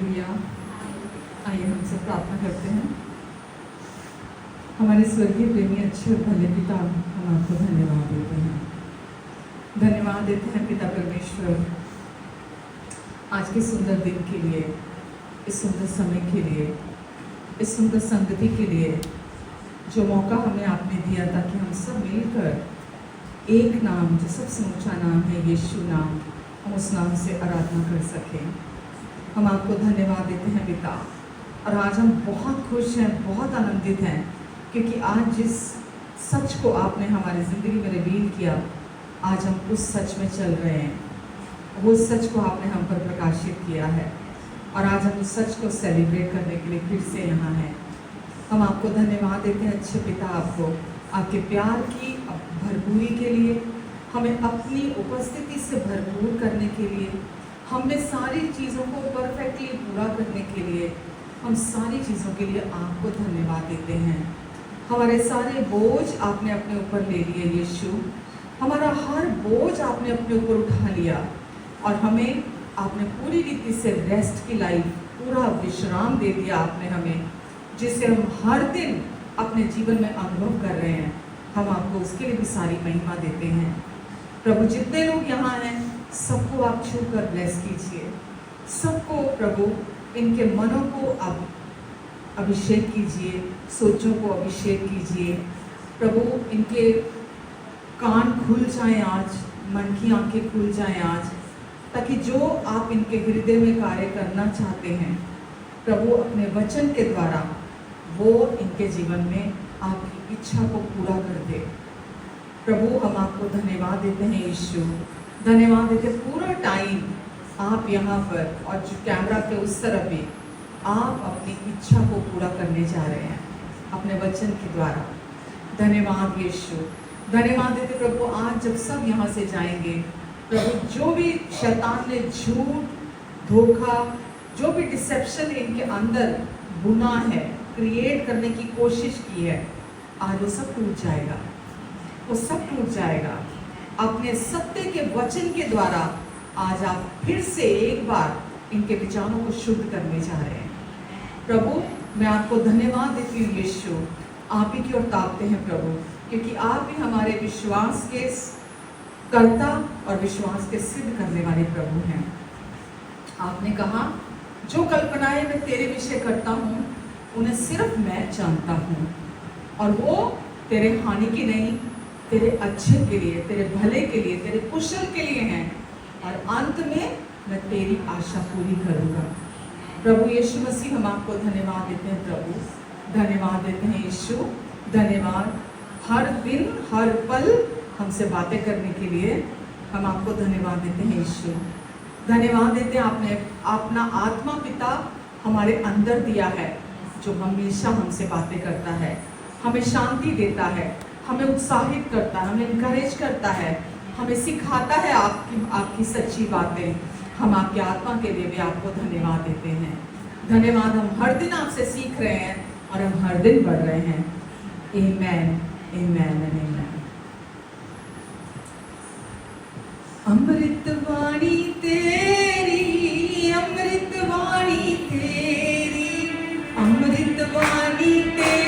Hallelujah. आइए हम सब प्रार्थना करते हैं। हमारे स्वर्गीय प्रेमी अच्छे और भले पिता, हम आपको धन्यवाद देते हैं। धन्यवाद देते हैं पिता परमेश्वर, आज के सुंदर दिन के लिए, इस सुंदर समय के लिए, इस सुंदर संगति के लिए, जो मौका हमें आपने दिया ताकि हम सब मिलकर एक नाम जो सबसे ऊंचा नाम है यीशु नाम, हम उस नाम से आराधना कर सकें। हम आपको धन्यवाद देते हैं पिता। और आज हम बहुत खुश हैं, बहुत आनंदित हैं, क्योंकि आज जिस सच को आपने हमारी ज़िंदगी में रिवील किया, आज हम उस सच में चल रहे हैं। वो सच को आपने हम पर प्रकाशित किया है और आज हम उस सच को सेलिब्रेट करने के लिए फिर से यहाँ हैं। हम आपको धन्यवाद देते हैं अच्छे पिता, आपको आपके प्यार की भरपूरी के लिए, हमें अपनी उपस्थिति से भरपूर करने के लिए, हमने सारी चीज़ों को परफेक्टली पूरा करने के लिए, हम सारी चीज़ों के लिए आपको धन्यवाद देते हैं। हमारे सारे बोझ आपने अपने ऊपर ले लिए यीशु, हमारा हर बोझ आपने अपने ऊपर उठा लिया और हमें आपने पूरी रीति से रेस्ट की लाइफ, पूरा विश्राम दे दिया आपने हमें, जिससे हम हर दिन अपने जीवन में अनुभव कर रहे हैं। हम आपको उसके लिए भी सारी महिमा देते हैं। प्रभु, जितने लोग यहाँ हैं सबको आप छू कर ब्लेस कीजिए। सबको प्रभु इनके मनों को आप अभिषेक कीजिए, सोचों को अभिषेक कीजिए। प्रभु इनके कान खुल जाएं आज, मन की आंखें खुल जाएं आज, ताकि जो आप इनके हृदय में कार्य करना चाहते हैं प्रभु अपने वचन के द्वारा, वो इनके जीवन में आपकी इच्छा को पूरा कर दे। प्रभु हम आपको धन्यवाद देते हैं यीशु, धन्यवाद देते पूरा टाइम आप यहाँ पर और जो कैमरा के उस तरफ भी आप अपनी इच्छा को पूरा करने जा रहे हैं अपने वचन के द्वारा। धन्यवाद यीशु, धन्यवाद देते प्रभु। आज जब सब यहाँ से जाएंगे प्रभु, जो भी शैतान ने झूठ, धोखा, जो भी डिसेप्शन इनके अंदर बुना है, क्रिएट करने की कोशिश की है, आज वो सब टूट जाएगा, वो सब टूट जाएगा। अपने सत्य के वचन के द्वारा आज आप फिर से एक बार इनके विचारों को शुद्ध करने जा रहे हैं। प्रभु मैं आपको धन्यवाद देती हूँ यीशु, आप ही की ओर ताकते हैं प्रभु, क्योंकि आप ही हमारे विश्वास के कर्ता और विश्वास के सिद्ध करने वाले प्रभु हैं। आपने कहा जो कल्पनाएं मैं तेरे विषय करता हूँ उन्हें सिर्फ मैं जानता हूँ, और वो तेरे हानि की नहीं, तेरे अच्छे के लिए, तेरे भले के लिए, तेरे कुशल के लिए हैं, और अंत में मैं तेरी आशा पूरी करूँगा। प्रभु यीशु मसीह हम आपको धन्यवाद देते हैं प्रभु, धन्यवाद देते हैं यीशु, धन्यवाद। हर दिन हर पल हमसे बातें करने के लिए हम आपको धन्यवाद देते हैं यीशु, धन्यवाद देते हैं। आपने अपना आत्मा पिता हमारे अंदर दिया है, जो हमेशा हमसे बातें करता है, हमें शांति देता है, हमें उत्साहित करता है, हमें इनकरेज करता है, हमें सिखाता है आपकी सच्ची बातें। हम आपकी आत्मा के लिए भी आपको धन्यवाद देते हैं। धन्यवाद, हम हर दिन आपसे सीख रहे हैं और हम हर दिन बढ़ रहे हैं। आमेन, आमेन, आमेन। अमृतवाणी तेरी, अमृतवाणी तेरी, अमृतवाणी तेरी,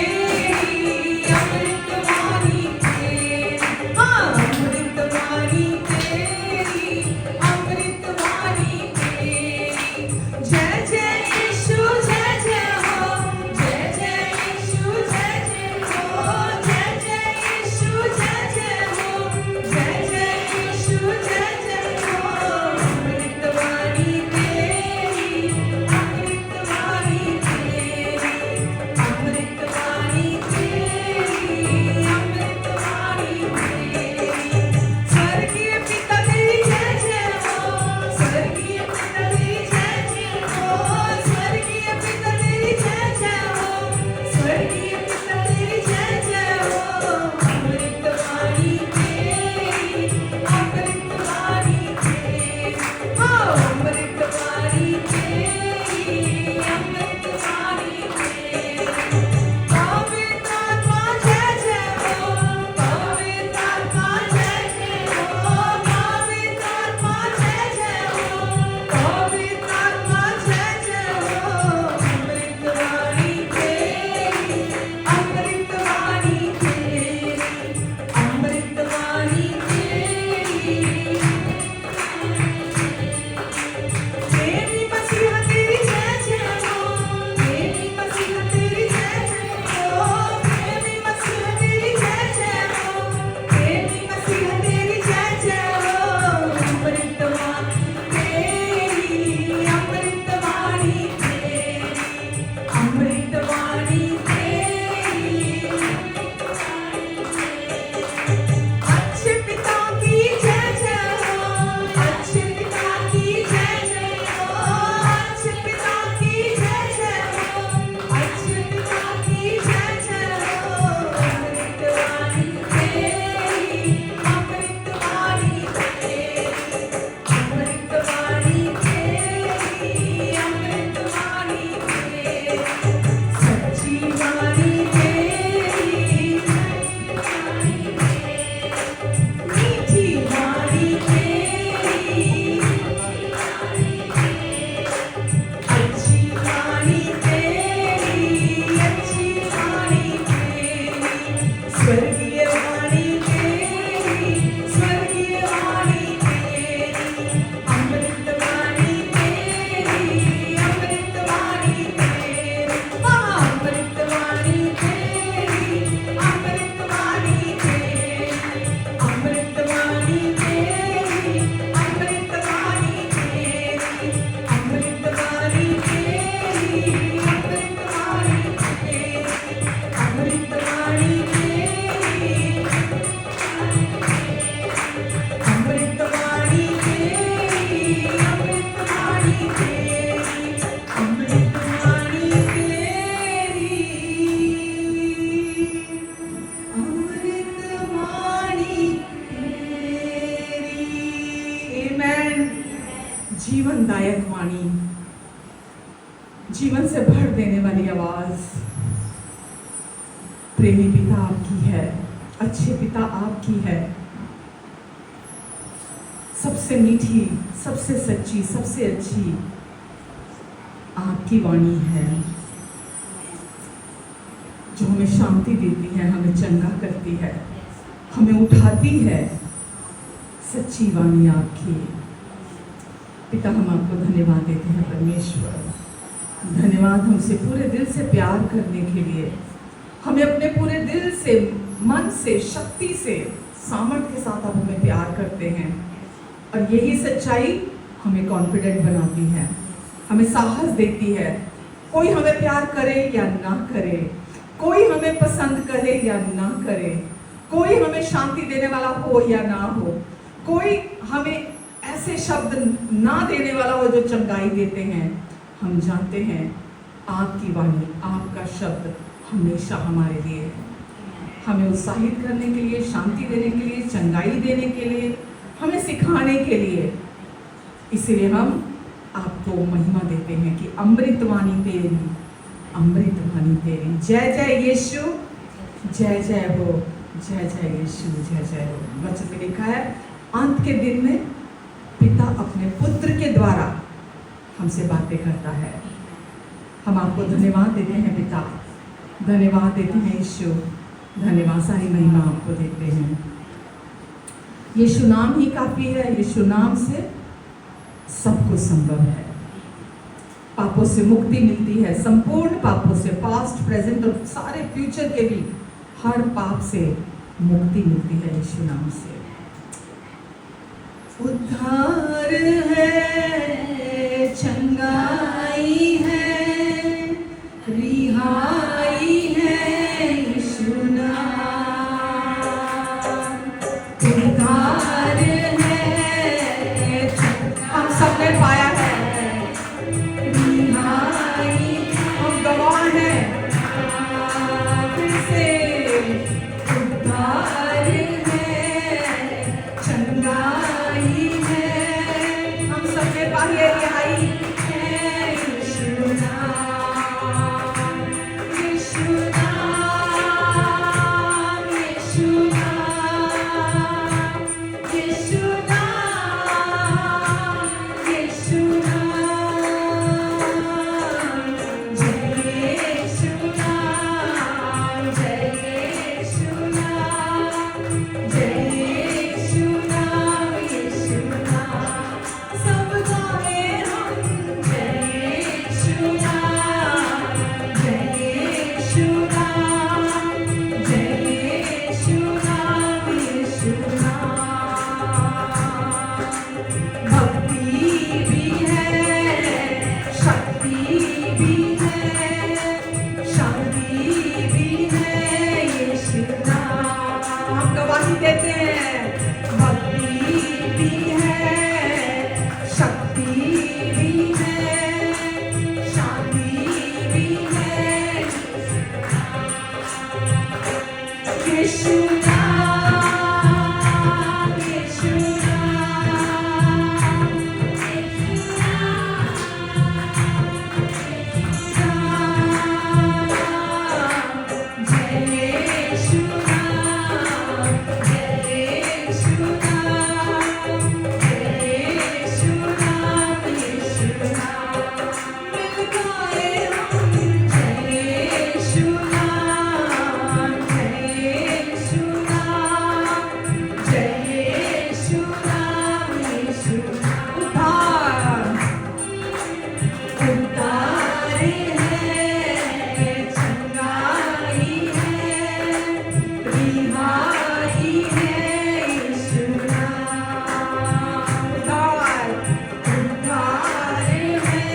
जीवन से भर देने वाली आवाज। प्रेमी पिता आपकी है, अच्छे पिता आपकी है। सबसे मीठी, सबसे सच्ची, सबसे अच्छी आपकी वाणी है, जो हमें शांति देती है, हमें चंगा करती है, हमें उठाती है। सच्ची वाणी आपकी। पिता, हम आपको धन्यवाद देते हैं परमेश्वर। धन्यवाद हमसे पूरे दिल से प्यार करने के लिए। हमें अपने पूरे दिल से, मन से, शक्ति से, सामर्थ्य के साथ आप हमें प्यार करते हैं। और यही सच्चाई हमें कॉन्फिडेंट बनाती है, हमें साहस देती है। कोई हमें प्यार करे या ना करे, कोई हमें पसंद करे या ना करे, कोई हमें शांति देने वाला हो या ना हो, कोई हमें ऐसे शब्द ना देने वाला हो जो चंगाई देते हैं, हम जानते हैं आपकी वाणी, आपका शब्द हमेशा हमारे लिए है। हमें उत्साहित करने के लिए, शांति देने के लिए, चंगाई देने के लिए, हमें सिखाने के लिए। इसलिए हम आपको महिमा देते हैं कि अमृतवाणी तेरी, अमृतवाणी तेरी। जय जय यीशु, जय जय हो, जय जय यीशु, जय जय हो। वचन में लिखा है, अंत के दिन में पिता अपने पुत्र के द्वारा हमसे बातें करता है। हम आपको धन्यवाद देते हैं पिता, धन्यवाद देते हैं यीशु, धन्यवाद, सारी महिमा आपको देते हैं। यीशु नाम ही काफी है। यीशु नाम से सब कुछ संभव है। पापों से मुक्ति मिलती है, संपूर्ण पापों से, पास्ट, प्रेजेंट और सारे फ्यूचर के भी हर पाप से मुक्ति मिलती है यीशु नाम से। उद्धार है, चंगाई है, रिहाई है यीशु नाम। उद्धार है, हम सबने पाया है, रिहाई, हम गवाह हैं। फिर से उद्धार है, चंगाई है, हम सबने पाई है, रिहाई है यीशु नाम, यीशु नाम, यीशु नाम, यीशु नाम, यीशु नाम। जय यीशु नाम, जय यीशु नाम, जय यीशु नाम, यीशु नाम। सब गाए हम जय यीशु नाम, जय यीशु नाम, जय यीशु नाम, यीशु नाम। भक्ति भी है, शक्ति भी है, शांति भी है यीशु नाम। हम गवाही देते हैं, भक्ति भी है, शक्ति भी है, शांति भी है यीशु नाम, यीशु नाम, जय यीशु नाम, जय यीशु नाम, जय यीशु नाम, यीशु नाम। मिल गाए हम जय यीशु नाम, जय यीशु नाम, जय यीशु नाम, यीशु नाम। उद्धार, उद्धार है, चंगाई है, रिहाई है यीशु नाम। उद्धार, उद्धार है,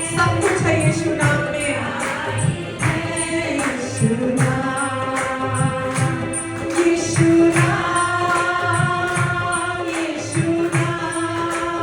सब कुछ है यीशु नाम में, है यीशु नाम, यीशु नाम, यीशु नाम,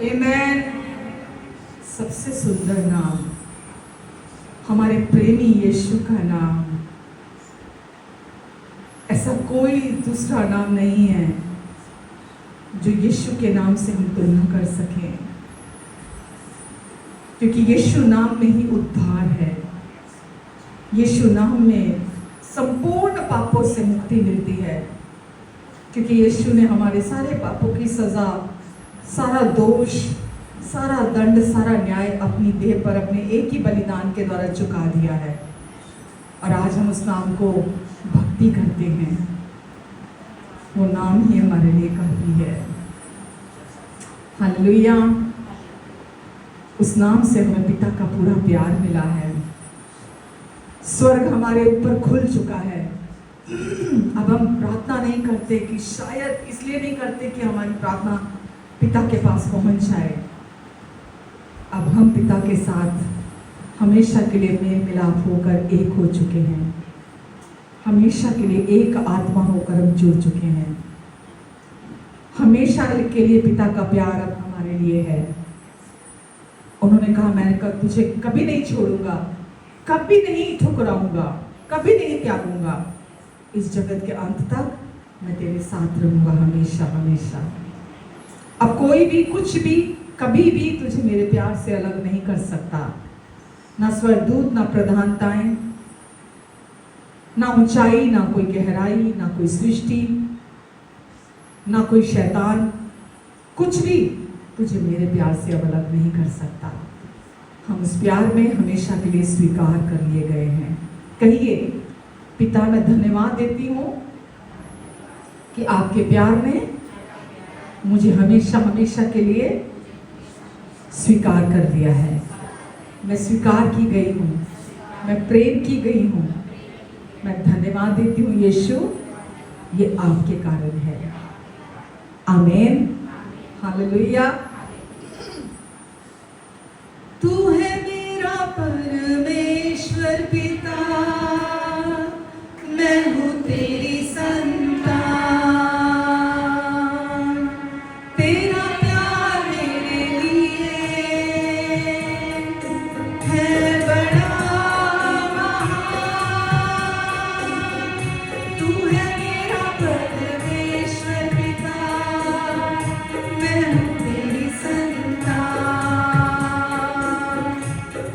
आमेन। सबसे सुंदर नाम, हमारे प्रेमी यीशु का नाम। ऐसा कोई दूसरा नाम नहीं है जो यीशु के नाम से हम तुलना कर सकें, क्योंकि यीशु नाम में ही उद्धार है। यीशु नाम में संपूर्ण पापों से मुक्ति मिलती है, क्योंकि यीशु ने हमारे सारे पापों की सजा, सारा दोष, सारा दंड, सारा न्याय अपनी देह पर अपने एक ही बलिदान के द्वारा चुका दिया है। और आज हम उस नाम को भक्ति करते हैं। वो नाम ही हमारे लिए काफी है। हालेलुया। उस नाम से हमें पिता का पूरा प्यार मिला है। स्वर्ग हमारे ऊपर खुल चुका है। अब हम प्रार्थना नहीं करते कि शायद इसलिए नहीं करते कि हमारी प्रार्थना पिता के पास पहुंच जाए। अब हम पिता के साथ हमेशा के लिए मेल मिलाप होकर एक हो चुके हैं। हमेशा के लिए एक आत्मा होकर हम जुड़ चुके हैं। हमेशा के लिए पिता का प्यार अब हमारे लिए है। उन्होंने कहा, मैं तुझे कभी नहीं छोड़ूंगा, कभी नहीं ठुकराऊंगा, कभी नहीं त्यागूंगा। इस जगत के अंत तक मैं तेरे साथ रहूंगा, हमेशा हमेशा। अब कोई भी कुछ भी कभी भी तुझे मेरे प्यार से अलग नहीं कर सकता। ना स्वर्गदूत, ना प्रधानताएं, ना ऊंचाई, ना कोई गहराई, ना कोई सृष्टि, ना कोई शैतान, कुछ भी तुझे मेरे प्यार से अब अलग नहीं कर सकता। हम उस प्यार में हमेशा के लिए स्वीकार कर लिए गए हैं। कहिए, पिता मैं धन्यवाद देती हूँ कि आपके प्यार ने मुझे हमेशा हमेशा के लिए स्वीकार कर लिया है। मैं स्वीकार की गई हूँ, मैं प्रेम की गई हूँ। मैं धन्यवाद देती हूँ यीशु, ये आपके कारण है। आमीन, हालेलुया। तू है मेरा परमेश्वर पिता, मैं हूँ तेरी संतान। तेरा प्यार मेरे लिए है बड़ा महान। तू है मेरा परमेश्वर पिता, मैं हूँ तेरी संतान।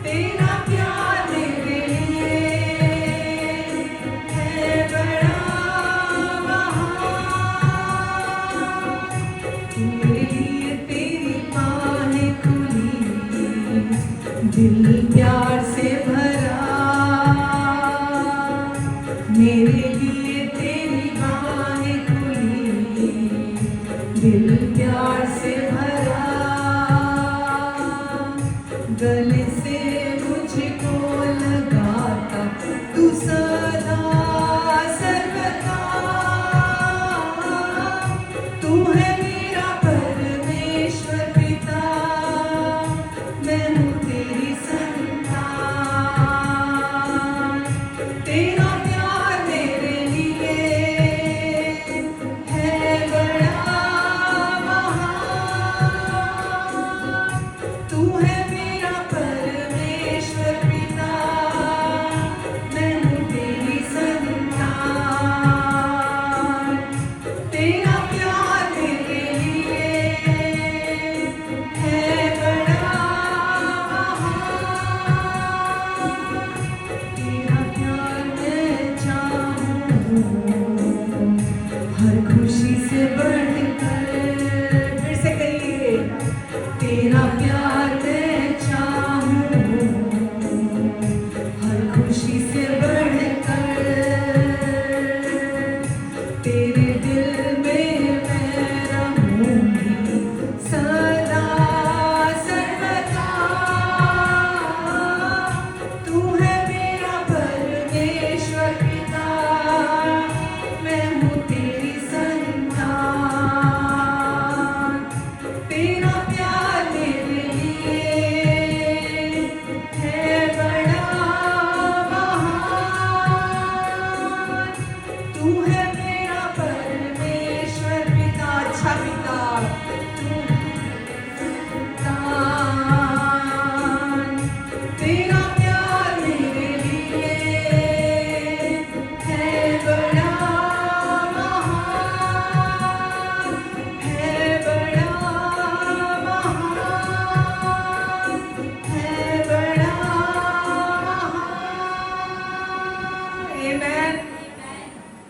तेरा प्यार मेरे लिए है बड़ा महान। तेरे लिए तेरी बाहें खुली, दिल प्यार से भरा। मेरे लिए तेरी बाहें खुली, दिल प्यार से भरा। गले से मुझको लगाता तू सदा सर्वदा। तू है मेरा परमेश्वर पिता, मैं हूँ तेरी संतान। तेरा प्यार मेरे लिए है बड़ा महान। तू है मेरा परमेश्वर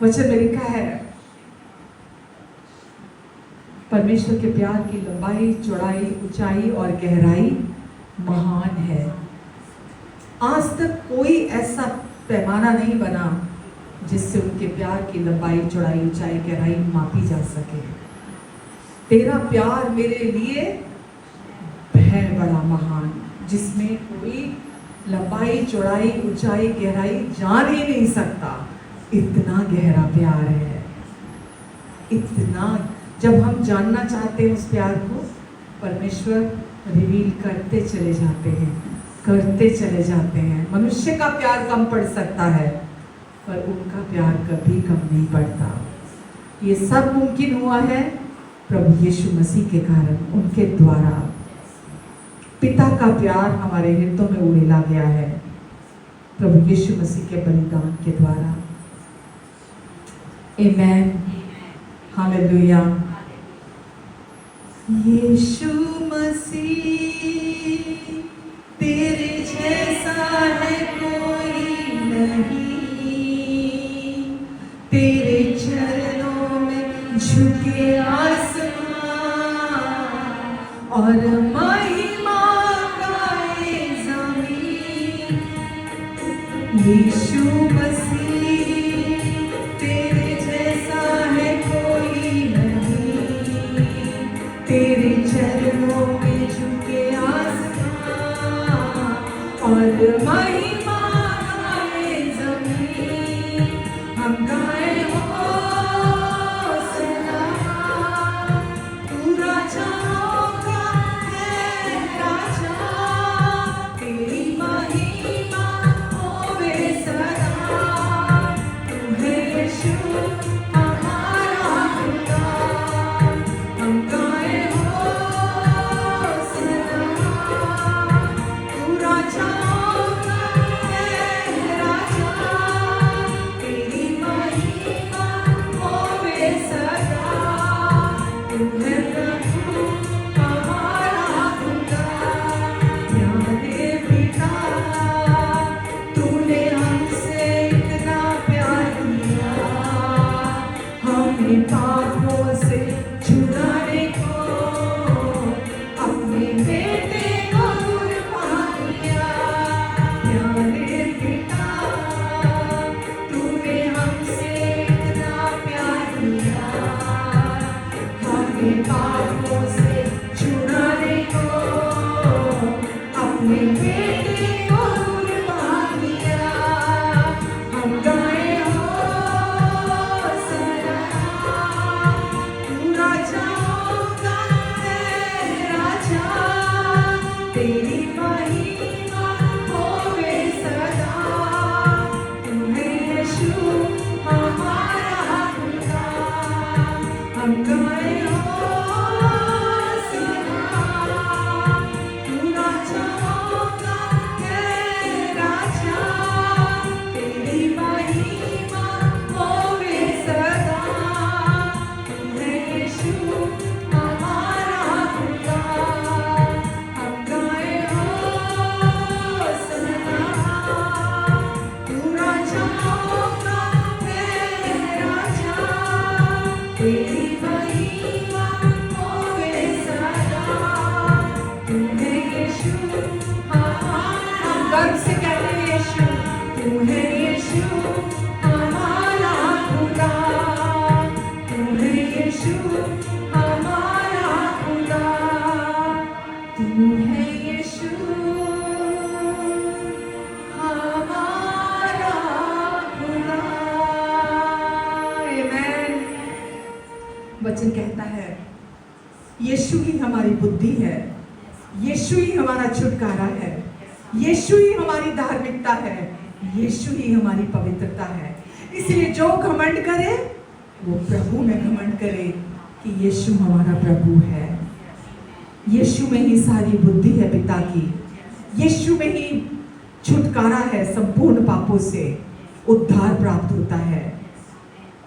वचन में लिखा है, परमेश्वर के प्यार की लंबाई, चौड़ाई, ऊंचाई और गहराई महान है। आज तक कोई ऐसा पैमाना नहीं बना जिससे उनके प्यार की लंबाई, चौड़ाई, ऊंचाई, गहराई मापी जा सके। तेरा प्यार मेरे लिए है बड़ा महान, जिसमें कोई लंबाई, चौड़ाई, ऊंचाई, गहराई जान ही नहीं सकता। इतना गहरा प्यार है, इतना। जब हम जानना चाहते हैं उस प्यार को, परमेश्वर रिवील करते चले जाते हैं, करते चले जाते हैं। मनुष्य का प्यार कम पड़ सकता है, पर उनका प्यार कभी कम नहीं पड़ता। ये सब मुमकिन हुआ है प्रभु यीशु मसीह के कारण, उनके द्वारा। पिता का प्यार हमारे हृदयों में उड़ेला गया है प्रभु यीशु मसीह के बलिदान के द्वारा। आमेन, हालेलुया। यीशु मसीह तेरे जैसा है कोई नहीं, तेरे चरणों में झुके आसमां और महिमा गाए ज़मीन। यीशु मसीह तेरे जैसा है कोई नहीं, तेरे चरणों में झुके आसमां और महिमा गाए ज़मीन। हम गाए होसना, तू राजाओं का है राजा, तेरी महिमा होवे सदा। तू है यीशु हमारा खुदा। हम गाए होसना, तू राजाओं का है राजा, तेरी महिमा होवे सदा। तू है प्रभु हमारा खुदा। प्यारे पिता, तूने हमसे इतना प्यार किया, हमें पापों से छुड़ाने को अपने बेटे को कुर्बान किया। प्यारे पिता, तूने हमसे इतना प्यार किया, हमें पापों से छुड़ाने को अपने बेटे को कुर्बान किया। हम गाए होसना, तू राजाओं का है राजा, तेरी महिमा होवे सदा। तू है यीशु हमारा खुदा। हम गाए होसना, तू राजाओं का है राजा, तेरी महिमा होवे सदा। तू है यीशु हमारा खुदा। हम गाए होसना, तू राजाओं का है राजा, तेरी महिमा होवे सदा। तू है यीशु हमारा। हम गर्व से कहते हैं यीशु, तू है यीशु हमारा खुदा। तू है यीशु हमारा खुदा। तू है यीशु हमारा खुदा। आमेन। वचन कहता है, यीशु ही हमारी बुद्धि है, यीशु ही हमारा छुटकारा है, यीशु ही हमारी धार्मिकता है, यीशु ही हमारी पवित्रता है। इसलिए जो घमंड करे वो प्रभु में घमंड करे कि यीशु हमारा प्रभु है। यीशु में ही सारी बुद्धि है पिता की, यीशु में ही छुटकारा है, संपूर्ण पापों से उद्धार प्राप्त होता है।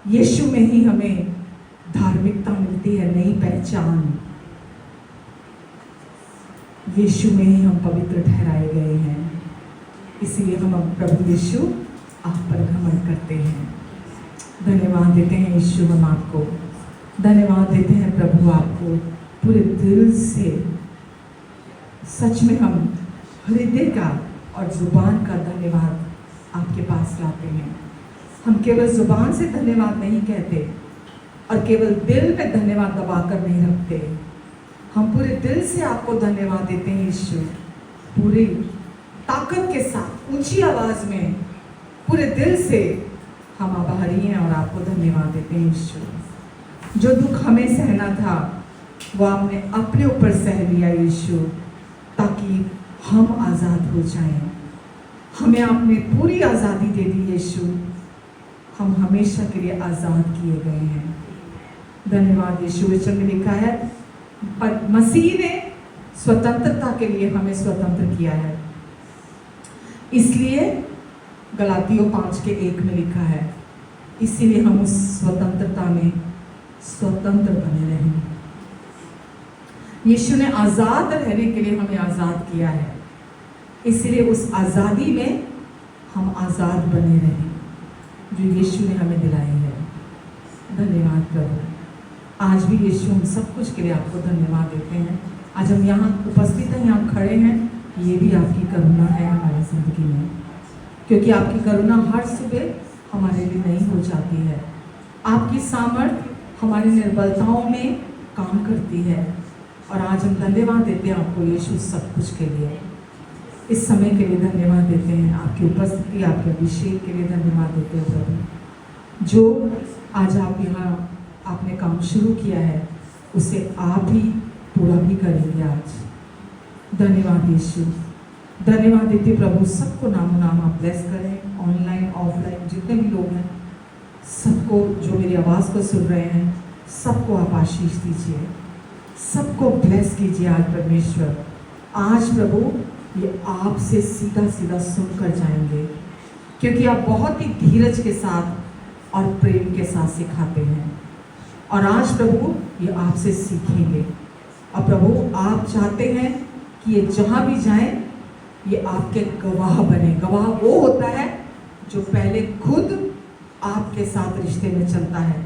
यीशु में ही हमें धार्मिकता मिलती है, नई पहचान। यीशु में ही हम पवित्र ठहराए गए हैं। इसलिए हम प्रभु यीशु आप पर घमंड करते हैं। धन्यवाद देते हैं यीशु हम आपको, धन्यवाद देते हैं प्रभु आपको पूरे दिल से। सच में हम हृदय का और जुबान का धन्यवाद आपके पास लाते हैं। हम केवल जुबान से धन्यवाद नहीं कहते और केवल दिल में धन्यवाद दबाकर नहीं रखते। हम पूरे दिल से आपको धन्यवाद देते हैं यीशु, पूरी ताकत के साथ ऊंची आवाज में पूरे दिल से हम आभारी हैं और आपको धन्यवाद देते हैं यीशु। जो दुख हमें सहना था वो आपने अपने ऊपर सह लिया यीशु, ताकि हम आज़ाद हो जाएं। हमें आपने पूरी आज़ादी दे दी यीशु, हम हमेशा के लिए आज़ाद किए गए हैं। धन्यवाद यीशु। वचन में लिखा है पर मसीह ने स्वतंत्रता के लिए हमें स्वतंत्र किया है, इसलिए गलातियों 5:1 में लिखा है, इसीलिए हम उस स्वतंत्रता में स्वतंत्र बने रहें। यीशु ने आज़ाद रहने के लिए हमें आज़ाद किया है, इसलिए उस आज़ादी में हम आज़ाद बने रहें जो यीशु ने हमें दिलाई है। धन्यवाद प्रभु। आज भी यीशु हम सब कुछ के लिए आपको धन्यवाद देते हैं। आज हम यहाँ उपस्थित हैं, यहाँ खड़े हैं, ये भी आपकी करुणा है हमारी ज़िंदगी में, क्योंकि आपकी करुणा हर सुबह हमारे लिए नई हो जाती है। आपकी सामर्थ्य हमारी निर्बलताओं में काम करती है और आज हम धन्यवाद देते हैं आपको यीशु सब कुछ के लिए। इस समय के लिए धन्यवाद देते हैं, आपकी उपस्थिति, आपके अभिषेक के लिए धन्यवाद देते हैं प्रभु। जो आज आप यहाँ आपने काम शुरू किया है उसे आप ही पूरा भी करेंगे आज। धन्यवाद यीशु। धन्यवाद देते प्रभु। सबको नामो नाम आप ब्लेस करें, ऑनलाइन ऑफलाइन जितने भी लोग हैं, सबको जो मेरी आवाज़ को सुन रहे हैं, सबको आप आशीष दीजिए, सबको ब्लेस कीजिए आज परमेश्वर। आज प्रभु ये आपसे सीधा सीधा सुनकर जाएंगे, क्योंकि आप बहुत ही धीरज के साथ और प्रेम के साथ सिखाते हैं। और आज प्रभु ये आपसे सीखेंगे और प्रभु आप चाहते हैं कि ये जहाँ भी जाएं ये आपके गवाह बने। गवाह वो होता है जो पहले खुद आपके साथ रिश्ते में चलता है,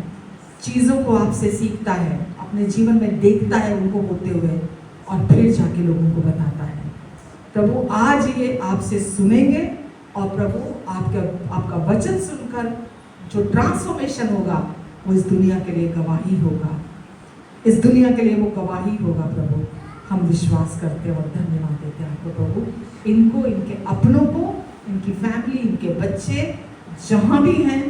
चीज़ों को आपसे सीखता है, अपने जीवन में देखता है उनको होते हुए और फिर जाके लोगों को बताता है। प्रभु आज ये आपसे सुनेंगे और प्रभु आपका वचन सुनकर जो ट्रांसफॉर्मेशन होगा वो इस दुनिया के लिए गवाही होगा, इस दुनिया के लिए वो गवाही होगा। प्रभु हम विश्वास करते हैं और धन्यवाद देते हैं आपको प्रभु। इनको, इनके अपनों को, इनकी फैमिली, इनके बच्चे जहाँ भी हैं,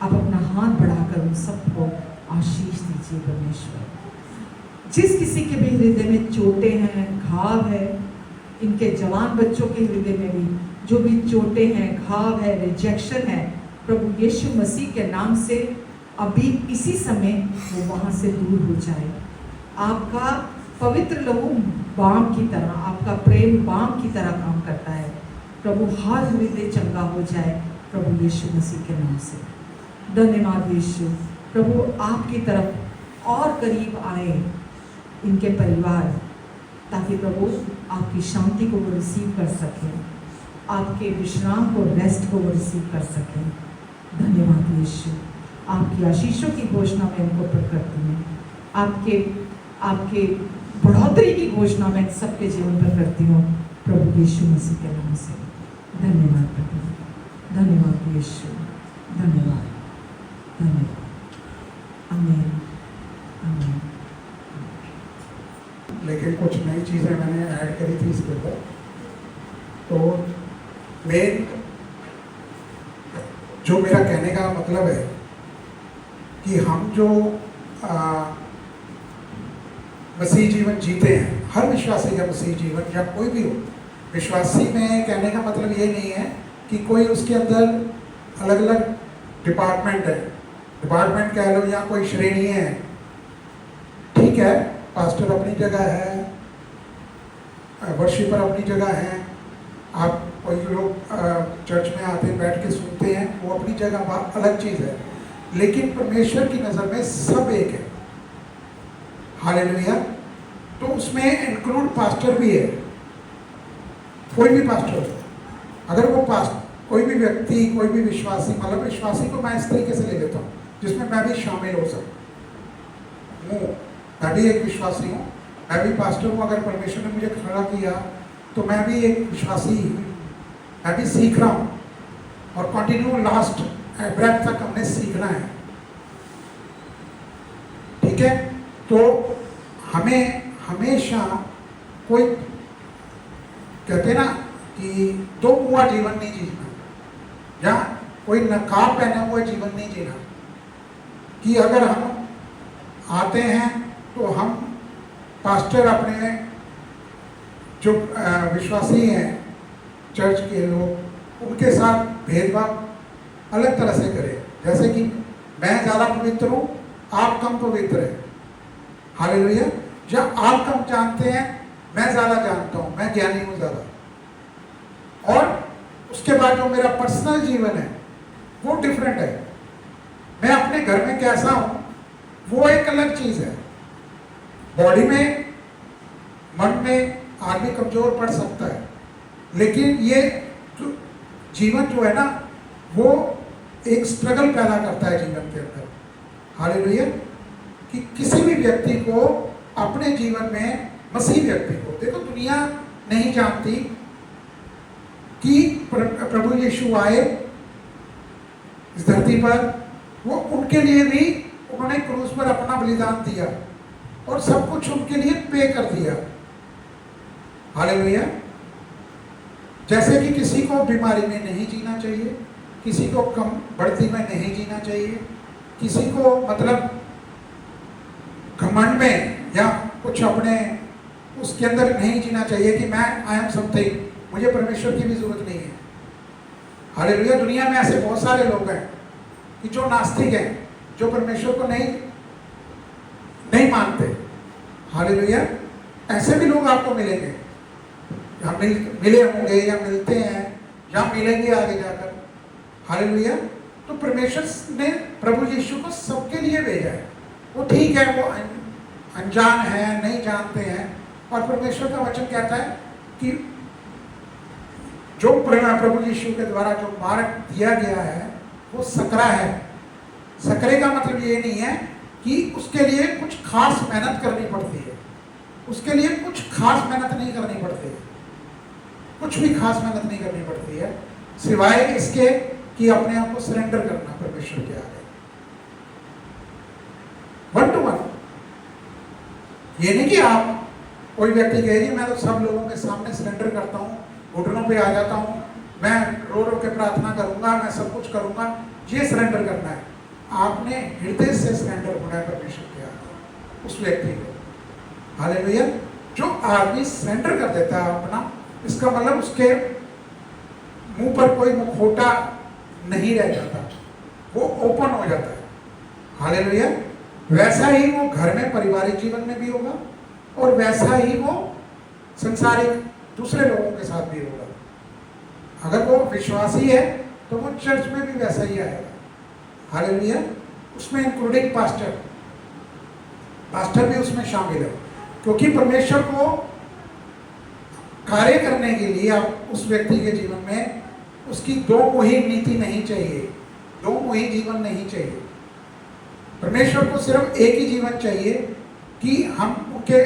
आप अपना हाथ बढ़ाकर उन सबको आशीष दीजिए परमेश्वर। जिस किसी के भी हृदय में चोटें हैं, घाव है, इनके जवान बच्चों के हृदय में भी जो भी चोटें हैं, घाव है, रिजेक्शन है, प्रभु यीशु मसीह के नाम से अभी इसी समय वो वहाँ से दूर हो जाए। आपका पवित्र लहू बाम की तरह, आपका प्रेम बाम की तरह काम करता है। प्रभु हर हृदय चंगा हो जाए प्रभु यीशु मसीह के नाम से। धन्यवाद यीशु। प्रभु आपकी तरफ और करीब आए इनके परिवार, ताकि प्रभु आपकी शांति को वो रिसीव कर सकें, आपके विश्राम को, रेस्ट को वो रिसीव कर सकें। धन्यवाद यीशु। आपकी आशीषों की घोषणा मैं इनको करती हूँ, आपके बढ़ोतरी की घोषणा मैं सबके जीवन पर करती हूँ प्रभु यीशु मसीह के नाम से। धन्यवाद प्रभु। धन्यवाद यीशु। धन्यवाद, धन्यवाद। आमीन, आमीन। लेकिन कुछ नई चीज़ें मैंने ऐड करी थी इसके ऊपर। तो मेन जो मेरा कहने का मतलब है कि हम जो मसीह जीवन जीते हैं, हर विश्वासी का मसीह जीवन या कोई भी हो, विश्वासी में कहने का मतलब ये नहीं है कि कोई उसके अंदर अलग अलग डिपार्टमेंट है, डिपार्टमेंट कह लो या कोई श्रेणी है। ठीक है, पास्टर अपनी जगह है, वर्शिपर अपनी जगह है, आप कोई लोग चर्च में आते हैं, बैठ के सुनते हैं, वो अपनी जगह अलग चीज़ है, लेकिन परमेश्वर की नज़र में सब एक है। हालेलुया। तो उसमें इंक्लूड पास्टर भी है, कोई भी पास्टर हो, अगर वो कोई भी व्यक्ति, कोई भी विश्वासी, मतलब विश्वासी को मैं इस तरीके से ले लेता हूँ जिसमें मैं भी शामिल हो सकूँ। मैं भी एक विश्वासी हूँ, मैं भी पास्टर हूँ। अगर परमेश्वर ने मुझे खड़ा किया तो मैं भी एक विश्वासी हूँ, मैं भी सीख रहा हूँ और कंटिन्यू लास्ट ब्रेथ तक हमने सीखना है। ठीक है, तो हमें हमेशा कोई कहते हैं ना कि दो मुआ जीवन नहीं जीना, या कोई नकाब पहना हुआ जीवन नहीं जीना, कि अगर हम आते हैं तो हम पास्टर अपने जो विश्वासी हैं, चर्च के लोग, उनके साथ भेदभाव अलग तरह से करें। जैसे कि मैं ज़्यादा पवित्र हूँ, आप कम पवित्र हैं, हालेलुया। या आप कम जानते हैं, मैं ज़्यादा जानता हूँ, मैं ज्ञानी हूँ ज़्यादा। और उसके बाद जो मेरा पर्सनल जीवन है वो डिफरेंट है। मैं अपने घर में कैसा हूँ वो एक अलग चीज़ है। बॉडी में, मन में आदमी कमज़ोर पड़ सकता है, लेकिन ये जो जीवन जो है ना, वो एक स्ट्रगल पैदा करता है जीवन के अंदर, हालेलुया। कि किसी भी व्यक्ति को अपने जीवन में, मसीह व्यक्ति को, देखो दुनिया नहीं जानती कि प्रभु यीशु आए इस धरती पर, वो उनके लिए भी उन्होंने क्रूस पर अपना बलिदान दिया और सब कुछ उनके लिए पे कर दिया, हालेलुया। जैसे कि किसी को बीमारी में नहीं जीना चाहिए, किसी को कम बढ़ती में नहीं जीना चाहिए, किसी को मतलब घमंड में या कुछ अपने उसके अंदर नहीं जीना चाहिए कि मैं आई एम समथिंग, मुझे परमेश्वर की भी जरूरत नहीं है, हालेलुया। दुनिया में ऐसे बहुत सारे लोग हैं कि जो नास्तिक हैं, जो परमेश्वर को नहीं मानते, हालेलुया। ऐसे भी लोग आपको मिलेंगे, या मिले होंगे या मिलते हैं या मिलेंगे आगे जाकर, हालेलुया। तो परमेश्वर ने प्रभु यीशु को सबके लिए भेजा है। वो ठीक है, वो अनजान है, नहीं जानते हैं, और परमेश्वर का वचन कहता है कि जो प्रभु यीशु के द्वारा जो मार्ग दिया गया है वो सकरा है। सकरे का मतलब ये नहीं है कि उसके लिए कुछ खास मेहनत करनी पड़ती है, उसके लिए कुछ खास मेहनत नहीं करनी पड़ती है, कुछ भी खास मेहनत नहीं करनी पड़ती है, सिवाय इसके कि अपने आप को सरेंडर करना परमेश्वर के आगे, 1 to 1। ये नहीं कि आप कोई व्यक्ति कहे जी मैं तो सब लोगों के सामने सरेंडर करता हूँ, घुटनों पे आ जाता हूँ, मैं रो रो के प्रार्थना करूंगा, मैं सब कुछ करूंगा, ये सरेंडर करना है। आपने हृदय से सरेंडर होना है परमेश्वर के आगे, उस व्यक्ति को, हालेलुया। जो आदमी सरेंडर कर देता है अपना, इसका मतलब उसके मुंह पर कोई मुखौटा नहीं रह जाता, वो ओपन हो जाता है, हालेलुया। वैसा ही वो घर में, पारिवारिक जीवन में भी होगा, और वैसा ही वो संसारिक दूसरे लोगों के साथ भी होगा। अगर वो विश्वासी है तो वो चर्च में भी वैसा ही आएगा, हालेलुया। उसमें इंक्लूडिंग पास्टर भी उसमें शामिल है, क्योंकि परमेश्वर को कार्य करने के लिए आप उस व्यक्ति के जीवन में उसकी दो मुही नीति नहीं चाहिए, दो मुही जीवन नहीं चाहिए। परमेश्वर को सिर्फ एक ही जीवन चाहिए कि हम उनके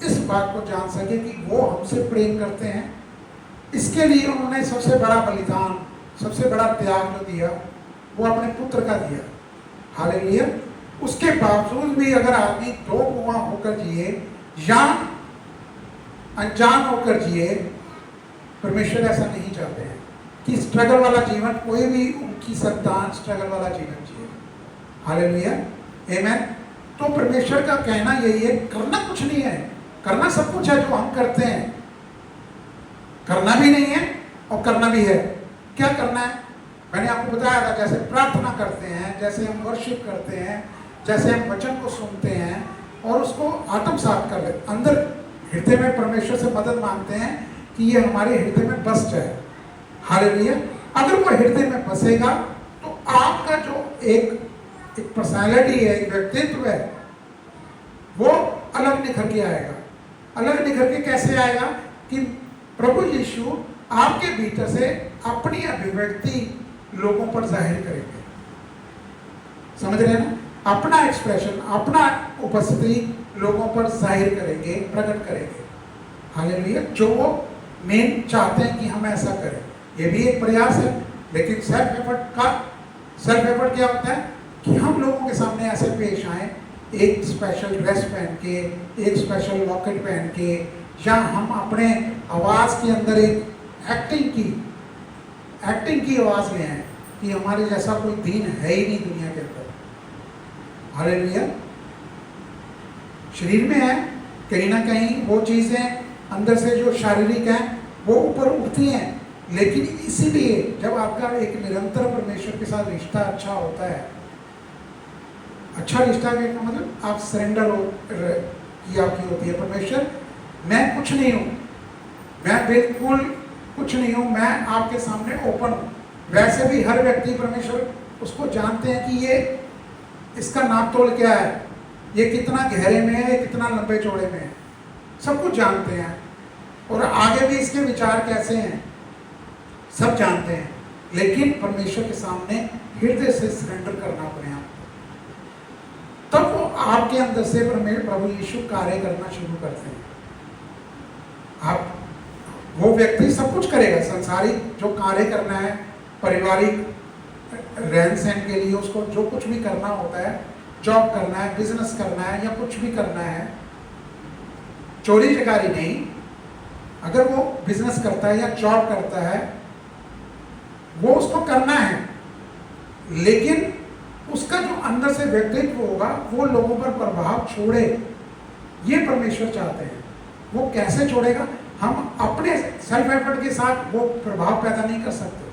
इस बात को जान सके कि वो हमसे प्रेम करते हैं। इसके लिए उन्होंने सबसे बड़ा बलिदान, सबसे बड़ा त्याग जो दिया वो अपने पुत्र का दिया, हालेलुया। उसके बावजूद भी अगर आदमी दो मुआ होकर जिए या अनजान होकर जिए, परमेश्वर ऐसा नहीं चाहते हैं कि स्ट्रगल वाला जीवन, कोई भी उनकी संतान स्ट्रगल वाला जीवन जिए, हालेलुया, आमेन। तो परमेश्वर का कहना यही है, करना कुछ नहीं है, करना सब कुछ है जो हम करते हैं, करना भी नहीं है और करना भी है। क्या करना है? मैंने आपको बताया था, जैसे प्रार्थना करते हैं, जैसे हम वर्शिप करते हैं, जैसे हम वचन को सुनते हैं और उसको आत्मसात कर लेते, अंदर हृदय में परमेश्वर से मदद मांगते हैं कि ये हमारे हृदय में बस जाए, हालेलुया। अगर वो हृदय में बसेगा तो आपका जो एक पर्सनालिटी है, एक व्यक्तित्व है, वो अलग निखर के आएगा। अलग निखर के कैसे आएगा? कि प्रभु यीशु आपके भीतर से अपनी अभिव्यक्ति लोगों पर जाहिर करेंगे। समझ रहे हैं ना? अपना एक्सप्रेशन, अपना उपस्थिति लोगों पर जाहिर करेंगे, प्रकट करेंगे। हालेलुया। जो वो मेन चाहते हैं कि हम ऐसा करें, ये भी एक प्रयास है। लेकिन सेल्फ एफर्ट क्या होता है कि हम लोगों के सामने ऐसे पेश आए, एक स्पेशल ड्रेस पहन के, एक स्पेशल लॉकेट पहन के, या हम अपने आवाज़ के अंदर एक एक्टिंग की आवाज़ ले आए कि हमारे जैसा कोई दीन है ही नहीं दुनिया के अंदर। हालेलुया। शरीर में है, कहीं ना कहीं वो चीज़ें अंदर से जो शारीरिक हैं वो ऊपर उठती हैं, लेकिन इसीलिए जब आपका एक निरंतर परमेश्वर के साथ रिश्ता अच्छा होता है, अच्छा रिश्ता का मतलब आप सरेंडर की आपकी होती है। परमेश्वर, मैं कुछ नहीं हूँ, मैं बिल्कुल कुछ नहीं हूँ, मैं आपके सामने ओपन हूँ। वैसे भी हर व्यक्ति परमेश्वर उसको जानते हैं कि ये इसका नाप तोल क्या है, ये कितना गहरे में है, कितना लंबे चौड़े में है, सब कुछ जानते हैं। और आगे भी इसके विचार कैसे हैं सब जानते हैं। लेकिन परमेश्वर के सामने हृदय से सरेंडर करना अपने आप, तब वो आपके अंदर से प्रभु यीशु कार्य करना शुरू करते हैं। आप वो व्यक्ति सब कुछ करेगा, संसारिक जो कार्य करना है, पारिवारिक रहन सहन के लिए उसको जो कुछ भी करना होता है, जॉब करना है, बिजनेस करना है, या कुछ भी करना है, चोरी चकारी नहीं, अगर वो बिजनेस करता है या जॉब करता है वो उसको करना है, लेकिन उसका जो अंदर से व्यक्तित्व होगा वो लोगों पर प्रभाव छोड़े, ये परमेश्वर चाहते हैं। वो कैसे छोड़ेगा? हम अपने सेल्फ एफर्ट के साथ वो प्रभाव पैदा नहीं कर सकते।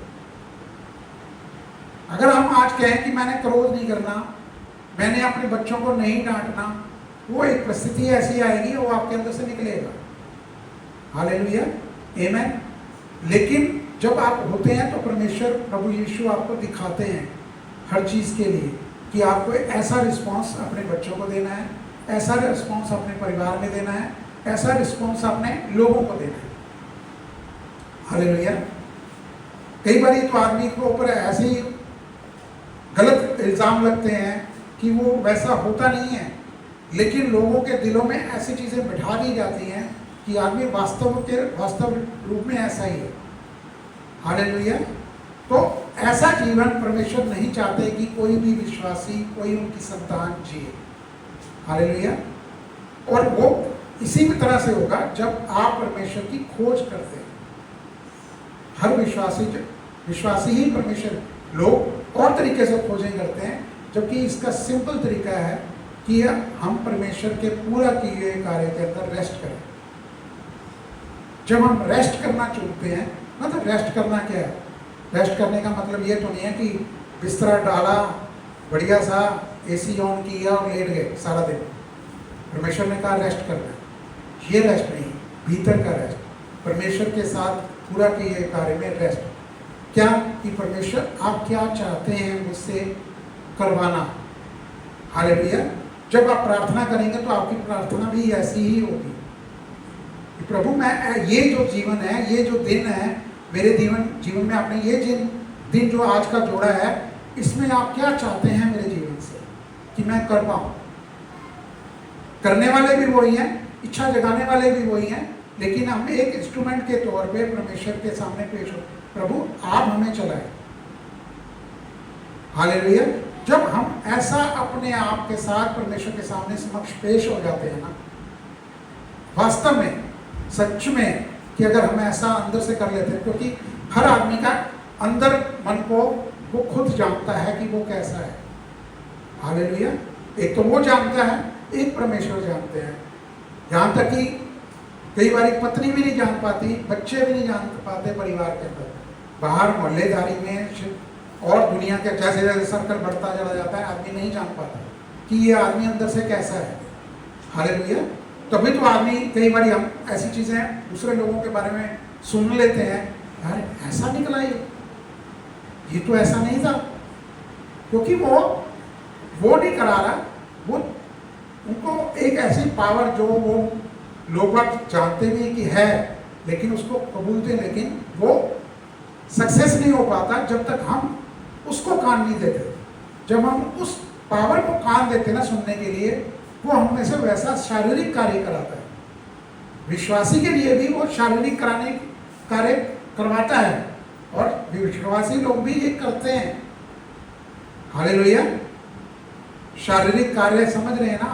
अगर हम आज कहें कि मैंने क्रोध नहीं करना, मैंने अपने बच्चों को नहीं डांटना, वो एक परिस्थिति ऐसी आएगी वो आपके अंदर से निकलेगा। हालेलुया, आमेन। लेकिन जब आप होते हैं तो परमेश्वर प्रभु यीशु आपको दिखाते हैं हर चीज़ के लिए कि आपको ऐसा रिस्पांस अपने बच्चों को देना है, ऐसा रिस्पांस अपने परिवार में देना है, ऐसा रिस्पांस अपने लोगों को देना है। हालेलुया। कई बार तो आदमी के ऊपर ऐसे ही गलत इल्ज़ाम लगते हैं कि वो वैसा होता नहीं है, लेकिन लोगों के दिलों में ऐसी चीज़ें बिठा दी जाती हैं कि आदमी वास्तव रूप में ऐसा ही है। हालेलुया। तो ऐसा जीवन परमेश्वर नहीं चाहते कि कोई भी विश्वासी, कोई उनकी संतान जिए। हालेलुया। और वो इसी भी तरह से होगा जब आप परमेश्वर की खोज करते हैं। हर विश्वासी ही परमेश्वर, लोग और तरीके से खोजें करते हैं, जबकि इसका सिंपल तरीका है कि हम परमेश्वर के पूरा किए हुए कार्य के अंदर रेस्ट करें। जब हम रेस्ट करना चुनते हैं, मतलब रेस्ट करना क्या है? रेस्ट करने का मतलब ये तो नहीं है कि बिस्तरा डाला, बढ़िया सा एसी ऑन किया और लेट गए सारा दिन। परमेश्वर ने कहा रेस्ट करना है, ये रेस्ट नहीं, भीतर का रेस्ट, परमेश्वर के साथ पूरा किए कार्य में रेस्ट। क्या कि परमेश्वर आप क्या चाहते हैं मुझसे करवाना। हालेलुया। जब आप प्रार्थना करेंगे तो आपकी प्रार्थना भी ऐसी ही होगी कि प्रभु मैं ये जो जीवन है, ये जो दिन है मेरे जीवन में, आपने ये दिन जो आज का जोड़ा है, इसमें आप क्या चाहते हैं मेरे जीवन से कि मैं कर पाऊँ। करने वाले भी वही हैं, इच्छा जगाने वाले भी वही हैं, लेकिन हम एक इंस्ट्रूमेंट के तौर पे परमेश्वर के सामने पेश हो, प्रभु आप हमें चलाएं। हालेलुया। जब हम ऐसा अपने आप के साथ परमेश्वर के सामने समक्ष पेश हो जाते हैं ना, वास्तव में सच में कि अगर हम ऐसा अंदर से कर लेते हैं, क्योंकि हर आदमी का अंदर मन को वो खुद जानता है कि वो कैसा है। हालेलुया। एक तो वो जानता है, एक परमेश्वर जानते हैं। यहाँ तक कि कई बार पत्नी भी नहीं जान पाती, बच्चे भी नहीं जान पाते परिवार के अंदर, बाहर मोहल्लेदारी में और दुनिया के जैसे जैसे सर्कल बढ़ता चला जाता है, आदमी नहीं जान पाता कि ये आदमी अंदर से कैसा है। हालेलुया। तभी तो आदमी कई बार हम ऐसी चीज़ें दूसरे लोगों के बारे में सुन लेते हैं, यार ऐसा निकला ये तो ऐसा नहीं था, क्योंकि वो नहीं करा रहा, वो उनको एक ऐसी पावर जो वो लोग जानते भी कि है, लेकिन उसको कबूलते, लेकिन वो सक्सेस नहीं हो पाता जब तक हम उसको कान नहीं देते। जब हम उस पावर को कान देते ना सुनने के लिए, वो हम में से वैसा शारीरिक कार्य कराता है। विश्वासी के लिए भी वो शारीरिक कार्य करवाता है, और विश्वासी लोग भी ये करते हैं। हालेलुया। शारीरिक कार्य समझ रहे हैं ना,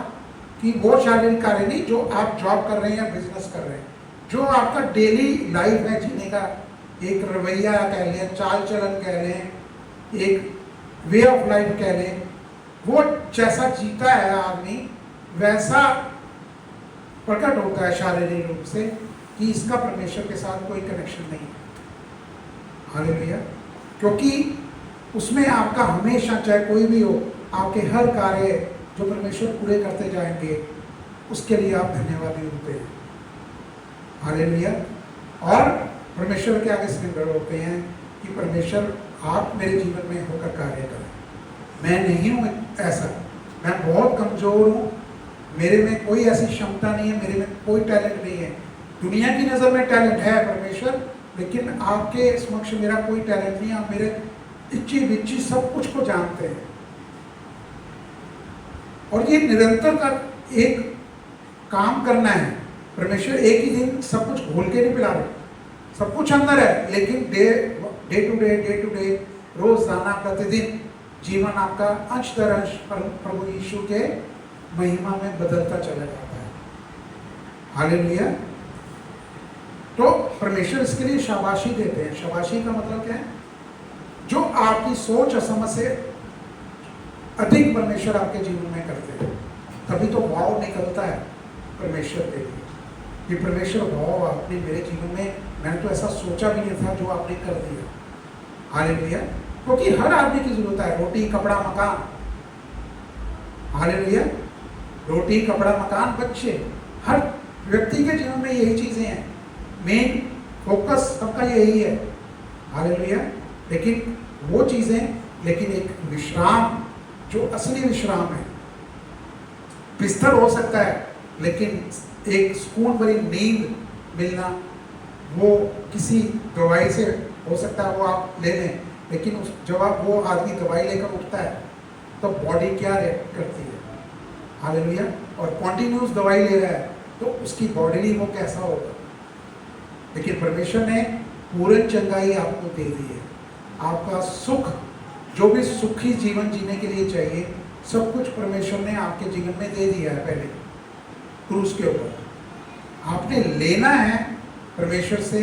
कि वो शारीरिक कार्य नहीं जो आप जॉब कर रहे हैं या बिजनेस कर रहे हैं, जो आपका डेली लाइफ है जीने का एक रवैया कह लें, चाल चलन कह लें, एक वे ऑफ लाइफ कह लें, वो जैसा जीता है आदमी वैसा प्रकट होता है शारीरिक रूप से कि इसका परमेश्वर के साथ कोई कनेक्शन नहीं है। हालेलुया। क्योंकि उसमें आपका हमेशा, चाहे कोई भी हो, आपके हर कार्य जो परमेश्वर पूरे करते जाएंगे उसके लिए आप धन्यवादी होते हैं। हालेलुया। और परमेश्वर के आगे सरेंडर होते हैं कि परमेश्वर आप मेरे जीवन में होकर कार्य करें। मैं नहीं हूँ ऐसा, मैं बहुत कमज़ोर हूँ, मेरे में कोई ऐसी क्षमता नहीं है, मेरे में कोई टैलेंट नहीं है। दुनिया की नज़र में टैलेंट है परमेश्वर, लेकिन आपके समक्ष मेरा कोई टैलेंट नहीं है। आप मेरे इच्छी विच्छी सब कुछ को जानते हैं। और ये निरंतर का एक काम करना है। परमेश्वर एक ही दिन सब कुछ घोल के नहीं पिला रहे, सब कुछ अंदर है, लेकिन डे टू डे रोजाना प्रतिदिन जीवन आपका अंश दर अंश प्रभु यीशु के महिमा में बदलता चला जाता है। हालेलुया। तो परमेश्वर इसके लिए शाबाशी देते हैं। शाबाशी का मतलब क्या है? जो आपकी सोच और समझ से अधिक परमेश्वर आपके जीवन में करते हैं, तभी तो वाव निकलता है परमेश्वर के लिए कि परमेश्वर वाव, आपने मेरे जीवन में, मैंने तो ऐसा सोचा भी नहीं था जो आपने कर दिया। हालेलुया। क्योंकि हर आदमी की जरूरत है, रोटी कपड़ा मकान। हालेलुया। रोटी कपड़ा मकान बच्चे, हर व्यक्ति के जीवन में यही चीजें हैं। मेन फोकस सबका यही है। हालेलुया। लेकिन वो चीजें, लेकिन एक विश्राम जो असली विश्राम है, बिस्तर हो सकता है, लेकिन एक सुकून भरी नींद मिलना वो किसी दवाई से हो सकता है, वो आप ले लें, लेकिन उस जब आप वो आदमी दवाई लेकर उठता है तो बॉडी क्या रिएक्ट करती है। हालेलुया। और कॉन्टिन्यूस दवाई ले रहा है तो उसकी बॉडी वो कैसा होगा। लेकिन परमेश्वर ने पूर्ण चंगाई आपको दे दी है। आपका सुख, जो भी सुखी जीवन जीने के लिए चाहिए, सब कुछ परमेश्वर ने आपके जीवन में दे दिया है पहले क्रूस के ऊपर। आपने लेना है परमेश्वर से,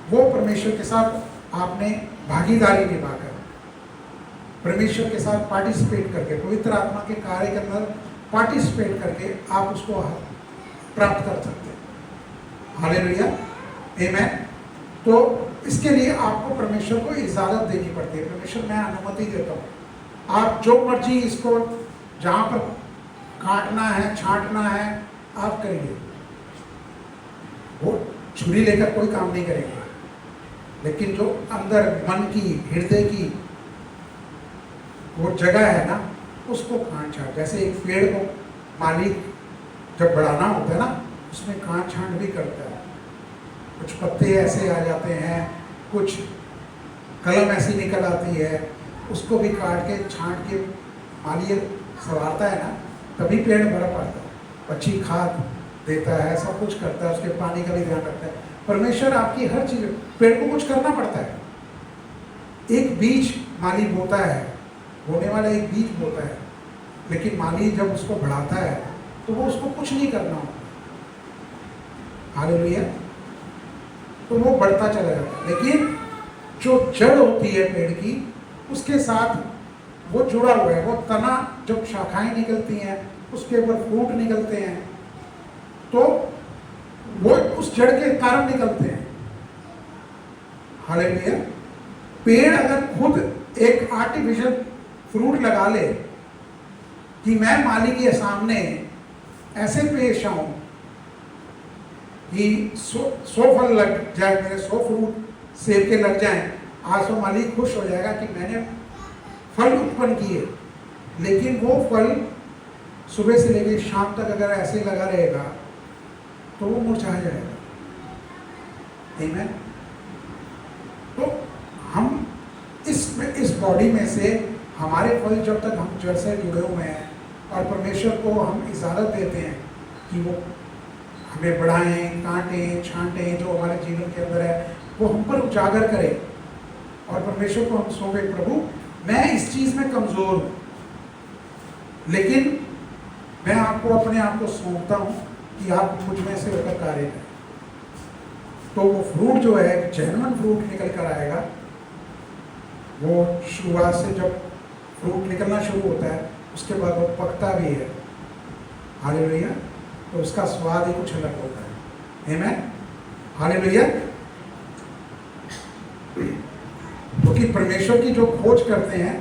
वो परमेश्वर के साथ आपने भागीदारी निभाकर, परमेश्वर के साथ पार्टिसिपेट करके, पवित्र आत्मा के कार्य के अंदर पार्टिसिपेट करके आप उसको प्राप्त कर सकते हैं। हालेलुया। आमीन। तो इसके लिए आपको परमेश्वर को इजाज़त देनी पड़ती है। परमेश्वर, मैं अनुमति देता हूँ, आप जो मर्जी इसको जहाँ पर काटना है, छांटना है, आप करिए। वो छुरी लेकर कोई काम नहीं करेंगे, लेकिन जो अंदर मन की, हृदय की वो जगह है ना, उसको काट छांट। जैसे एक पेड़ को मालिक जब बढ़ाना होता है ना, उसमें काट छांट भी करता है। कुछ पत्ते ऐसे आ जाते हैं, कुछ कलम ऐसी निकल आती है, उसको भी काट के छांट के माली संवारता है ना, तभी पेड़ बड़ा पड़ता है। अच्छी खाद देता है, सब कुछ करता है, उसके पानी का भी ध्यान रखता है। परमेश्वर आपकी हर चीज, पेड़ को कुछ करना पड़ता है। एक बीज माली बोता है, बोने वाला एक बीज बोता है, लेकिन माली जब उसको बढ़ाता है तो वो उसको कुछ नहीं करना होता। हालेलुया। तो वो बढ़ता चला जाता है, लेकिन जो जड़ होती है पेड़ की, उसके साथ वो जुड़ा हुआ है। वो तना, जब शाखाएं निकलती हैं, उसके ऊपर फ्रूट निकलते हैं, तो वो उस जड़ के कारण निकलते हैं। हालेलुया। पेड़ अगर खुद एक आर्टिफिशियल फ्रूट लगा ले कि मैं मालिक के सामने ऐसे पेश आऊं कि 100 फल लग जाए, मेरे 100 फ्रूट सेब के लग जाएं, आज तो मालिक खुश हो जाएगा कि मैंने फल उत्पन्न किए। लेकिन वो फल सुबह से लेकर शाम तक अगर ऐसे लगा रहेगा तो वो मुरझा जाएगा। आमीन। तो इसमें इस बॉडी में से हमारे फल जब तक हम जड़ से जुड़े हुए हैं और परमेश्वर को हम इजाज़त देते हैं कि वो हमें बढ़ाएं, काटें, छांटें, जो हमारे जीवन के अंदर है वो हम पर उजागर करें, और परमेश्वर को हम सौंपे, प्रभु मैं इस चीज़ में कमज़ोर हूँ, लेकिन मैं आपको अपने आप को सौंपता हूँ कि आप मुझ में से होकर कार्य करें। तो वो फ्रूट जो है, जेन्युइन फ्रूट निकल कर आएगा। वो शुरुआत से जब फ्रूट निकलना शुरू होता है उसके बाद वो पकता भी है, हालेलुया, तो उसका स्वाद ही कुछ अलग होता है। आमीन, हालेलुया। क्योंकि परमेश्वर की जो खोज करते हैं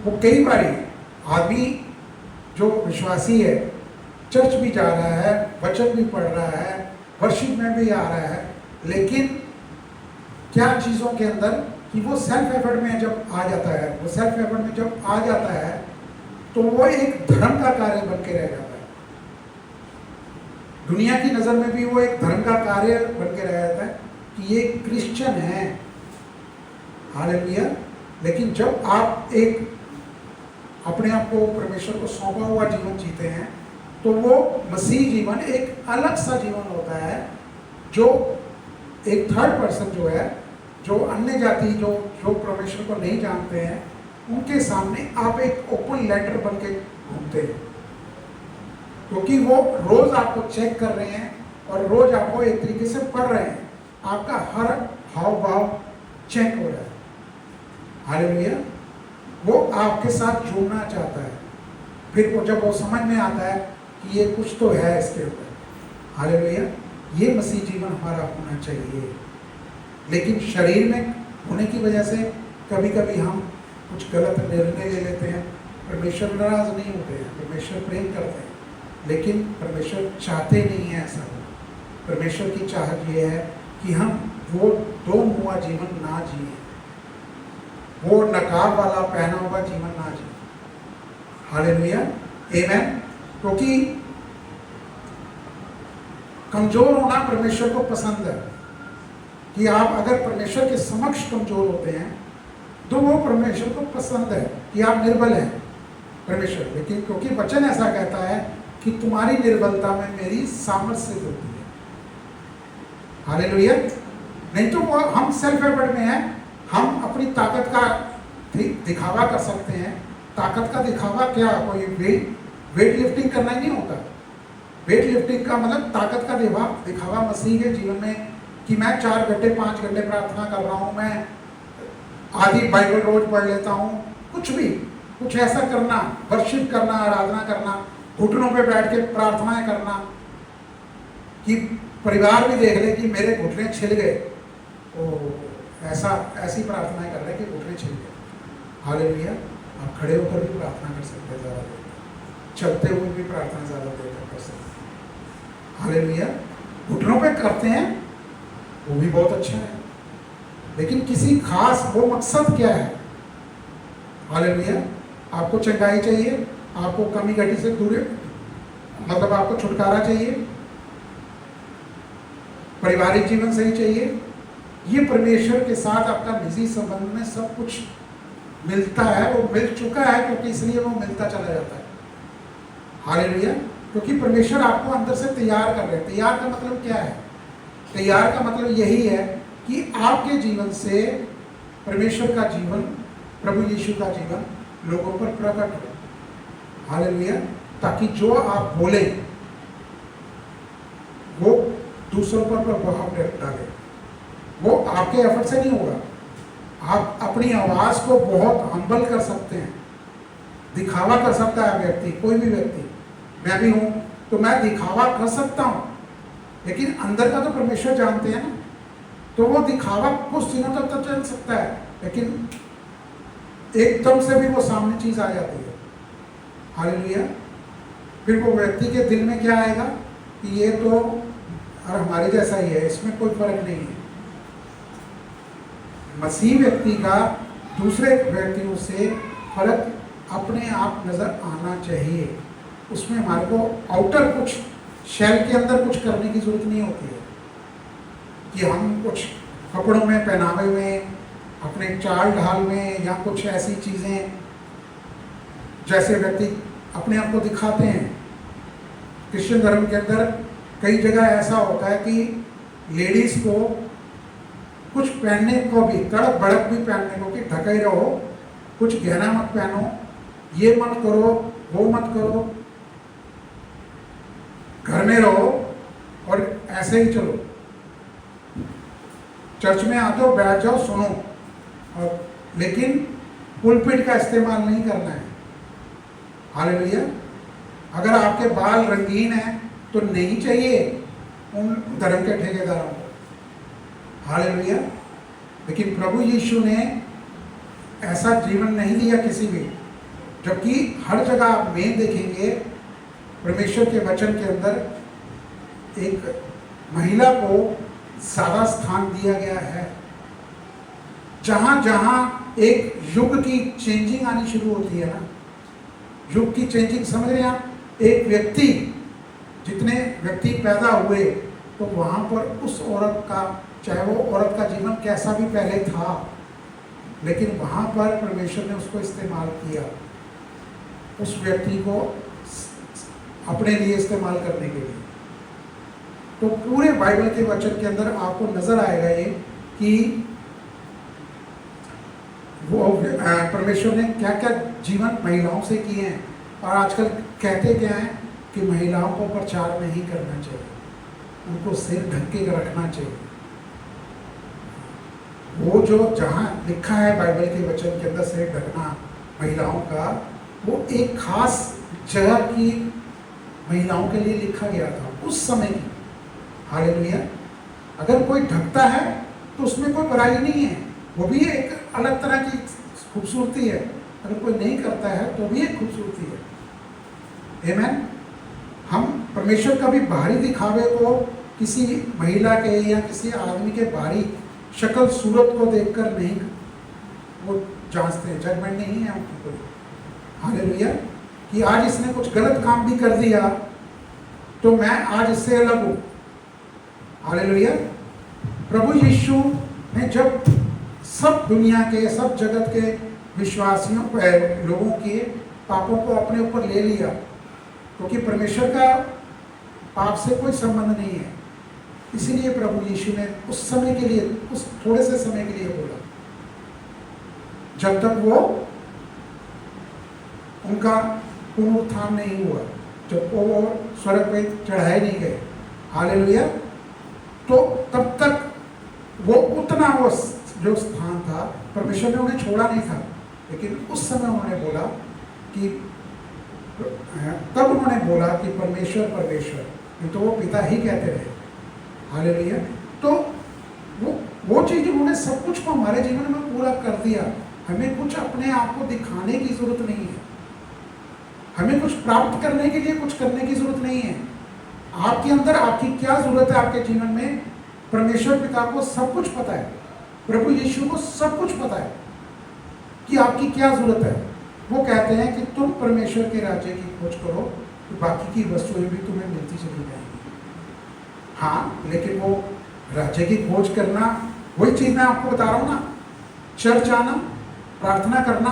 वो कई बार आदमी जो विश्वासी है, चर्च भी जा रहा है, वचन भी पढ़ रहा है, वर्शिप में भी आ रहा है, लेकिन क्या चीज़ों के अंदर कि वो सेल्फ एफर्ट में जब आ जाता है, वो सेल्फ एफर्ट में जब आ जाता है तो वो एक धर्म का कार्य बन के रह जाता है। दुनिया की नज़र में भी वो एक धर्म का कार्य बन के रह जाता है कि ये क्रिश्चियन है, हालेलुया। लेकिन जब आप एक अपने आप को परमेश्वर को सौंपा हुआ जीवन जीते हैं तो वो मसीह जीवन एक अलग सा जीवन होता है, जो एक थर्ड पर्सन जो है, जो अन्य जाति जो परमेश्वर को नहीं जानते हैं, उनके सामने आप एक ओपन लेटर बन के घूमते हैं, क्योंकि वो रोज आपको चेक कर रहे हैं और रोज आपको एक तरीके से पढ़ रहे हैं, आपका हर हाव भाव चेक हो रहा है, हालेलुया। वो आपके साथ जुड़ना चाहता है, फिर वो जब वो समझ में आता है कि ये कुछ तो है इसके ऊपर, हालेलुया, ये मसीह जीवन हमारा होना चाहिए। लेकिन शरीर में होने की वजह से कभी कभी हम कुछ गलत निर्णय ले लेते हैं। परमेश्वर नाराज नहीं होते हैं, परमेश्वर प्रेम करते हैं, लेकिन परमेश्वर चाहते नहीं है ऐसा हो। परमेश्वर की चाहत ये है कि हम वो दो मुआ जीवन ना जिए, वो नकाब वाला पहना हुआ जीवन ना जिए, हालेलुया, आमीन। क्योंकि कमजोर होना परमेश्वर को पसंद है, कि आप अगर परमेश्वर के समक्ष कमजोर होते हैं तो वो परमेश्वर को पसंद है कि आप निर्बल हैं परमेश्वर, लेकिन क्योंकि वचन ऐसा कहता है कि तुम्हारी निर्बलता में मेरी सामर्थ्य सिद्ध होती है, हालेलुया। नहीं तो वो हम सेल्फ एफर्ट में हैं, हम अपनी ताकत का दिखावा कर सकते हैं। ताकत का दिखावा क्या, कोई वेट लिफ्टिंग करना ही नहीं होता। वेट लिफ्टिंग का मतलब ताकत का दिखावा मसीह के जीवन में कि मैं 4 घंटे 5 घंटे प्रार्थना कर रहा हूँ, मैं आधी बाइबल रोज पढ़ लेता हूँ, कुछ भी कुछ ऐसा करना, वर्शिप करना, आराधना करना, घुटनों पे बैठ के प्रार्थनाएं करना कि परिवार भी देख ले कि मेरे घुटने छिल गए, तो ऐसी प्रार्थनाएं कर रहे कि घुटने छिल गए, हालेलुया। आप खड़े होकर भी प्रार्थना कर सकते हैं, ज़्यादा देर चलते हुए भी प्रार्थना ज़्यादा देर तक कर सकते हैं, हालेलुया। घुटनों पे करते हैं वो भी बहुत अच्छा है, लेकिन किसी खास वो मकसद क्या है, हालेलुया। आपको चंगाई चाहिए, आपको कमी घटी से दूर, मतलब आपको छुटकारा चाहिए, पारिवारिक जीवन सही चाहिए, ये परमेश्वर के साथ आपका निजी संबंध में सब कुछ मिलता है, वो मिल चुका है, क्योंकि इसलिए वो मिलता चला जाता है, हालेलुया। क्योंकि परमेश्वर आपको अंदर से तैयार कर रहे हैं। तैयार का मतलब क्या है? तैयार का मतलब यही है कि आपके जीवन से परमेश्वर का जीवन, प्रभु यीशु का जीवन लोगों पर प्रकट हो, हालेलुया, ताकि जो आप बोले वो दूसरों पर प्रभाव डाले। वो आपके एफर्ट से नहीं होगा। आप अपनी आवाज़ को बहुत हम्बल कर सकते हैं, दिखावा कर सकता है व्यक्ति, कोई भी व्यक्ति, मैं भी हूँ तो मैं दिखावा कर सकता हूँ, लेकिन अंदर का तो परमेश्वर जानते हैं ना, तो वो दिखावा कुछ दिनों तक तो चल सकता है, लेकिन एकदम से भी वो सामने चीज़ आ जाती है, हालेलुया। फिर वो व्यक्ति के दिल में क्या आएगा कि ये तो और हमारे जैसा ही है, इसमें कोई फर्क नहीं है। मसीह व्यक्ति का दूसरे व्यक्तियों से फर्क अपने आप नज़र आना चाहिए। उसमें हमारे को आउटर कुछ शेल के अंदर कुछ करने की जरूरत नहीं होती है कि हम कुछ कपड़ों में, पहनावे में अपने चाल ढाल में या कुछ ऐसी चीज़ें जैसे व्यक्ति अपने आप को दिखाते हैं। क्रिश्चियन धर्म के अंदर कई जगह ऐसा होता है कि लेडीज़ को कुछ पहनने को भी, तड़क भड़क भी पहनने को कि ढके रहो, कुछ गहना मत पहनो, ये मत करो, वो मत करो, घर में रहो और ऐसे ही चलो, चर्च में आते हो बैठ जाओ सुनो, और लेकिन पुलपिट का इस्तेमाल नहीं करना है। हालेलुया। अगर आपके बाल रंगीन हैं तो नहीं चाहिए उन धर्म के ठेकेदारों को। हालेलुया। लेकिन प्रभु यीशु ने ऐसा जीवन नहीं दिया किसी भी, जबकि हर जगह आप में देखेंगे परमेश्वर के वचन के अंदर एक महिला को ज़्यादा स्थान दिया गया है। जहाँ जहाँ एक युग की चेंजिंग आनी शुरू होती है ना, युग की चेंजिंग समझ रहे हैं आप, एक व्यक्ति, जितने व्यक्ति पैदा हुए तो वहाँ पर उस औरत का, चाहे वो औरत का जीवन कैसा भी पहले था, लेकिन वहाँ पर परमेश्वर ने उसको इस्तेमाल किया, उस व्यक्ति को अपने लिए इस्तेमाल करने के लिए। तो पूरे बाइबल के वचन के अंदर आपको नजर आएगा ये कि वो परमेश्वर ने क्या क्या जीवन महिलाओं से किए हैं। और आजकल कहते क्या हैं कि महिलाओं को प्रचार नहीं करना चाहिए, उनको सिर ढक के रखना चाहिए। वो जो जहाँ लिखा है बाइबल के वचन के अंदर सिर ढकना महिलाओं का, वो एक खास जगह की महिलाओं के लिए लिखा गया था उस समय की। हालेलुया। अगर कोई ढकता है तो उसमें कोई बुराई नहीं है, वो भी एक अलग तरह की खूबसूरती है। अगर कोई नहीं करता है तो भी एक खूबसूरती है। आमीन। हम परमेश्वर का भी बाहरी दिखावे को किसी महिला के या किसी आदमी के बाहरी शक्ल सूरत को देखकर नहीं वो जांचते हैं, जजमेंट नहीं है उनकी कोई। हालेलुया। कि आज इसने कुछ गलत काम भी कर दिया तो मैं आज इससे अलग हूँ। हालेलुया। प्रभु यीशु ने जब सब दुनिया के, सब जगत के विश्वासियों लोगों के पापों को अपने ऊपर ले लिया, क्योंकि परमेश्वर का पाप से कोई संबंध नहीं है, इसीलिए प्रभु यीशु ने उस समय के लिए, उस थोड़े से समय के लिए बोला, जब तक वो उनका पुनरुत्थान नहीं हुआ, जब वो स्वर्ग पे चढ़ाए नहीं गए। हालेलुया। तो तब तक वो उतना वो जो स्थान था, परमेश्वर ने उन्हें छोड़ा नहीं था, लेकिन उस समय उन्होंने बोला कि तब उन्होंने बोला कि परमेश्वर परमेश्वर, तो वो पिता ही कहते रहे। हालेलुया। तो वो चीज उन्होंने सब कुछ को हमारे जीवन में पूरा कर दिया। हमें कुछ अपने आप को दिखाने की जरूरत नहीं है, हमें कुछ प्राप्त करने के लिए कुछ करने की जरूरत नहीं है। आपके अंदर आपकी क्या जरूरत है आपके जीवन में, परमेश्वर पिता को सब कुछ पता है, प्रभु यीशु को सब कुछ पता है कि आपकी क्या जरूरत है। वो कहते हैं कि तुम परमेश्वर के राज्य की खोज करो तो बाकी की वस्तुएं भी तुम्हें मिलती चली जाएंगी। हाँ, लेकिन वो राज्य की खोज करना, वही चीज मैं आपको बता रहा हूँ ना, चर्च आना, प्रार्थना करना,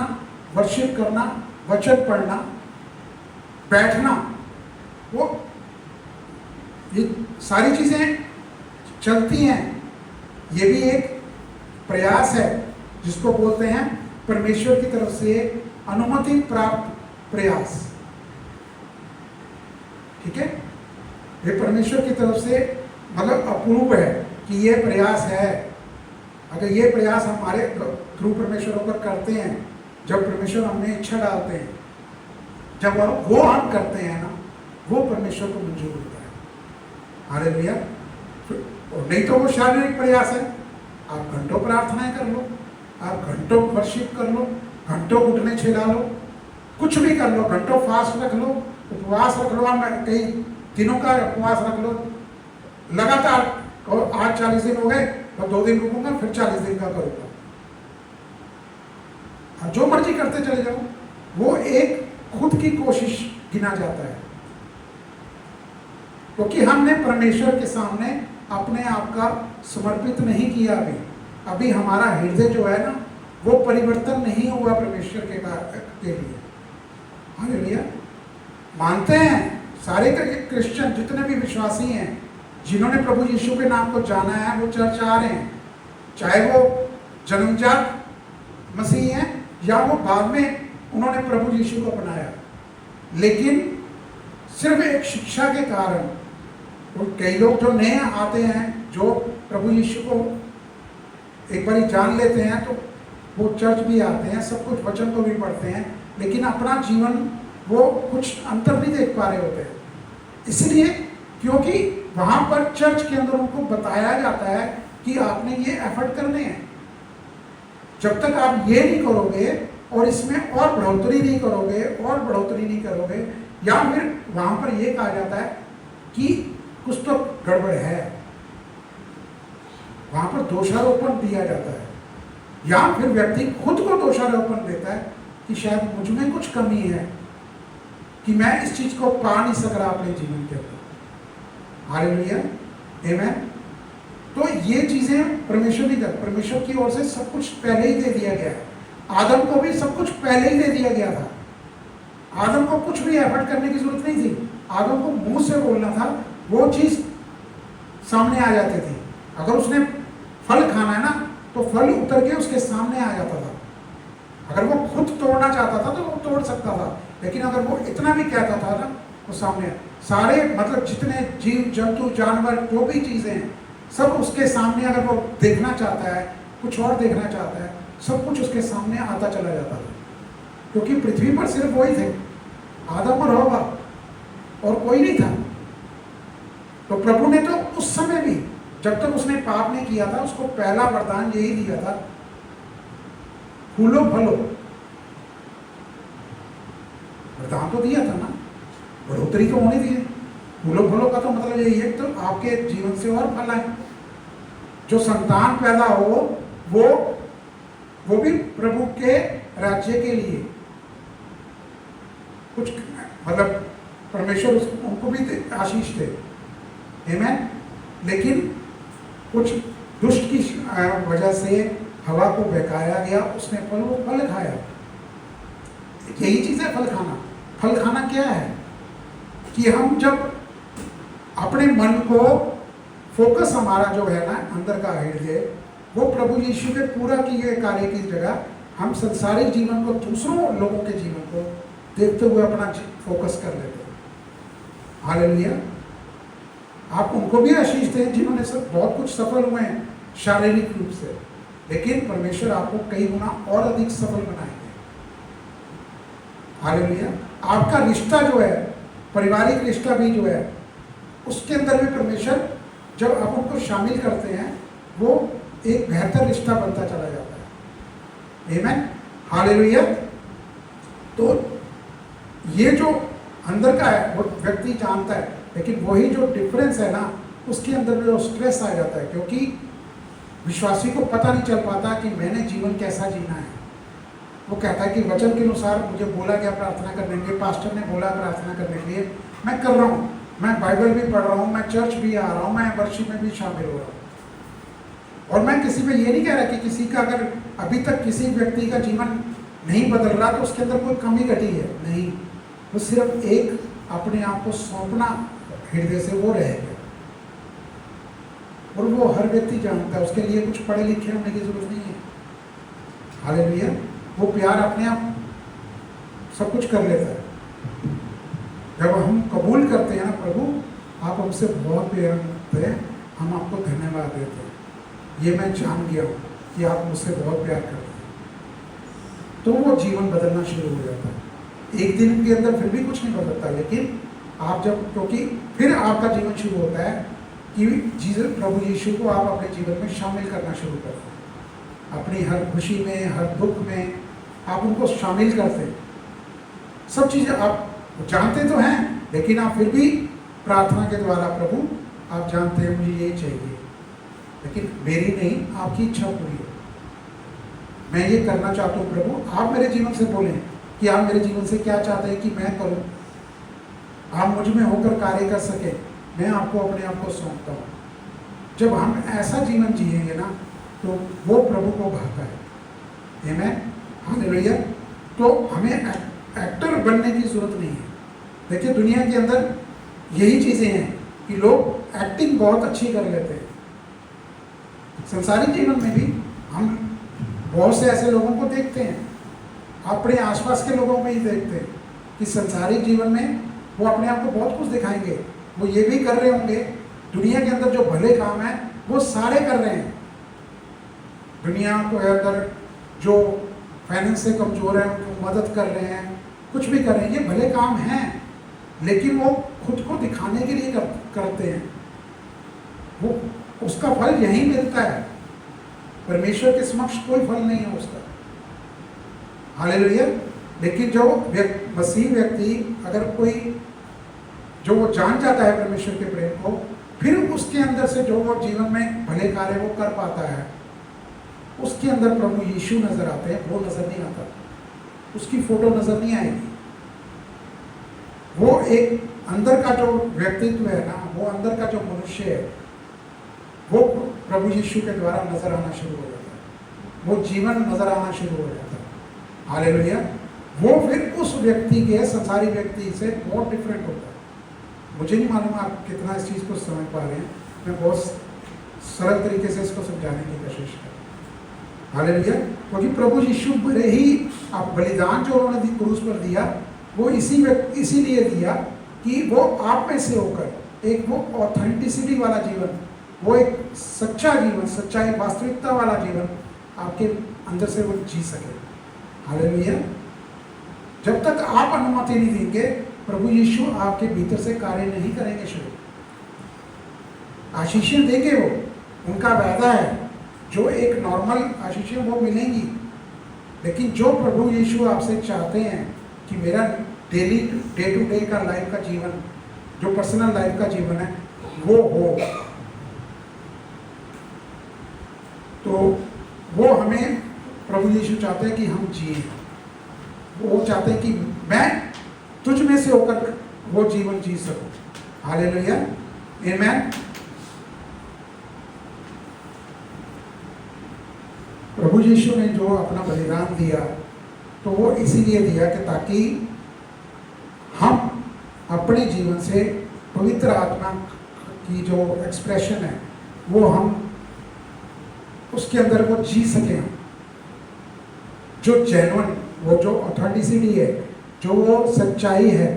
वर्शिप करना, वचन पढ़ना, बैठना, वो ये सारी चीजें चलती हैं। ये भी एक प्रयास है जिसको बोलते हैं परमेश्वर की तरफ से अनुमति प्राप्त प्रयास। ठीक है, ये परमेश्वर की तरफ से मतलब अप्रूव है कि ये प्रयास है। अगर ये प्रयास हमारे थ्रू परमेश्वर ऊपर करते हैं, जब परमेश्वर हमें इच्छा डालते हैं, जब वो हम करते हैं ना, वो परमेश्वर को मंजूर होता है। हालेलुया। और नहीं तो वो शारीरिक प्रयास है। आप घंटों प्रार्थनाएं कर लो, आप घंटों वर्शिप कर लो, घंटों घुटने छिला लो, कुछ भी कर लो, घंटों फास्ट रख लो, उपवास रख लो, आप कई दिनों का उपवास रख लो लगातार। और आज 40 दिन हो गए तो 2 दिन रुकूंगा, फिर 40 दिन का करूंगा। जो मर्जी करते चले जाओ, वो एक खुद की कोशिश गिना जाता है, क्योंकि हमने परमेश्वर के सामने अपने आप का समर्पित नहीं किया अभी। अभी हमारा हृदय जो है ना वो परिवर्तन नहीं हुआ परमेश्वर के लिए। हालेलुया। मानते हैं सारे क्रिश्चियन जितने भी विश्वासी हैं जिन्होंने प्रभु यीशु के नाम को जाना है वो चर्च आ रहे हैं, चाहे वो जन्मजात मसीह हैं या वो बाद में उन्होंने प्रभु यीशु को अपनाया, लेकिन सिर्फ एक शिक्षा के कारण और कई लोग जो नए आते हैं जो प्रभु यीशु को एक बार जान लेते हैं तो वो चर्च भी आते हैं, सब कुछ वचन को भी पढ़ते हैं, लेकिन अपना जीवन वो कुछ अंतर नहीं देख पा रहे होते हैं। इसलिए क्योंकि वहाँ पर चर्च के अंदर उनको बताया जाता है कि आपने ये एफर्ट करने हैं। जब तक आप ये नहीं करोगे और इसमें और बढ़ोतरी नहीं करोगे और बढ़ोतरी नहीं करोगे, या फिर वहाँ पर ये कहा जाता है कि कुछ तो गड़बड़ है, वहाँ पर दोषारोपण दिया जाता है, या फिर व्यक्ति खुद को दोषारोपण देता है कि शायद मुझ में कुछ कमी है कि मैं इस चीज को पा नहीं सक रहा अपने जीवन के अंदर। हालेलुया, आमेन। तो ये चीजें परमेश्वर नहीं कर, परमेश्वर की ओर से सब कुछ पहले ही दे दिया गया है। आदम को भी सब कुछ पहले ही दे दिया गया था, आदम को कुछ भी एफर्ट करने की जरूरत नहीं थी। आदम को मुंह से बोलना था, वो चीज सामने आ जाती थी। अगर उसने फल खाना है ना तो फल उतर के उसके सामने आ जाता था। अगर वो खुद तोड़ना चाहता था तो वो तोड़ सकता था, लेकिन अगर वो इतना भी कहता था ना वो सामने सारे मतलब जितने जीव जंतु जानवर जो भी चीजें हैं सब उसके सामने, अगर वो देखना चाहता है कुछ और देखना चाहता है सब कुछ उसके सामने आता चला जाता था, क्योंकि पृथ्वी पर सिर्फ वही थे, आदम और हव्वा, और कोई नहीं था। तो प्रभु ने तो उस समय भी जब तक उसने पाप नहीं किया था उसको पहला वरदान यही दिया था, फूलो फलो। वरदान तो दिया था ना, बढ़ोतरी तो होनी थी। फूलो फलो का तो मतलब यही है तो आपके जीवन से और फल आए, जो संतान पैदा हो वो भी प्रभु के राज्य के लिए कुछ मतलब परमेश्वर उनको भी आशीष थे, आमीन। लेकिन कुछ दुष्ट की वजह से हवा को बहकाया गया, उसने फल खाया। यही चीज है फल खाना। फल खाना क्या है कि हम जब अपने मन को फोकस हमारा जो है ना अंदर का हृदय वो प्रभु यीशु के पूरा किए कार्य की जगह हम संसारिक जीवन को, दूसरों लोगों के जीवन को देखते हुए अपना फोकस कर लेते हैं। हालेलुया। आप उनको भी आशीष दें जिन्होंने सब बहुत कुछ सफल हुए हैं शारीरिक रूप से, लेकिन परमेश्वर आपको कई गुना और अधिक सफल बनाएंगे। हालेलुया। आपका रिश्ता जो है, पारिवारिक रिश्ता भी जो है, उसके अंदर भी परमेश्वर जब आप उनको शामिल करते हैं वो एक बेहतर रिश्ता बनता चला जाता है, आमीन। हालेलुया। तो ये जो अंदर का है वो व्यक्ति जानता है, लेकिन वही जो डिफरेंस है ना उसके अंदर में वो स्ट्रेस आ जाता है, क्योंकि विश्वासी को पता नहीं चल पाता कि मैंने जीवन कैसा जीना है। वो कहता है कि वचन के अनुसार मुझे बोला गया प्रार्थना करने के लिए, पास्टर ने बोला प्रार्थना करने के लिए, मैं कर रहा हूँ, मैं बाइबल भी पढ़ रहा हूँ, मैं चर्च भी आ रहा हूँ, मैं वर्शिप में भी शामिल हो रहा हूँ। और मैं किसी में ये नहीं कह रहा कि किसी का अगर अभी तक किसी व्यक्ति का जीवन नहीं बदल रहा तो उसके अंदर कोई कमी घटी है, नहीं। वो सिर्फ एक अपने आप को सौंपना हृदय से वो रहेगा, और वो हर व्यक्ति जानता है, उसके लिए कुछ पढ़े लिखे होने की जरूरत नहीं है। हालेलुया। वो प्यार अपने आप सब कुछ कर लेता है। जब हम कबूल करते हैं ना, प्रभु आप हमसे बहुत प्यार करते हैं, हम आपको धन्यवाद देते हैं, ये मैं जान गया हूँ कि आप मुझसे बहुत प्यार करते हैं, तो वो जीवन बदलना शुरू हो जाता है। एक दिन के अंदर फिर भी कुछ नहीं बदलता, लेकिन आप जब, क्योंकि फिर आपका जीवन शुरू होता है कि प्रभु यीशु को आप अपने जीवन में शामिल करना शुरू करते हैं। अपनी हर खुशी में, हर दुख में आप उनको शामिल करते हैं। सब चीज़ें आप जानते तो हैं, लेकिन आप फिर भी प्रार्थना के द्वारा, प्रभु आप जानते हैं मुझे ये चाहिए, लेकिन मेरी नहीं आपकी इच्छा पूरी हो, मैं ये करना चाहता हूँ। प्रभु आप मेरे जीवन से बोलें कि आप मेरे जीवन से क्या चाहते हैं कि मैं करूँ, आप मुझ में होकर कार्य कर सके, मैं आपको अपने आप को सौंपता हूँ। जब हम ऐसा जीवन जिएंगे ना तो वो प्रभु को भाता है। आमेन, हालेलुया। तो हमें एक्टर बनने की जरूरत नहीं है। देखिए दुनिया के अंदर यही चीजें हैं कि लोग एक्टिंग बहुत अच्छी कर लेते हैं। संसारिक जीवन में भी हम बहुत से ऐसे लोगों को देखते हैं, अपने आसपास के लोगों में ही देखते हैं कि संसारिक जीवन में वो अपने आप को बहुत कुछ दिखाएंगे, वो ये भी कर रहे होंगे, दुनिया के अंदर जो भले काम है वो सारे कर रहे हैं। दुनिया को अंदर जो फाइनेंस से कमजोर है उनको मदद कर रहे हैं, कुछ भी कर रहे हैं, ये भले काम हैं, लेकिन वो खुद को दिखाने के लिए करते हैं। वो उसका फल यही मिलता है, परमेश्वर के समक्ष कोई फल नहीं है उसका। हालेलुया। लेकिन जो मसीह व्यक्ति अगर कोई जो वो जान जाता है परमेश्वर के प्रेम को, फिर उसके अंदर से जो वो जीवन में भले कार्य वो कर पाता है, उसके अंदर प्रभु यीशु नजर आते हैं, वो नजर नहीं आता, उसकी फोटो नजर नहीं आएगी। वो एक अंदर का जो व्यक्तित्व है ना, वो अंदर का जो मनुष्य है, वो प्रभु यीशु के द्वारा नजर आना शुरू हो जाता है, वो जीवन नजर आना शुरू हो जाता है। हालेलुया। वो फिर उस व्यक्ति के संसारी व्यक्ति से बहुत डिफरेंट होता है। मुझे नहीं मालूम आप कितना इस चीज़ को समझ पा रहे हैं, मैं बहुत सरल तरीके से इसको समझाने की कोशिश कर रहा हूँ। हालेलुया। क्योंकि प्रभु यीशु भले ही आप बलिदान जो उन्होंने क्रूस पर दिया, वो इसीलिए दिया कि वो आप में से होकर एक वो ऑथेंटिसिटी वाला जीवन, वो एक सच्चा जीवन, सच्चाई वास्तविकता वाला जीवन आपके अंदर से वो जी सके। हालेलुया। जब तक आप अनुमति नहीं देंगे, प्रभु यीशु आपके भीतर से कार्य नहीं करेंगे शुरू। आशीषें देंगे वो, उनका वादा है, जो एक नॉर्मल आशीषें वो मिलेंगी, लेकिन जो प्रभु यीशु आपसे चाहते हैं कि मेरा डेली डे टू डे का लाइफ का जीवन, जो पर्सनल लाइफ का जीवन है, वो हो, तो वो हमें प्रभु यीशु चाहते हैं कि हम जिए। वो चाहते हैं कि मैं तुझ में से होकर वो जीवन जी सकूं। हालेलुया, आमेन। प्रभु यीशु ने जो अपना बलिदान दिया, तो वो इसीलिए दिया कि ताकि हम अपने जीवन से पवित्र आत्मा की जो एक्सप्रेशन है, वो हम उसके अंदर वो जी सकें। जो जेन्युइन, वो जो ऑथेंटिसिटी है, जो वो सच्चाई है,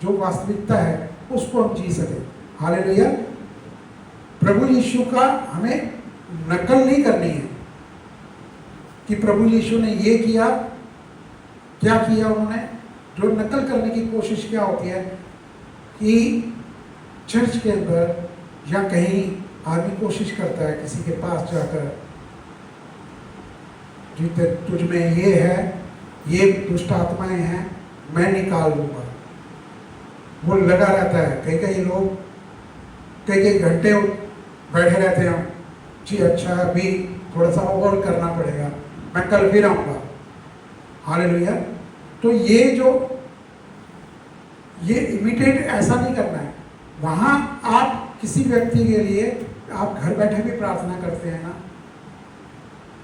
जो वास्तविकता है, उसको हम जी सकें। हालेलुया। प्रभु यीशु का हमें नकल नहीं करनी है कि प्रभु यीशु ने ये किया, क्या किया उन्होंने। जो नकल करने की कोशिश क्या होती है कि चर्च के अंदर या कहीं आदमी कोशिश करता है किसी के पास जाकर, जी तुझ में ये है, ये दुष्ट आत्माएं हैं, मैं निकाल लूंगा। वो लगा रहता है, कई लोग कई घंटे बैठे रहते हैं, जी अच्छा अभी थोड़ा सा और करना पड़ेगा, मैं कल फिर आऊँगा। हालेलुया। तो ये इमिटेट ऐसा नहीं करना है। वहाँ आप किसी व्यक्ति के लिए आप घर बैठे भी प्रार्थना करते हैं ना,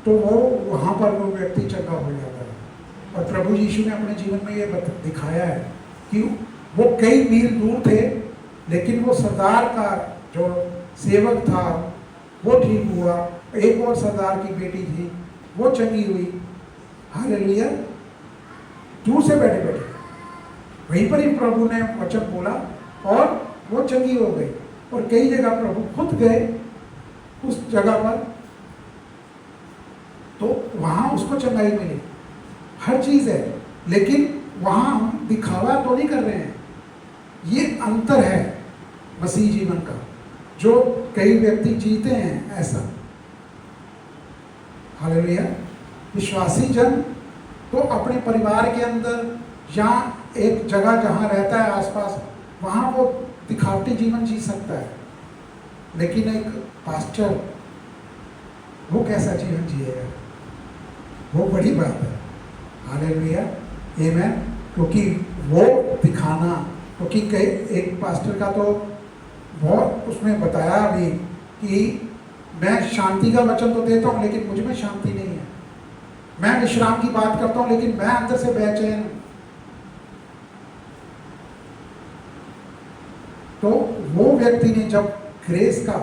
तो वो वहाँ पर वो व्यक्ति चंगा हो जाता है। और प्रभु यीशु ने अपने जीवन में ये दिखाया है कि वो कई मील दूर थे, लेकिन वो सरदार का जो सेवक था वो ठीक हुआ, एक और सरदार की बेटी थी वो चंगी हुई। हालेलुया। दूर से बैठे बैठे वहीं पर ही प्रभु ने वचन बोला और वो चंगी हो गई। और कई जगह प्रभु खुद गए उस जगह पर, तो वहाँ उसको चंगाई मिली। हर चीज़ है, लेकिन वहाँ हम दिखावा तो नहीं कर रहे हैं। ये अंतर है मसीह जीवन का, जो कई व्यक्ति जीते हैं ऐसा। हालेलुया। विश्वासी जन तो अपने परिवार के अंदर या एक जगह जहाँ रहता है आसपास, वहाँ वो दिखावटी जीवन जी सकता है, लेकिन एक पास्टर वो कैसा जीवन जिएगा, वो बड़ी बात है। हालेलुया, आमेन। क्योंकि वो दिखाना, क्योंकि एक पास्टर का तो बहुत उसमें बताया भी कि मैं शांति का वचन तो देता हूँ लेकिन मुझ में शांति नहीं है। मैं विश्राम की बात करता हूँ लेकिन मैं अंदर से बेचैन हूं। तो वो व्यक्ति ने जब ग्रेस का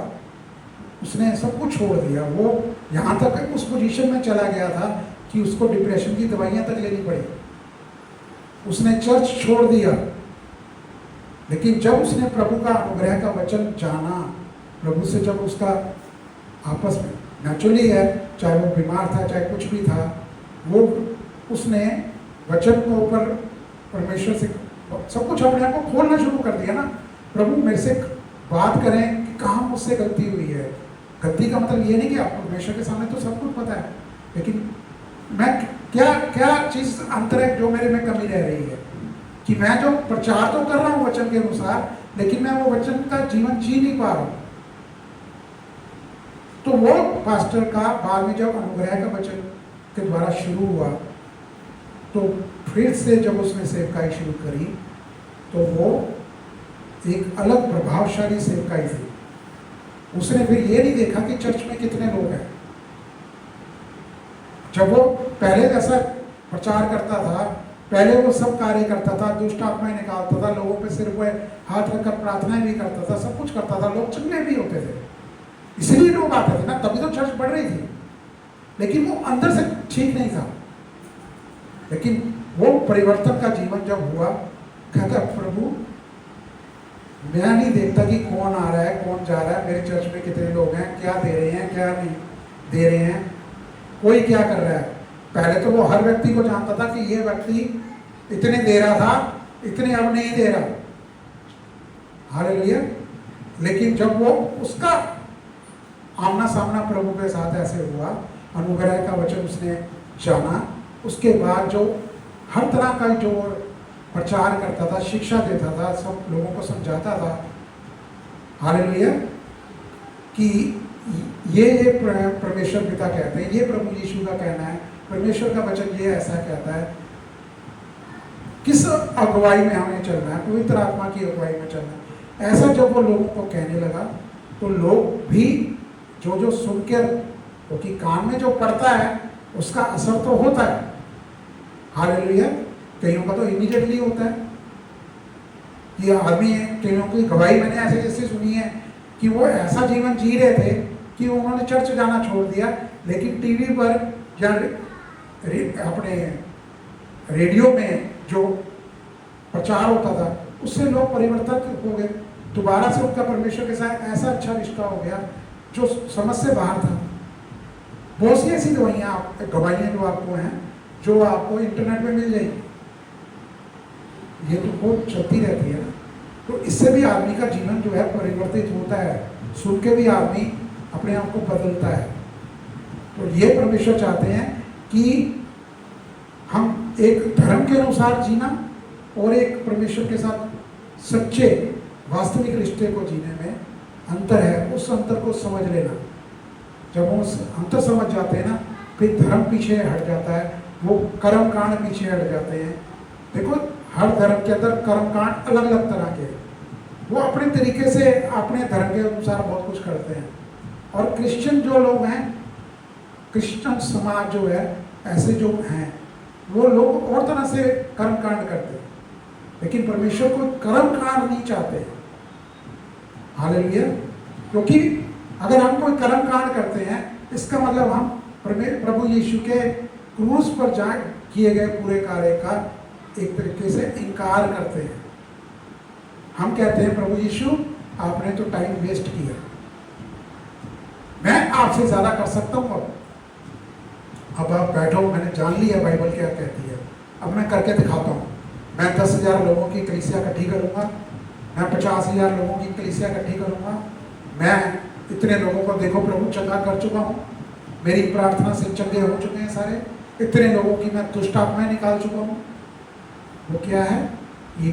उसने सब कुछ छोड़ दिया, वो यहां तक उस पोजीशन में चला गया था कि उसको डिप्रेशन की दवाइयां तक लेनी पड़ी। उसने चर्च छोड़ दिया, लेकिन जब उसने प्रभु का अनुग्रह का वचन जाना, प्रभु से जब उसका आपस में नेचुरली है, चाहे वो बीमार था चाहे कुछ भी था, वो उसने वचन को ऊपर परमेश्वर से सब कुछ अपने आप को खोलना शुरू कर दिया ना। प्रभु मेरे से बात करें कि कहाँ मुझसे गलती हुई है। गलती का मतलब ये नहीं कि आप परमेश्वर के सामने तो सब कुछ पता है, लेकिन मैं क्या क्या चीज अंतर है जो मेरे में कमी रह रही है कि मैं जो प्रचार तो कर रहा हूँ वचन के अनुसार, लेकिन मैं वो वचन का जीवन जी नहीं पा रहा हूँ। तो वो पास्टर का बाद में जब अनुग्रह का वचन के द्वारा शुरू हुआ, तो फिर से जब उसने सेवकाई शुरू करी तो वो एक अलग प्रभावशाली सेवकाई थी। उसने फिर ये नहीं देखा कि चर्च में कितने लोग हैं। जब वो पहले जैसा प्रचार करता था, पहले वो सब कार्य करता था, दुष्ट आत्माएं निकालता था, लोगों पे सिर पे हाथ रखकर प्रार्थनाएं भी करता था, सब कुछ करता था, लोग चंगे भी होते थे, इसलिए लोग आते थे ना, तभी तो चर्च बढ़ रही थी। लेकिन वो अंदर से ठीक नहीं था। लेकिन वो परिवर्तन का जीवन जब हुआ, कहता प्रभु मैं नहीं देखता कि कौन आ रहा है कौन जा रहा है, मेरे चर्च में कितने लोग हैं, क्या दे रहे हैं क्या नहीं दे रहे हैं, कोई क्या कर रहा है। पहले तो वो हर व्यक्ति को जानता था कि ये व्यक्ति इतने दे रहा था, इतने अब नहीं दे रहा, हालेलुया। लेकिन जब वो उसका आमना सामना प्रभु के साथ ऐसे हुआ, अनुग्रह का वचन उसने जाना, उसके बाद जो हर तरह का जो प्रचार करता था, शिक्षा देता था, सब लोगों को समझाता था, हालेलुया, कि ये परमेश्वर पिता कहते हैं, ये प्रभु यीशु का कहना है, परमेश्वर का वचन ये ऐसा कहता है। किस अगुवाई में हमें चलना है, पवित्र आत्मा की अगुवाई में चलना है। ऐसा जब वो लोगों को कहने लगा तो लोग भी जो जो सुनकर, क्योंकि कान में जो पड़ता है उसका असर तो होता है, हालेलुया। कईयों का तो इमीडिएटली होता है। ये आदमी है, कईयों की गवाही मैंने ऐसे जैसे सुनी है कि वो ऐसा जीवन जी रहे थे कि उन्होंने चर्च जाना छोड़ दिया, लेकिन टीवी पर या अपने रेडियो में जो प्रचार होता था उससे लोग परिवर्तन हो गए, दोबारा से उनका परमेश्वर के साथ ऐसा अच्छा रिश्ता हो गया जो समझ से बाहर था। बहुत सी ऐसी गवाहियाँ जो आपको हैं, जो आपको इंटरनेट में मिल जाएगी, ये तो बहुत चलती रहती है ना। तो इससे भी आदमी का जीवन जो है परिवर्तित होता है, सुन के भी आदमी अपने आप को बदलता है। तो ये परमेश्वर चाहते हैं कि हम एक धर्म के अनुसार जीना और एक परमेश्वर के साथ सच्चे वास्तविक रिश्ते को जीने में अंतर है, उस अंतर को समझ लेना। जब हम उस अंतर समझ जाते हैं ना, फिर धर्म पीछे हट जाता है, वो कर्म कांड पीछे हट जाते हैं। देखो हर धर्म के अंदर कर्म कांड अलग अलग तरह के हैं, वो अपने तरीके से अपने धर्म के अनुसार बहुत कुछ करते हैं। और क्रिश्चियन जो लोग हैं, क्रिश्चियन समाज जो है, ऐसे जो हैं वो लोग और तरह से कर्म कांड करते हैं, लेकिन परमेश्वर को कर्म कांड नहीं चाहते, हालेलुया। क्योंकि अगर हम कोई कर्म कांड करते हैं, इसका मतलब हम प्रभु यीशु के क्रूस पर जा किए गए पूरे कार्य का एक तरीके से इनकार करते हैं। हम कहते हैं प्रभु यीशु आपने तो टाइम वेस्ट किया, मैं आपसे ज्यादा कर सकता हूँ। अब आप बैठो, मैंने जान लिया बाइबल क्या कहती है, अब मैं करके दिखाता हूँ। मैं 10,000 लोगों की कलीसिया इकट्ठी करूँगा, मैं 50,000 लोगों की कलीसिया इकट्ठी करूँगा, मैं इतने लोगों को देखो प्रभु चंगा कर चुका हूँ, मेरी प्रार्थना से चंगे हो चुके हैं सारे, इतने लोगों की मैं दुष्ट आत्माएं निकाल चुका हूँ। वो क्या है? ये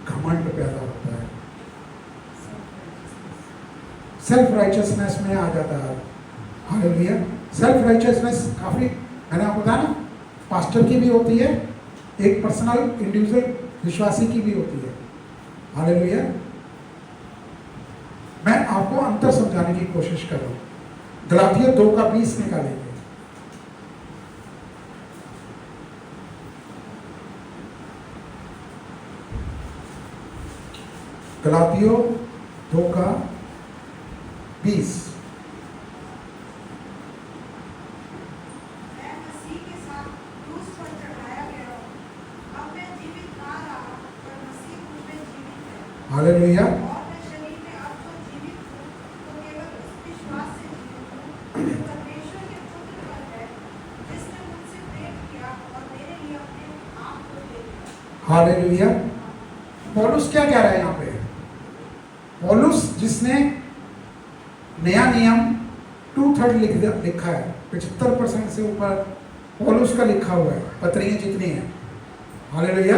घमंड पैदा होता है, सेल्फ राइचियसनेस में आ जाता है। हालेलुया। सेल्फ राइचियसनेस काफी, मैंने आपको बताया ना, पास्टर की भी होती है, एक पर्सनल इंडिविजुअल विश्वासी की भी होती है। हालेलुया। मैं आपको अंतर समझाने की कोशिश कर रहा हूँ। गलातियों 2:20 निकालेंगे। गलातियों 2:20। मैं मसीह के साथ क्रूस पर चढ़ाया गया हूँ। अब मैं जीवित ना रहा, पर मसीह मुझ में जीवित है। हालेलुया। और मैं शरीर में अब जो जीवित हूँ, तो केवल उस विश्वास से जीवित हूँ जो परमेश्वर के पुत्र पर है, जिसने मुझसे प्रेम किया और मेरे लिए अपने आप को दे दिया। हालेलुया। पौलुस क्या कह रहा है यहाँ पे? पौलुस जिसने नया नियम 2/3 लिखा है, 75% से ऊपर पौलुस का लिखा हुआ है, पत्रियां जितनी हैं। हालेलुया।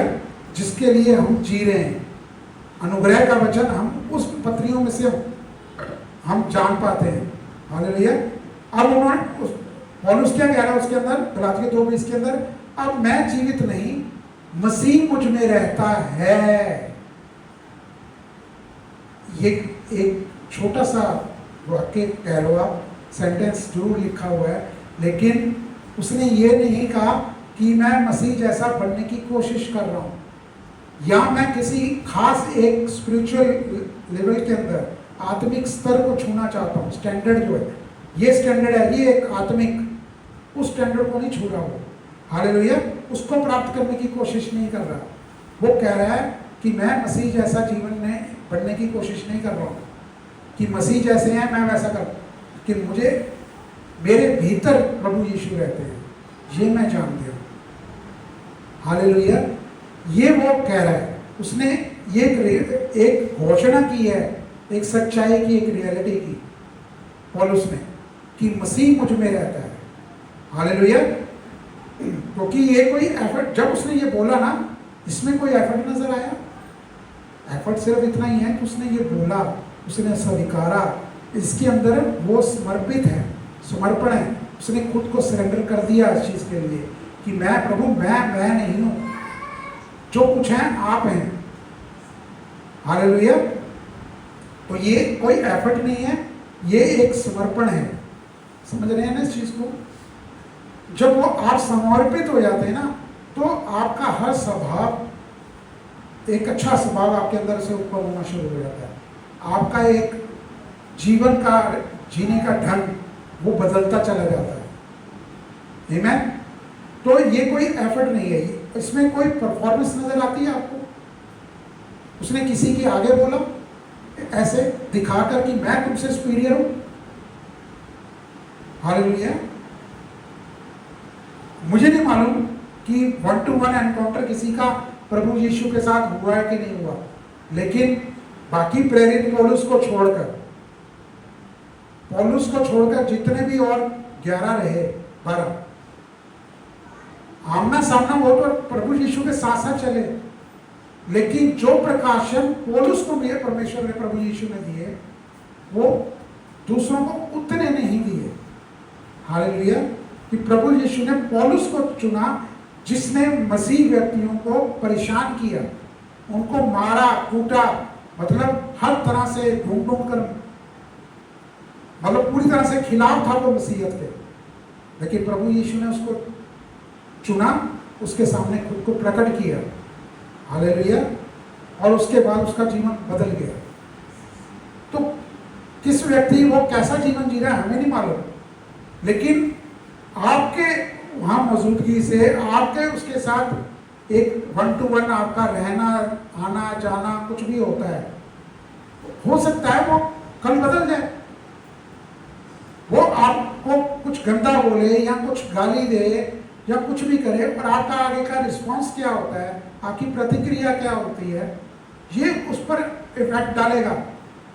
जिसके लिए हम जी रहे हैं, अनुग्रह का वचन हम उस पत्रियों में से हम जान पाते हैं। हालेलुया। अब उन्होंने पौलुस क्या कह रहा है उसके अंदर, गलातियों 2:20 के अंदर, अब मैं जीवित नहीं, मसीह मुझ में रहता है। ये एक छोटा सा वाक्य कह लो आप, सेंटेंस जरूर लिखा हुआ है, लेकिन उसने ये नहीं कहा कि मैं मसीह जैसा बनने की कोशिश कर रहा हूँ, या मैं किसी खास एक स्पिरिचुअल लेवल के अंदर आत्मिक स्तर को छूना चाहता हूँ। स्टैंडर्ड जो है, ये स्टैंडर्ड है, ये एक आत्मिक, उस स्टैंडर्ड को नहीं छू रहा वो। हालेलुया। उसको प्राप्त करने की कोशिश नहीं कर रहा। वो कह रहा है कि मैं मसीह जैसा जीवन में बनने की कोशिश नहीं कर रहा हूँ कि मसीह जैसे हैं मैं वैसा कर, कि मुझे मेरे भीतर प्रभु यीशु रहते हैं, ये मैं जानती हूँ। हालेलुया। ये वो कह रहा है। उसने ये एक घोषणा की है, एक सच्चाई की, एक रियलिटी की पौलुस ने, कि मसीह मुझ में रहता है। हालेलुया। क्योंकि ये कोई एफर्ट, जब उसने ये बोला ना, इसमें कोई एफर्ट नजर आया? एफर्ट सिर्फ इतना ही है कि उसने ये बोला, उसने स्वीकारा, इसके अंदर वो समर्पित है, समर्पण है। उसने खुद को सरेंडर कर दिया इस चीज के लिए कि मैं प्रभु, मैं नहीं हूं, जो कुछ है आप हैं। हालेलुया। तो ये कोई एफर्ट नहीं है, ये एक समर्पण है। समझ रहे हैं ना इस चीज को? जब वो आप समर्पित हो जाते हैं ना, तो आपका हर स्वभाव, एक अच्छा स्वभाव आपके अंदर से ऊपर होना शुरू हो जाता है। आपका एक जीवन का जीने का ढंग वो बदलता चला जाता है। आमीन। तो ये कोई एफर्ट नहीं है, इसमें कोई परफॉर्मेंस नजर आती है आपको? उसने किसी के आगे बोला ऐसे दिखाकर कि मैं तुमसे सुपीरियर हूं? हालेलुया। मुझे नहीं मालूम कि 1-to-1 एनकाउंटर किसी का प्रभु यीशु के साथ हुआ है कि नहीं हुआ, लेकिन बाकी प्रेरित पौलुस को छोड़कर जितने भी और 11 रहे, 12 आमना सामना वो तो प्रभु यीशु के साथ साथ चले, लेकिन जो प्रकाशन पौलुस को भी परमेश्वर ने, प्रभु यीशु ने दिए, वो दूसरों को उतने नहीं दिए। हालेलुया। कि प्रभु यीशु ने पौलुस को चुना, जिसने मसीह व्यक्तियों को परेशान किया, उनको मारा कूटा, मतलब हर तरह से ढूंढ कर, मतलब पूरी तरह से खिलाफ था वो मसीहत के, लेकिन प्रभु यीशु ने उसको चुना, उसके सामने खुद को प्रकट किया। हालेलुया। और उसके बाद उसका जीवन बदल गया। तो किस व्यक्ति वो कैसा जीवन जी रहा है हमें नहीं मालूम, लेकिन आपके वहां मौजूदगी से, आपके उसके साथ एक 1-to-1 आपका रहना, आना जाना कुछ भी होता है, हो सकता है वो कल बदल जाए। वो आपको कुछ गंदा बोले या कुछ गाली दे या कुछ भी करे, पर आपका आगे का रिस्पांस क्या होता है, आपकी प्रतिक्रिया क्या होती है, ये उस पर इफेक्ट डालेगा।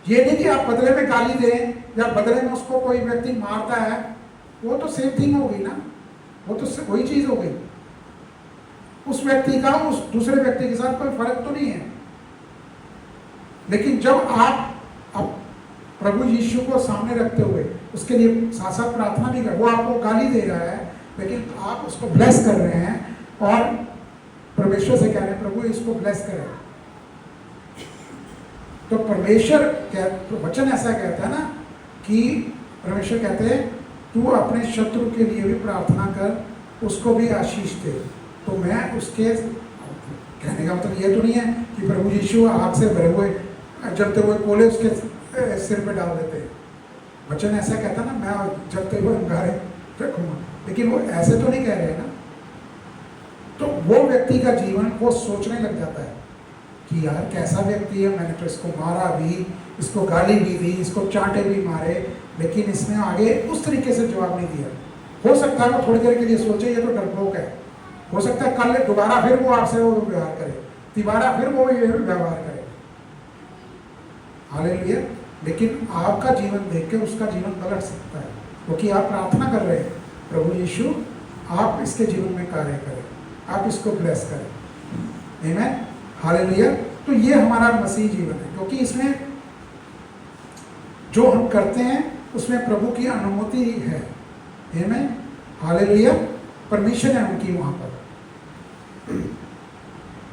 ये नहीं कि आप बदले में गाली दें या बदले में उसको कोई व्यक्ति मारता है, वो तो सेम थिंग हो गई ना, वो तो वही चीज हो गई। उस व्यक्ति का उस दूसरे व्यक्ति के साथ कोई फर्क तो नहीं है। लेकिन जब आप प्रभु यीशु को सामने रखते हुए उसके लिए साथ साथ प्रार्थना भी कर, वो आपको गाली दे रहा है, लेकिन आप उसको ब्लेस कर रहे हैं और परमेश्वर से कह रहे हैं प्रभु इसको ब्लेस करें, तो परमेश्वर वचन ऐसा कहता है ना कि परमेश्वर कहते हैं तू अपने शत्रु के लिए भी प्रार्थना कर, उसको भी आशीष दे। तो मैं उसके कहने का मतलब ये तो नहीं है कि प्रभु यीशु आग से भरे हुए जलते हुए कोले उसके सिर पे डाल देते हैं। वचन ऐसा कहता ना, मैं जलते हुए अंगारे रखूंगा, लेकिन वो ऐसे तो नहीं कह रहे ना। तो वो व्यक्ति का जीवन वो सोचने लग जाता है कि यार कैसा व्यक्ति है, मैंने तो इसको मारा भी, इसको गाली भी दी, इसको चांटे भी मारे, लेकिन इसने आगे उस तरीके से जवाब नहीं दिया। हो सकता है वो थोड़ी देर के लिए सोचे ये तो डरपोक है, हो सकता है कल दोबारा फिर वो आपसे वो व्यवहार करे, दोबारा फिर वो ये व्यवहार करे। हालेलुया। लेकिन आपका जीवन देख के उसका जीवन पलट सकता है, क्योंकि आप प्रार्थना कर रहे हैं प्रभु यीशु आप इसके जीवन में कार्य करें, आप इसको ब्लेस करें। आमीन, हालेलुया। तो ये हमारा मसीह जीवन है, क्योंकि इसमें जो हम करते हैं उसमें प्रभु की अनुमति है। आमीन, हालेलुया। परमिशन है उनकी वहां पर।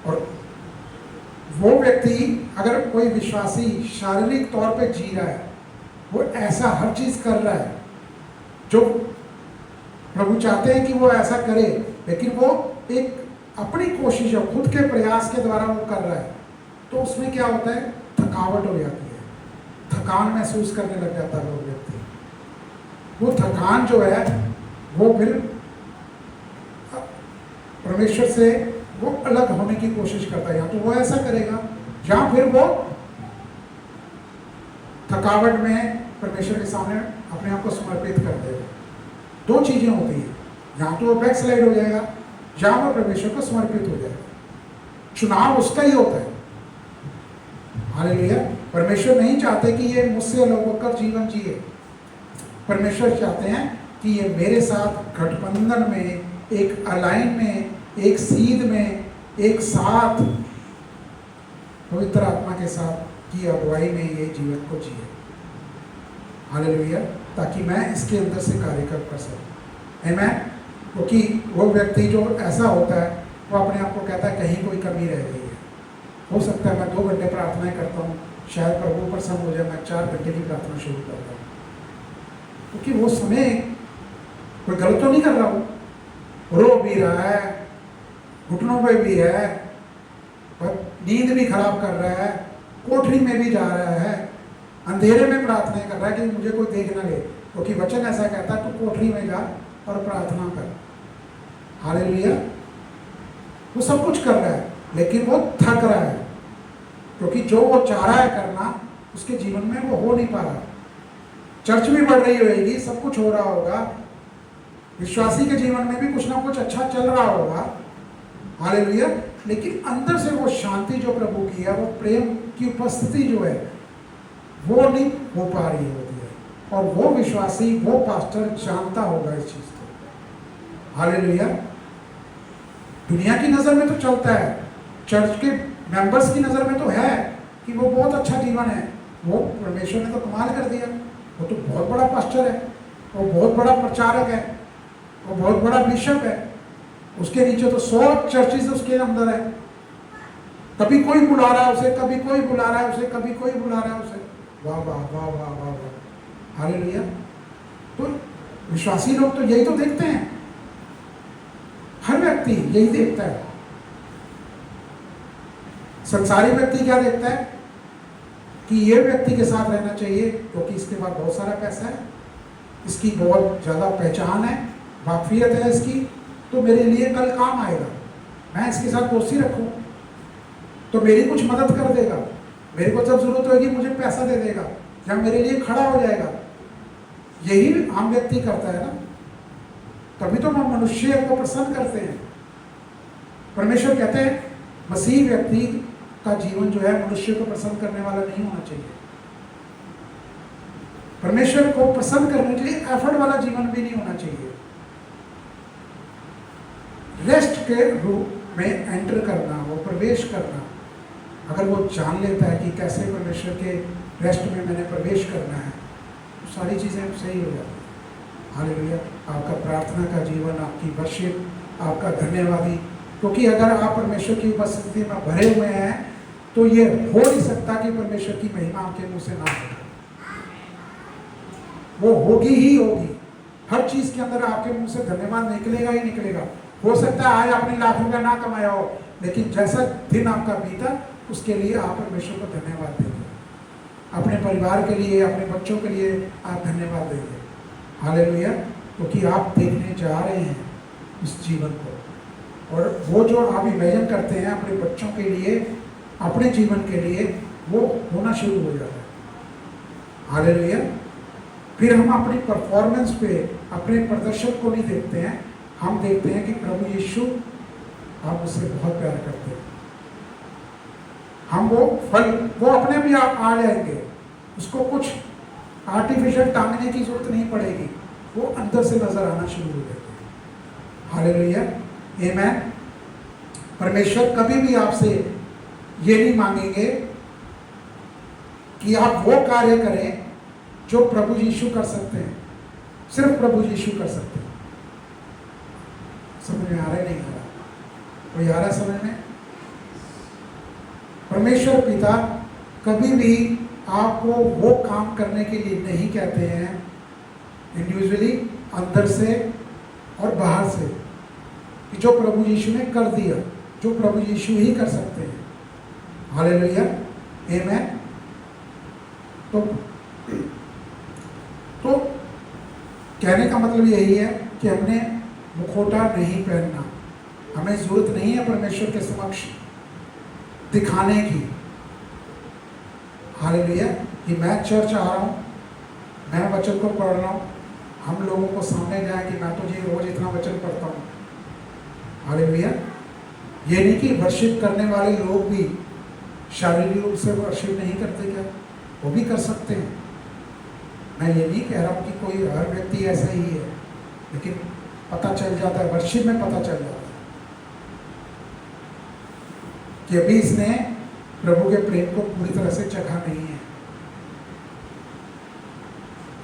और वो व्यक्ति अगर कोई विश्वासी शारीरिक तौर पे जी रहा है, वो ऐसा हर चीज कर रहा है जो प्रभु चाहते हैं कि वो ऐसा करे, लेकिन वो एक अपनी कोशिश और खुद के प्रयास के द्वारा वो कर रहा है, तो उसमें क्या होता है, थकावट हो जाती है, थकान महसूस करने लग जाता है वो व्यक्ति। वो थकान जो है वो फिर परमेश्वर से वो अलग होने की कोशिश करता है, या तो वो ऐसा करेगा या फिर वो थकावट में परमेश्वर के सामने अपने आप को समर्पित कर देगा। दो चीजें होती हैं, या तो वो बैक स्लाइड हो जाएगा या वो परमेश्वर को समर्पित हो जाएगा। चुनाव उसका ही होता है। हालेलुया। परमेश्वर नहीं चाहते कि ये मुझसे अलग होकर जीवन जिए। परमेश्वर चाहते हैं कि ये मेरे साथ गठबंधन में, एक अलाइन में, एक सीध में, एक साथ पवित्र आत्मा के साथ की अगुवाई में ये जीवन को जिए। हालेलुया। ताकि मैं इसके अंदर से कार्य कर सकूं। आमीन। क्योंकि वो व्यक्ति जो ऐसा होता है वो अपने आप को कहता है कहीं कोई कमी रह गई है। हो सकता है मैं 2 घंटे प्रार्थनाएं करता हूँ, शायद प्रभु प्रसन्न हो जाए, मैं 4 घंटे की प्रार्थना शुरू करता हूँ, क्योंकि वो समय कोई गलत तो नहीं कर रहा हूँ, रो भी रहा है, घुटनों पे भी है, नींद भी खराब कर रहा है, कोठरी में भी जा रहा है, अंधेरे में प्रार्थना कर रहा है कि मुझे कोई देख ना ले, क्योंकि वचन ऐसा कहता है तो कोठरी में जा और प्रार्थना कर। हालेलुया। वो सब कुछ कर रहा है, लेकिन वो थक रहा है, क्योंकि जो वो चाह रहा है करना उसके जीवन में वो हो नहीं पा रहा। चर्च भी बढ़ रही होगी, सब कुछ हो रहा होगा, विश्वासी के जीवन में भी कुछ ना कुछ अच्छा चल रहा होगा। हालेलुया। लेकिन अंदर से वो शांति जो प्रभु की है, वो प्रेम की उपस्थिति जो है वो नहीं हो पा रही होती है, और वो विश्वासी, वो पास्टर जानता होगा इस चीज को। हालेलुया। दुनिया की नजर में तो चलता है, चर्च के मेंबर्स की नजर में तो है कि वो बहुत अच्छा जीवन है, वो परमेश्वर ने तो कमाल कर दिया, वो तो बहुत बड़ा पास्टर है, वो बहुत बड़ा प्रचारक है, वो बहुत बड़ा बिशप है, उसके नीचे तो 100 चर्चेस उसके अंदर है, कभी कोई बुला रहा है उसे, कभी कोई बुला रहा है उसे, कभी कोई बुला रहा है उसे। वाह वाह वाह वाह वाह वाह। हालेलुया। तो विश्वासी लोग तो यही तो देखते हैं, हर व्यक्ति यही देखता है। संसारी व्यक्ति क्या देखता है कि ये व्यक्ति के साथ रहना चाहिए क्योंकि इसके पास बहुत सारा पैसा है, इसकी बहुत ज़्यादा पहचान है, वाकफियत है इसकी, तो मेरे लिए कल काम आएगा, मैं इसके साथ दोस्ती रखूं तो मेरी कुछ मदद कर देगा, मेरे को जब जरूरत होगी मुझे पैसा दे देगा या मेरे लिए खड़ा हो जाएगा। यही आम व्यक्ति करता है ना, तभी तो हम मनुष्य को प्रसन्न करते हैं। परमेश्वर कहते हैं मसीह व्यक्ति का जीवन जो है मनुष्य को प्रसन्न करने वाला नहीं होना चाहिए। परमेश्वर को प्रसन्न करने के लिए एफर्ट वाला जीवन भी नहीं होना चाहिए। रेस्ट के रूप में एंटर करना, वो प्रवेश करना, अगर वो जान लेता है कि कैसे परमेश्वर के रेस्ट में मैंने प्रवेश करना है, तो सारी चीज़ें सही हो जाती हैं। हालेलुया। आपका प्रार्थना का जीवन, आपकी वर्शिप, आपका धन्यवादी, क्योंकि अगर आप परमेश्वर की उपस्थिति में भरे हुए हैं तो ये हो नहीं सकता कि परमेश्वर की महिमा आपके मुंह से ना हो। वो होगी ही होगी। हर चीज के अंदर आपके मुंह से धन्यवाद निकलेगा ही निकलेगा। हो सकता है आज आपने लाख रुपया ना कमाया हो, लेकिन जैसा दिन आपका बीता उसके लिए आप परमेश्वर को धन्यवाद देंगे। अपने परिवार के लिए, अपने बच्चों के लिए आप धन्यवाद देंगे। हालेलुया। क्योंकि आप देखने जा रहे हैं उस जीवन को, और वो जो आप इमेजिन करते हैं अपने बच्चों के लिए, अपने जीवन के लिए, वो होना शुरू हो जाता है। हालेलुया। फिर हम अपनी परफॉर्मेंस पे, अपने प्रदर्शन को नहीं देखते हैं, हम देखते हैं कि प्रभु यीशु आप उससे बहुत प्यार करते हैं। हम वो फल वो अपने भी आ जाएंगे, उसको कुछ आर्टिफिशियल टांगने की जरूरत नहीं पड़ेगी, वो अंदर से नजर आना शुरू हो जाएगी। हालेलुया, आमीन। परमेश्वर कभी भी आपसे ये नहीं मांगेंगे कि आप वो कार्य करें जो प्रभु यीशु कर सकते हैं, सिर्फ प्रभु यीशु कर सकते हैं। समझ में आ रहा है नहीं आ रहा? कोई आ रहा है समझ में? परमेश्वर पिता कभी भी आपको वो काम करने के लिए नहीं कहते हैं इंडिविजुअली, अंदर से और बाहर से, कि जो प्रभु यीशु ने कर दिया, जो प्रभु यीशु ही कर सकते हैं। हालेलुया, आमीन। तो कहने का मतलब यही है कि हमने मुखौटा नहीं पहनना, हमें जरूरत नहीं है परमेश्वर के समक्ष दिखाने की। हालेलुया, कि मैं चर्च आ रहा हूँ, मैं वचन को पढ़ रहा हूँ, हम लोगों को सामने जाए कि मैं तो जी रोज इतना वचन पढ़ता हूँ। हालेलुया। ये नहीं कि वर्शिप करने वाले लोग भी शारीरिक रूप से वर्शिप नहीं करते, क्या वो भी कर सकते हैं। मैं ये नहीं कह रहा हूँ कि कोई हर व्यक्ति ऐसा ही है, लेकिन पता चल जाता है, वर्शिप में पता चल जाता है कि अभी इसने प्रभु के प्रेम को पूरी तरह से चखा नहीं है।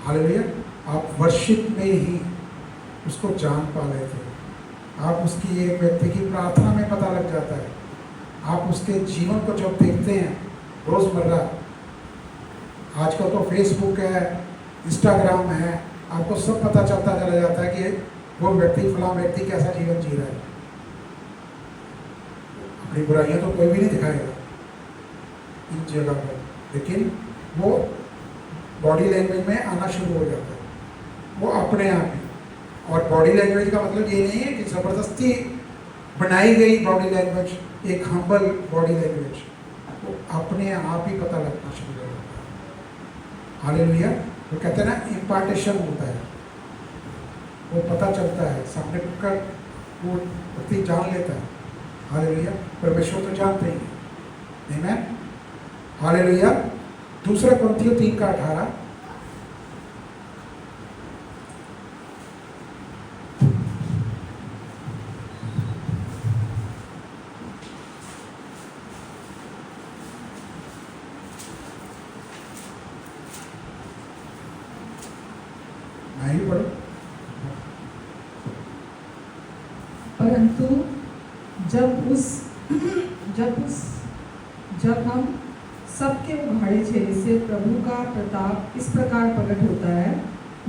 हालेलुया। आप वर्शिप में ही उसको जान पा लेते हैं, आप उसकी एक व्यक्ति की प्रार्थना में पता लग जाता है, आप उसके जीवन को जब देखते हैं रोज़मर्रा, आजकल तो फेसबुक है, इंस्टाग्राम है, आपको सब पता चलता चला जाता है कि वो व्यक्ति, फलां व्यक्ति कैसा जीवन जी रहा है। अपनी बुराइयां तो कोई भी नहीं दिखाएगा इन जगह पर, लेकिन वो बॉडी लैंग्वेज में आना शुरू हो जाता है, वो अपने आप ही। और बॉडी लैंग्वेज का मतलब ये नहीं है कि ज़बरदस्ती बनाई गई बॉडी लैंग्वेज, एक हम्बल बॉडी लैंग्वेज, वो अपने आप ही पता लगना शुरू हो जाता है। हालेलुया। वो कहते हैं ना, इम्पार्टेशन होता है, वो पता चलता है, सामने का वो व्यक्ति जान लेता है। हालेलुया। परमेश्वर तो जानते ही हैं। आमीन। हालेलुया। दूसरा कुरिन्थियों 3:18, मैं ही पढ़ूं? परंतु जब हम सबके उघाड़े चेहरे से प्रभु का प्रताप इस प्रकार प्रकट होता है,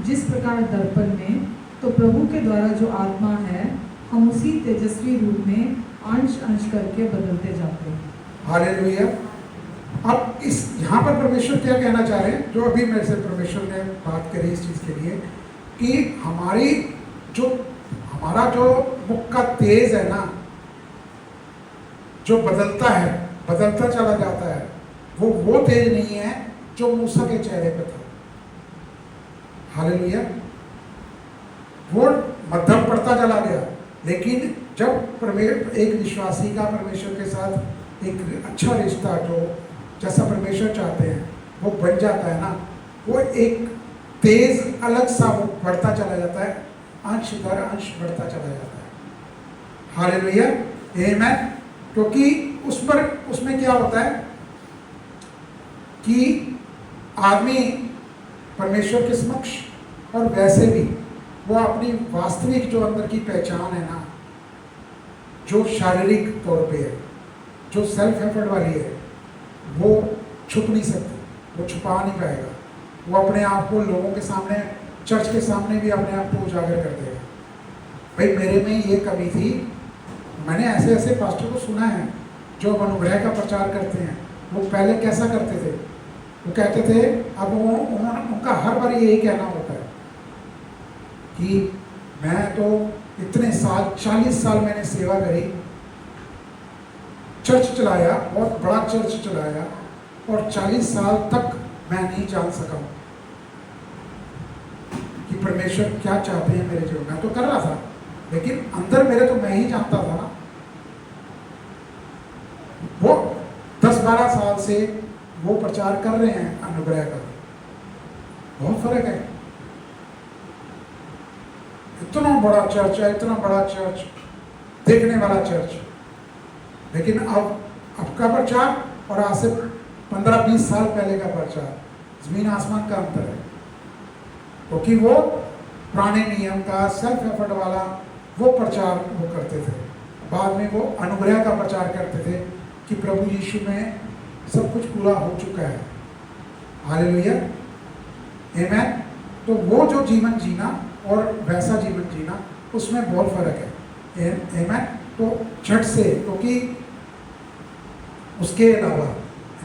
जिस प्रकार दर्पण में, तो प्रभु के द्वारा जो आत्मा है, हम उसी तेजस्वी रूप में अंश अंश करके बदलते जाते हैं। हालेलुया। अब इस यहाँ पर परमेश्वर क्या कहना चाह रहे हैं, जो अभी मेरे से परमेश्वर ने बात करी इस चीज़ के लिए, कि हमारा जो मुख का तेज है ना, जो बदलता है, बदलता चला जाता है, वो तेज नहीं है जो मूसा के चेहरे पे था। हालेलुया। वो मध्यम पड़ता चला गया, लेकिन जब एक विश्वासी का परमेश्वर के साथ एक अच्छा रिश्ता, जो जैसा परमेश्वर चाहते हैं, वो बन जाता है ना, वो एक तेज अलग सा वो बढ़ता चला जाता है, अंश दर अंश बढ़ता चला जाता है। हालेलुया, आमीन। क्योंकि उसमें क्या होता है कि आदमी परमेश्वर के समक्ष और वैसे भी वो अपनी वास्तविक जो अंदर की पहचान है ना, जो शारीरिक तौर पे है, जो सेल्फ एफर्ट वाली है, वो छुप नहीं सकती, वो छुपा नहीं पाएगा। वो अपने आप को लोगों के सामने, चर्च के सामने भी अपने आप को उजागर कर देगा। भाई मेरे में ये कमी थी, मैंने ऐसे ऐसे पास्टर को सुना है जो अनुग्रह का प्रचार करते हैं, वो पहले कैसा करते थे, वो कहते थे, अब वो उनका हर बार यही कहना होता है कि मैं तो इतने साल, 40 साल मैंने सेवा करी, चर्च चलाया, बहुत बड़ा चर्च चलाया, और 40 साल तक मैं नहीं जान सका कि परमेश्वर क्या चाहते हैं मेरे जीवन में। मैं तो कर रहा था, लेकिन अंदर मेरे तो मैं ही जानता था ना। वो 10-12 साल से वो प्रचार कर रहे हैं अनुग्रह का, बहुत फर्क है। इतना बड़ा चर्च है, इतना बड़ा चर्च, देखने वाला चर्च, लेकिन अब का प्रचार और आज से 15-20 साल पहले का प्रचार, जमीन आसमान का अंतर है। क्योंकि वो पुराने नियम का सेल्फ एफर्ट वाला वो प्रचार वो करते थे, बाद में वो अनुग्रह का प्रचार करते थे कि प्रभु यीशु में सब कुछ पूरा हो चुका है। हालेलुया, आमीन। तो वो जो जीवन जीना और वैसा जीवन जीना, उसमें बहुत फर्क है, आमीन। तो झट से, क्योंकि उसके अलावा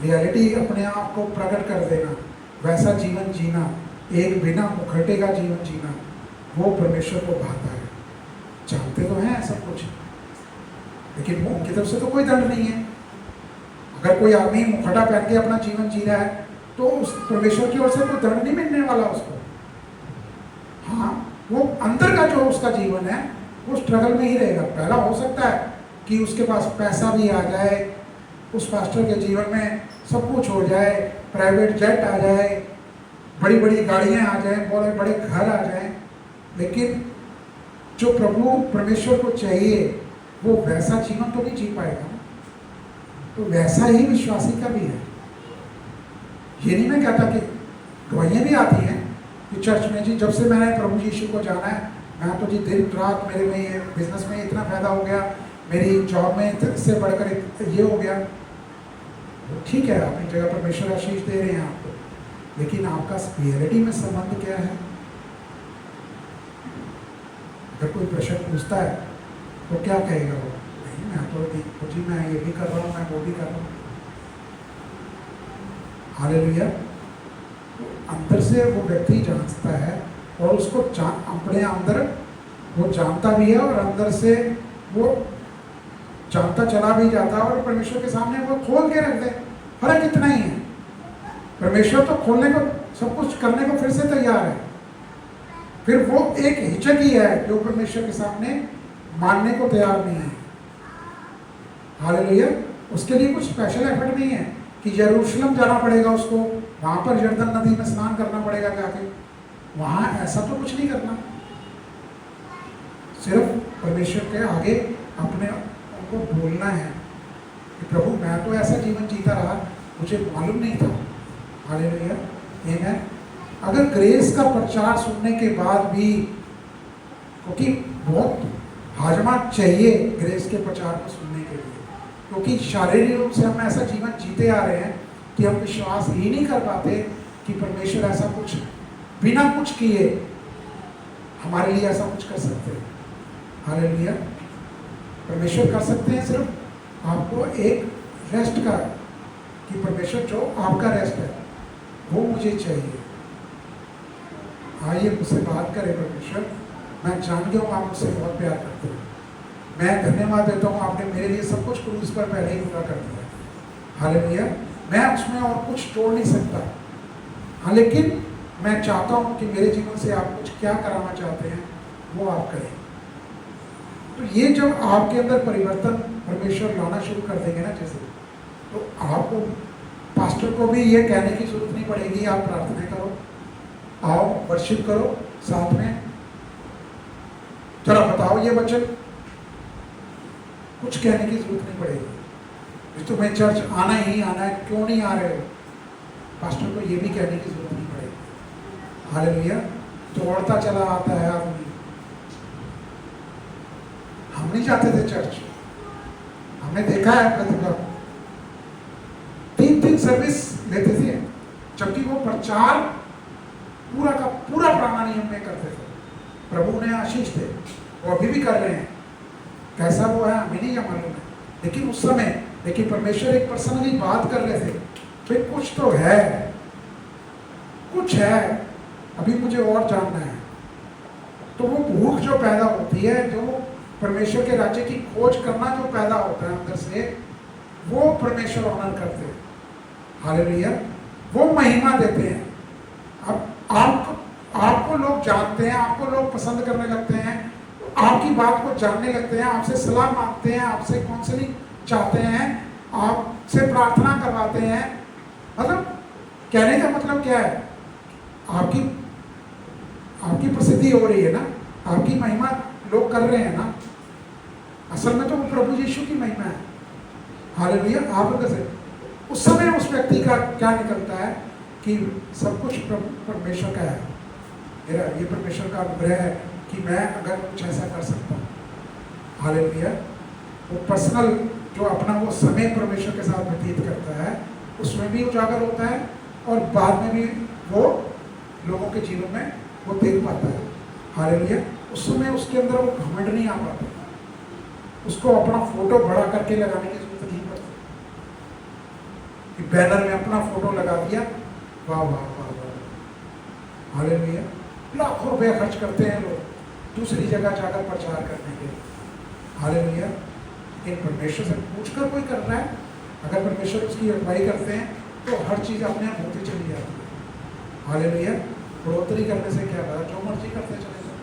रियलिटी अपने आप को प्रकट कर देना, वैसा जीवन जीना, एक बिना मुखौटे का जीवन जीना, वो परमेश्वर को भाता है। जानते तो हैं सब कुछ, लेकिन वो उनकी तरफ से तो कोई दंड नहीं है। अगर कोई आदमी मुखौटा पहन के अपना जीवन जी रहा है तो उस परमेश्वर की ओर से कोई दंड नहीं मिलने वाला उसको। हाँ, वो अंदर का जो उसका जीवन है वो स्ट्रगल में ही रहेगा। पहला हो सकता है कि उसके पास पैसा भी आ जाए, उस पास्टर के जीवन में सब कुछ हो जाए, प्राइवेट जेट आ जाए, बड़ी बड़ी गाड़ियाँ आ जाएं, बड़े बड़े घर आ जाएं, लेकिन जो प्रभु परमेश्वर को चाहिए वो वैसा जीवन तो नहीं जी पाएगा। तो वैसा ही विश्वासी का भी है। ये नहीं मैं कहता कि गवाहियाँ भी आती हैं कि चर्च में जी जब से मैंने प्रभु यीशु को जाना है, मैं तो जी दिन रात मेरे में ये बिजनेस में इतना फायदा हो गया, मेरी जॉब में इससे बढ़कर ये हो गया। ठीक है, अपनी जगह परमेश्वर आशीष दे रहे हैं आपको, लेकिन आपका स्पिरिटी में संबंध क्या है? अगर कोई प्रश्न पूछता है तो क्या कहेगा वो? नहीं, मैं तो जी मैं ये भी कर रहा हूँ, मैं वो भी कर रहा हूँ। हालेलुया। तो अंदर से वो व्यक्ति जानता है और उसको अपने अंदर वो जानता भी है और अंदर से वो जानता चला भी जाता है और परमेश्वर के सामने वो खोल के रख दे। फर्क इतना ही है। परमेश्वर तो खोलने को, सब कुछ करने को फिर से तैयार है, फिर वो एक हिचक ही है जो परमेश्वर के सामने मानने को तैयार नहीं है। हालेलुया। उसके लिए कुछ स्पेशल एफर्ट नहीं है कि यरूशलेम जाना पड़ेगा उसको, वहां पर यरदन नदी में स्नान करना पड़ेगा जाके, वहां ऐसा तो कुछ नहीं करना। सिर्फ परमेश्वर के आगे अपने उनको बोलना है कि प्रभु मैं तो ऐसा जीवन जीता रहा, मुझे मालूम नहीं था। हालेलुया, आमीन। अगर ग्रेस का प्रचार सुनने के बाद भी, क्योंकि बहुत हाजमा चाहिए ग्रेस के प्रचार को सुनने के लिए, क्योंकि शारीरिक रूप से हम ऐसा जीवन जीते आ रहे हैं कि हम विश्वास ही नहीं कर पाते कि परमेश्वर ऐसा कुछ बिना कुछ किए हमारे लिए ऐसा कुछ कर सकते हैं। हालेलुया। परमेश्वर कर सकते हैं सिर्फ आपको एक रेस्ट का, कि परमेश्वर जो आपका रेस्ट है वो मुझे चाहिए। आइए मुझसे बात करें परमेश्वर, मैं जान गया हूँ आप मुझसे बहुत प्यार करते हैं, मैं धन्यवाद देता हूँ, आपने मेरे लिए सब कुछ क्रूज पर पहले ही पूरा कर दिया। हालेलुया। मैं उसमें और कुछ जोड़ नहीं सकता। हाँ, लेकिन मैं चाहता हूँ कि मेरे जीवन से आप कुछ क्या कराना चाहते हैं वो आप करें। तो ये जब आपके अंदर परिवर्तन परमेश्वर लाना शुरू कर देंगे ना, जैसे, तो आपको पास्टर को भी ये कहने की जरूरत नहीं पड़ेगी आप प्रार्थना करो, आओ वर्शिप करो साथ में, जरा बताओ ये वचन, कुछ कहने की जरूरत नहीं पड़ेगी। तुम्हें चर्च आना ही आना है, क्यों नहीं आ रहे हो, पास्टर को ये भी कहने की जरूरत नहीं पड़ेगी। हालेलुया। दौड़ता चला आता है आदमी। हम नहीं जाते थे चर्च, हमने देखा है प्रतिभा 3-3 सर्विस लेते थे, जबकि वो प्रचार पूरा का पूरा पुराना नियम में करते थे। प्रभु ने आशीष थे, वो अभी भी कर रहे हैं। कैसा वो है हमें नहीं मालूम है, लेकिन उस समय लेकिन परमेश्वर एक पर्सनली बात कर रहे थे, भाई कुछ तो है, कुछ है, अभी मुझे और जानना है। तो वो भूख जो पैदा होती है, जो परमेश्वर के राज्य की खोज करना जो पैदा होता है अंदर से, वो परमेश्वर ऑनर करते हैं। हालेलुया, वो महिमा देते हैं। अब आपको लोग जानते हैं, आपको लोग पसंद करने लगते हैं, आपकी बात को जानने लगते हैं, आपसे सलाह मांगते हैं, आपसे काउंसलिंग चाहते हैं, आपसे प्रार्थना करवाते हैं। मतलब कहने का मतलब क्या है, आपकी प्रसिद्धि हो रही है ना, आपकी महिमा लोग कर रहे हैं ना। असल में तो वो प्रभु यीशु की महिमा है। हालेलुया, आप लोग से उस समय उस व्यक्ति का क्या निकलता है कि सब कुछ परमेश्वर का है, मेरा ये परमेश्वर का अनुग्रह है कि मैं अगर कुछ ऐसा कर सकता हूँ। हालेलुया, वो पर्सनल जो अपना वो समय परमेश्वर के साथ व्यतीत करता है, उसमें भी उजागर होता है और बाद में भी वो लोगों के जीवन में वो देख पाता है। हालेलुया, उस समय उसके अंदर वो घमंड नहीं आ पाता, उसको अपना फोटो बड़ा करके लगाने की जरूरत नहीं पड़ती कि बैनर में अपना फोटो लगा दिया, वाह वाह वाह वाह। हालेलुया, लाखों रुपया खर्च करते हैं लोग दूसरी जगह जाकर प्रचार करने के लिए। हालेलुया, इन परमेश्वर से पूछकर कोई कर रहा है, अगर परमेश्वर उसकी अगुवाई करते हैं तो हर चीज़ अपने आप होती चली जाती है। हालेलुया, बढ़ोतरी करने से क्या पता, जो मर्जी करते चले जाए।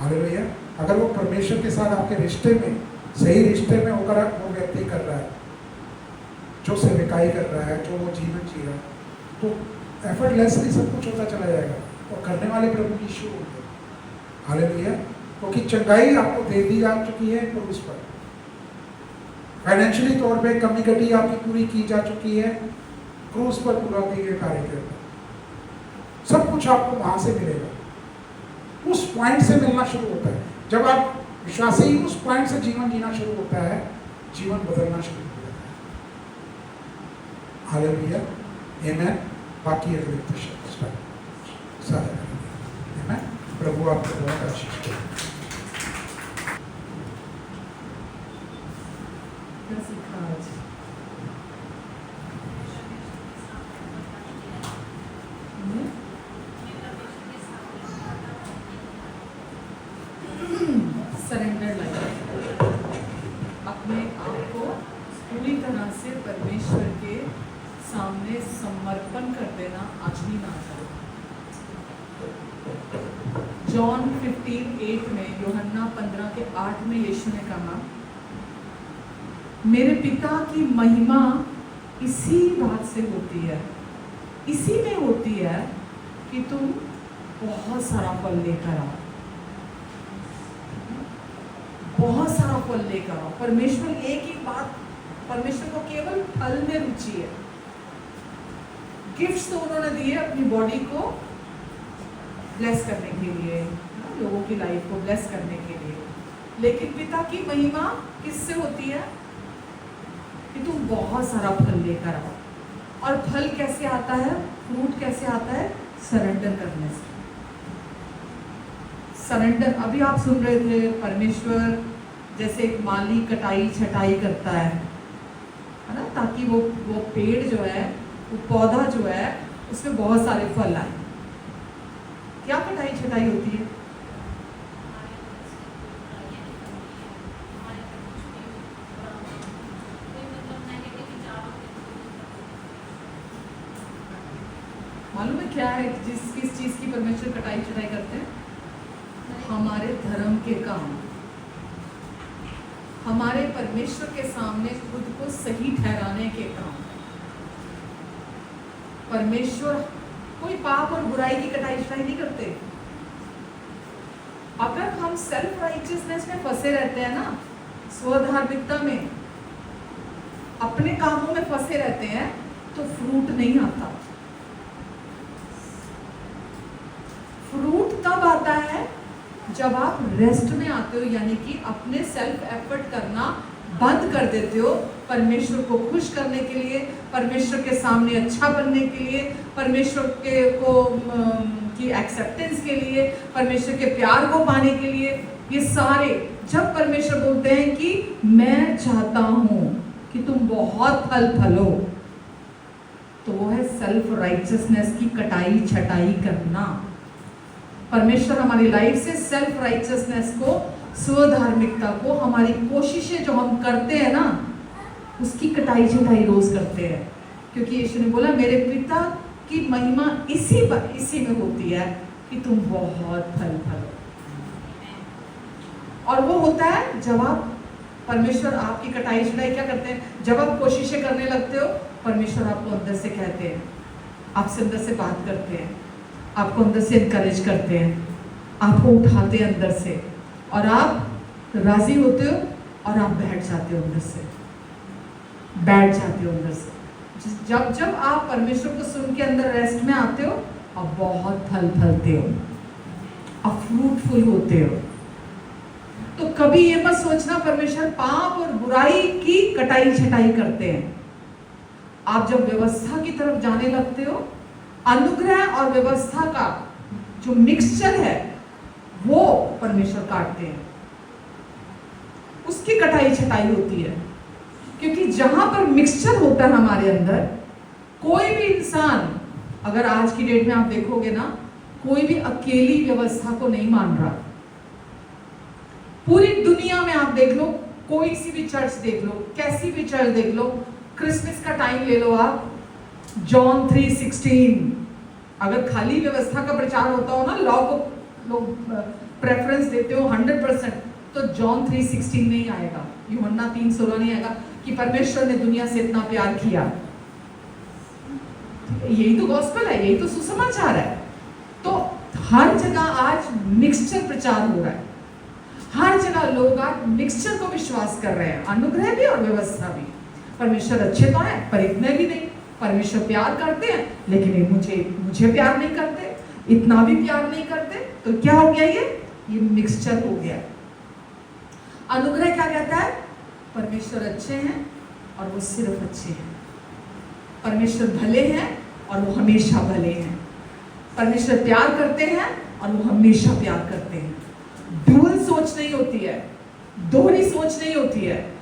हालेलुया, अगर वो परमेश्वर के साथ आपके रिश्ते में, सही रिश्ते में होकर वो व्यक्ति कर रहा है, जो सेविकाई कर रहा है, जो वो जीवन जी रहा है, तो एफर्टलेसली सब कुछ होता चला जाएगा और करने वाले प्रभु यीशु होंगे। हालेलुया, क्योंकि चंगाई आपको दे दी जा चुकी है क्रूस पर, फाइनेंशियली तौर पे कमी घटी आपकी पूरी की जा चुकी है क्रूस पर, पूरा किए गए कार्य के ऊपर सब कुछ आपको वहां से मिलेगा। उस पॉइंट से मिलना शुरू होता है। जब आप विश्वासी उस पॉइंट से जीवन जीना शुरू होता है, जीवन बदलना शुरू हो जाता है। हालेलुया, आमेन। बाकी अगले सारा आमेन। प्रभु आपको बहुत आशीष दे। सरेंडर लाइफ, अपने आप को पूरी तरह से परमेश्वर के सामने समर्पण कर देना आज ही ना करो। जॉन 15:8 में, यूहन्ना 15:8 में यीशु ने कहा, मेरे पिता की महिमा इसी बात से होती है, इसी में होती है कि तुम बहुत सारा फल लेकर आओ, बहुत सारा फल लेकर आओ। परमेश्वर एक ही बात, परमेश्वर को केवल फल में रुचि है। गिफ्ट्स तो उन्होंने दिए अपनी बॉडी को ब्लेस करने के लिए, लोगों की लाइफ को ब्लेस करने के लिए, लेकिन पिता की महिमा किससे होती है कि तुम बहुत सारा फल लेकर आओ। और फल कैसे आता है, फ्रूट कैसे आता है, सरेंडर करने से। सरेंडर, अभी आप सुन रहे थे, परमेश्वर जैसे एक माली कटाई छटाई करता है ना, ताकि वो पेड़ जो है, वो पौधा जो है, उसमें बहुत सारे फल आए। क्या कटाई छटाई होती है? मालूम है क्या है, किस चीज की परमेश्वर कटाई छटाई करते हैं? हमारे धर्म के काम, हमारे परमेश्वर के सामने खुद को सही ठहराने के काम। परमेश्वर कोई पाप और बुराई की कटाई छटाई नहीं करते। अगर हम सेल्फ राइचियसनेस में फंसे रहते हैं ना, स्वधार्मिकता में, अपने कामों में फंसे रहते हैं, तो फ्रूट नहीं आता। फ्रूट तब आता है जब आप रेस्ट में आते हो, यानी कि अपने सेल्फ एफर्ट करना बंद कर देते हो परमेश्वर को खुश करने के लिए, परमेश्वर के सामने अच्छा बनने के लिए, परमेश्वर की एक्सेप्टेंस के लिए, परमेश्वर के प्यार को पाने के लिए, ये सारे जब परमेश्वर बोलते हैं कि मैं चाहता हूं कि तुम बहुत फल फलो, तो वो है सेल्फ राइचियसनेस की कटाई छटाई करना। परमेश्वर हमारी लाइफ से सेल्फ राइचियसनेस को, स्वधार्मिकता को, हमारी कोशिशें जो हम करते हैं ना, उसकी कटाई छटाई रोज करते हैं, क्योंकि यीशु ने बोला मेरे पिता की महिमा इसी में होती है कि तुम बहुत फल फलो। और वो होता है जब आप परमेश्वर आपकी कटाई छटाई क्या करते हैं, जब आप कोशिशें करने लगते हो, परमेश्वर आपको अंदर से कहते हैं, आपसे अंदर से बात करते हैं, आपको अंदर से इनकरेज करते हैं, आपको उठाते हैं अंदर से, और आप राजी होते हो और आप बैठ जाते हो अंदर से, बैठ जाते हो अंदर से। जब आप परमेश्वर को सुन के अंदर रेस्ट में आते हो, आप बहुत फल फलते हो, आप फ्रूटफुल होते हो। तो कभी ये मत सोचना परमेश्वर पाप और बुराई की कटाई छटाई करते हैं। आप जब व्यवस्था की तरफ जाने लगते हो, अनुग्रह और व्यवस्था का जो मिक्सचर है वो परमेश्वर काटते हैं, उसकी कटाई छटाई होती है। क्योंकि जहां पर मिक्सचर होता है हमारे अंदर, कोई भी इंसान, अगर आज की डेट में आप देखोगे ना, कोई भी अकेली व्यवस्था को नहीं मान रहा। पूरी दुनिया में आप देख लो, कोई सी भी चर्च देख लो, कैसी भी चर्च देख लो, क्रिसमस का टाइम ले लो आप, जॉन 3:16, अगर खाली व्यवस्था का प्रचार होता हो ना, लॉ को लोग प्रेफरेंस देते हो 100%, तो जॉन 3:16 नहीं आएगा, यूहन्ना 3:16 नहीं आएगा कि परमेश्वर ने दुनिया से इतना प्यार किया। यही तो गॉस्पेल है, यही तो सुसमाचार है। तो हर जगह आज मिक्सचर प्रचार हो रहा है, हर जगह लोग आज मिक्सचर को विश्वास कर रहे हैं, अनुग्रह भी और व्यवस्था भी। परमेश्वर अच्छे तो हैं पर इतने भी नहीं, परमेश्वर प्यार करते हैं लेकिन ये मुझे प्यार नहीं करते, इतना भी प्यार नहीं करते। तो क्या हो गया, ये मिक्सचर हो गया। अनुग्रह क्या कहता है, परमेश्वर अच्छे हैं और वो सिर्फ अच्छे हैं, परमेश्वर भले हैं और वो हमेशा भले हैं, परमेश्वर प्यार करते हैं और वो हमेशा प्यार करते हैं। ड्यूअल सोच नहीं होती है, दोहरी सोच नहीं होती है।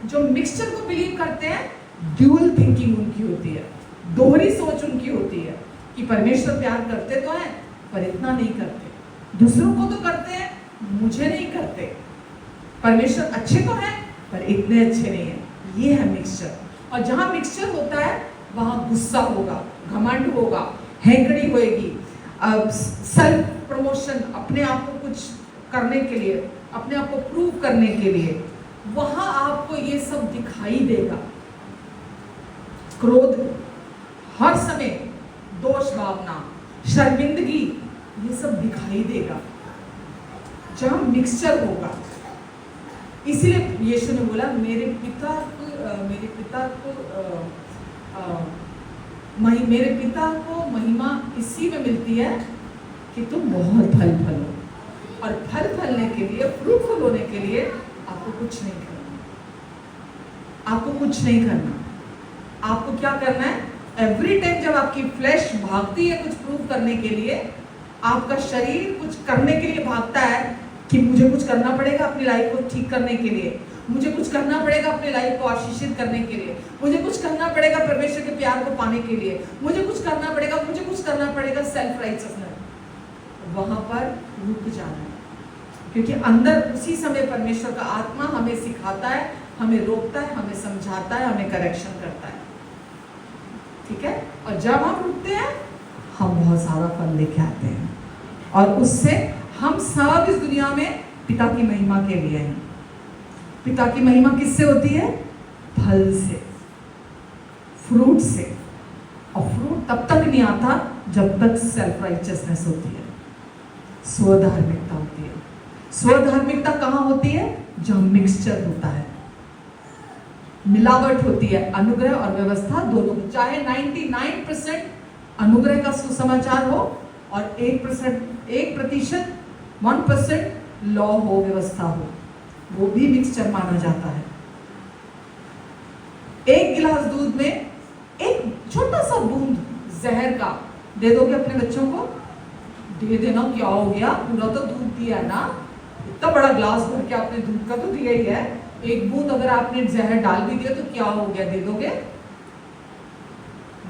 जो मिक्सचर को बिलीव करते हैं, ड्यूअल थिंकिंग उनकी होती है, दोहरी सोच उनकी होती है कि परमेश्वर प्यार करते तो हैं पर इतना नहीं करते, दूसरों को तो करते हैं, मुझे नहीं करते। परमेश्वर अच्छे तो हैं पर इतने अच्छे नहीं हैं, ये है मिक्सचर। और जहां मिक्सचर होता है वहां गुस्सा होगा, घमंड होगा, हैंकड़ी होएगी, सेल्फ प्रमोशन, अपने आप को कुछ करने के लिए, अपने आप को प्रूव करने के लिए, वहां आपको ये सब दिखाई देगा। क्रोध, हर समय दोष भावना, शर्मिंदगी, ये सब दिखाई देगा जहां मिक्सचर होगा। इसलिए यीशु ने बोला मेरे पिता को महिमा इसी में मिलती है कि तुम बहुत फल फलो, और फल फलने के लिए, फ्रूटफुल होने के लिए आपको कुछ नहीं करना, आपको कुछ नहीं करना। आपको क्या करना है, एवरी टाइम जब आपकी फ्लैश भागती है कुछ प्रूव करने के लिए, आपका शरीर कुछ करने के लिए भागता है कि मुझे कुछ करना पड़ेगा अपनी लाइफ को ठीक करने के लिए, मुझे कुछ करना पड़ेगा अपनी लाइफ को आशीषित करने के लिए, मुझे कुछ करना पड़ेगा परमेश्वर के प्यार को पाने के लिए, मुझे कुछ करना पड़ेगा सेल्फ राइचियसनेस। वहां पर रुक जाना है, क्योंकि अंदर उसी समय परमेश्वर का आत्मा हमें सिखाता है, हमें रोकता है, हमें समझाता है, हमें करेक्शन करता है। ठीक है, और जब हम रुकते हैं हम बहुत सारा फल लेके आते हैं, और उससे हम सब इस दुनिया में पिता की महिमा के लिए हैं। पिता की महिमा किससे होती है, फल से, फ्रूट से। और फ्रूट तब तक नहीं आता जब तक सेल्फ राइचियसनेस होती है, स्वधार्मिकता होती है। स्वधार्मिकता कहाँ होती है, जहाँ मिक्सचर होता है, मिलावट होती है, अनुग्रह और व्यवस्था दोनों। चाहे 99% अनुग्रह का सुसमाचार हो और 1% 1% लॉ हो, व्यवस्था हो, वो भी मिक्सचर माना जाता है। एक गिलास दूध में एक छोटा सा बूंद जहर का दे दोगे अपने बच्चों को? दे देना, क्या हो गया, पूरा तो दूध दिया ना, इतना बड़ा ग्लास भर के आपने दूध का तो दिया ही है, एक बूंद अगर आपने जहर डाल भी दिया तो क्या हो गया, दे दोगे?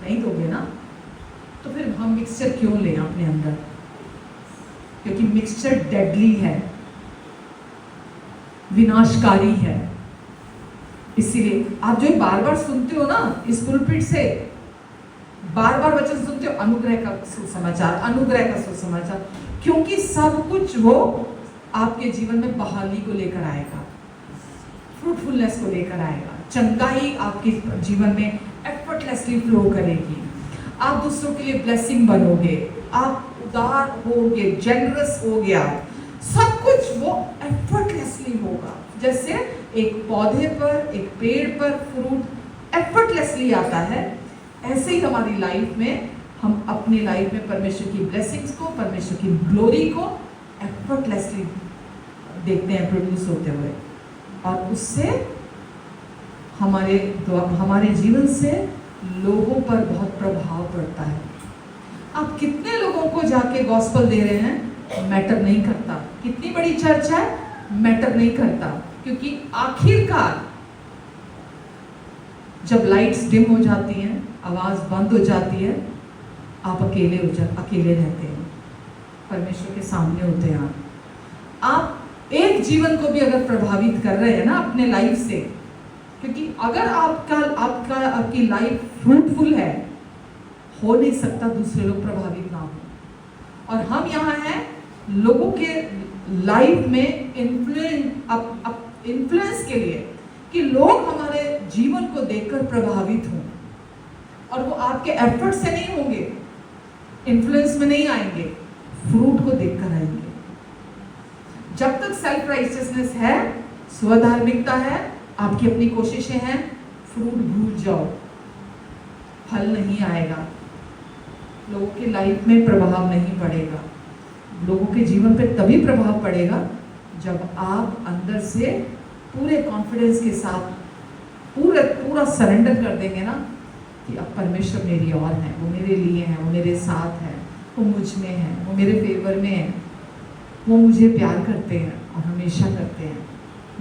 नहीं दोगे ना। तो फिर हम मिक्सचर क्यों लें अपने अंदर? क्योंकि मिक्सचर डेडली है, विनाशकारी है। इसीलिए आप जो बार बार सुनते हो ना इस पुलपिट से, बार बार वचन सुनते हो, अनुग्रह का सुसमाचार, अनुग्रह का सुसमाचार, क्योंकि सब कुछ वो आपके जीवन में बहाली को लेकर आएगा, फ्रूटफुलनेस को लेकर आएगा, चंगाई आपके जीवन में एफर्टलेसली फ्लो करेगी, आप दूसरों के लिए ब्लेसिंग बनोगे, आप उदार होगे, जेनरस हो गया, सब कुछ वो एफर्टलेसली होगा। जैसे एक पौधे पर, एक पेड़ पर फ्रूट एफर्टलेसली आता है, ऐसे ही हमारी लाइफ में हम अपनी लाइफ में परमेश्वर की ब्लेसिंग्स को, परमेश्वर की ग्लोरी को एफर्टलेसली देखते हैं प्रोड्यूस होते हुए, और उससे हमारे जीवन से लोगों पर बहुत प्रभाव पड़ता है। आप कितने लोगों को जाके गॉस्पेल दे रहे हैं, मैटर नहीं करता, कितनी बड़ी चर्च है, मैटर नहीं करता, क्योंकि आखिरकार जब लाइट्स डिम हो जाती हैं, आवाज बंद हो जाती है, आप अकेले रहते हैं, परमेश्वर के सामने होते हैं। आप एक जीवन को भी अगर प्रभावित कर रहे हैं ना अपने लाइफ से, क्योंकि अगर आपकी लाइफ फ्रूटफुल है, हो नहीं सकता दूसरे लोग प्रभावित ना हो। और हम यहाँ हैं लोगों के लाइफ में इन्फ्लुएंस के लिए, कि लोग हमारे जीवन को देखकर प्रभावित हों, और वो आपके एफर्ट से नहीं होंगे, इन्फ्लुएंस में नहीं आएंगे, फ्रूट को देखकर आएंगे। जब तक सेल्फ राइचियसनेस है, स्वधार्मिकता है, आपकी अपनी कोशिशें हैं, फ्रूट भूल जाओ, फल नहीं आएगा, लोगों की लाइफ में प्रभाव नहीं पड़ेगा। लोगों के जीवन पे तभी प्रभाव पड़ेगा जब आप अंदर से पूरे कॉन्फिडेंस के साथ पूरा सरेंडर कर देंगे ना, कि अब परमेश्वर मेरी और है, वो मेरे लिए है, वो मेरे साथ है, वो मुझ में है, वो मेरे फेवर में है, वो मुझे प्यार करते हैं और हमेशा करते हैं।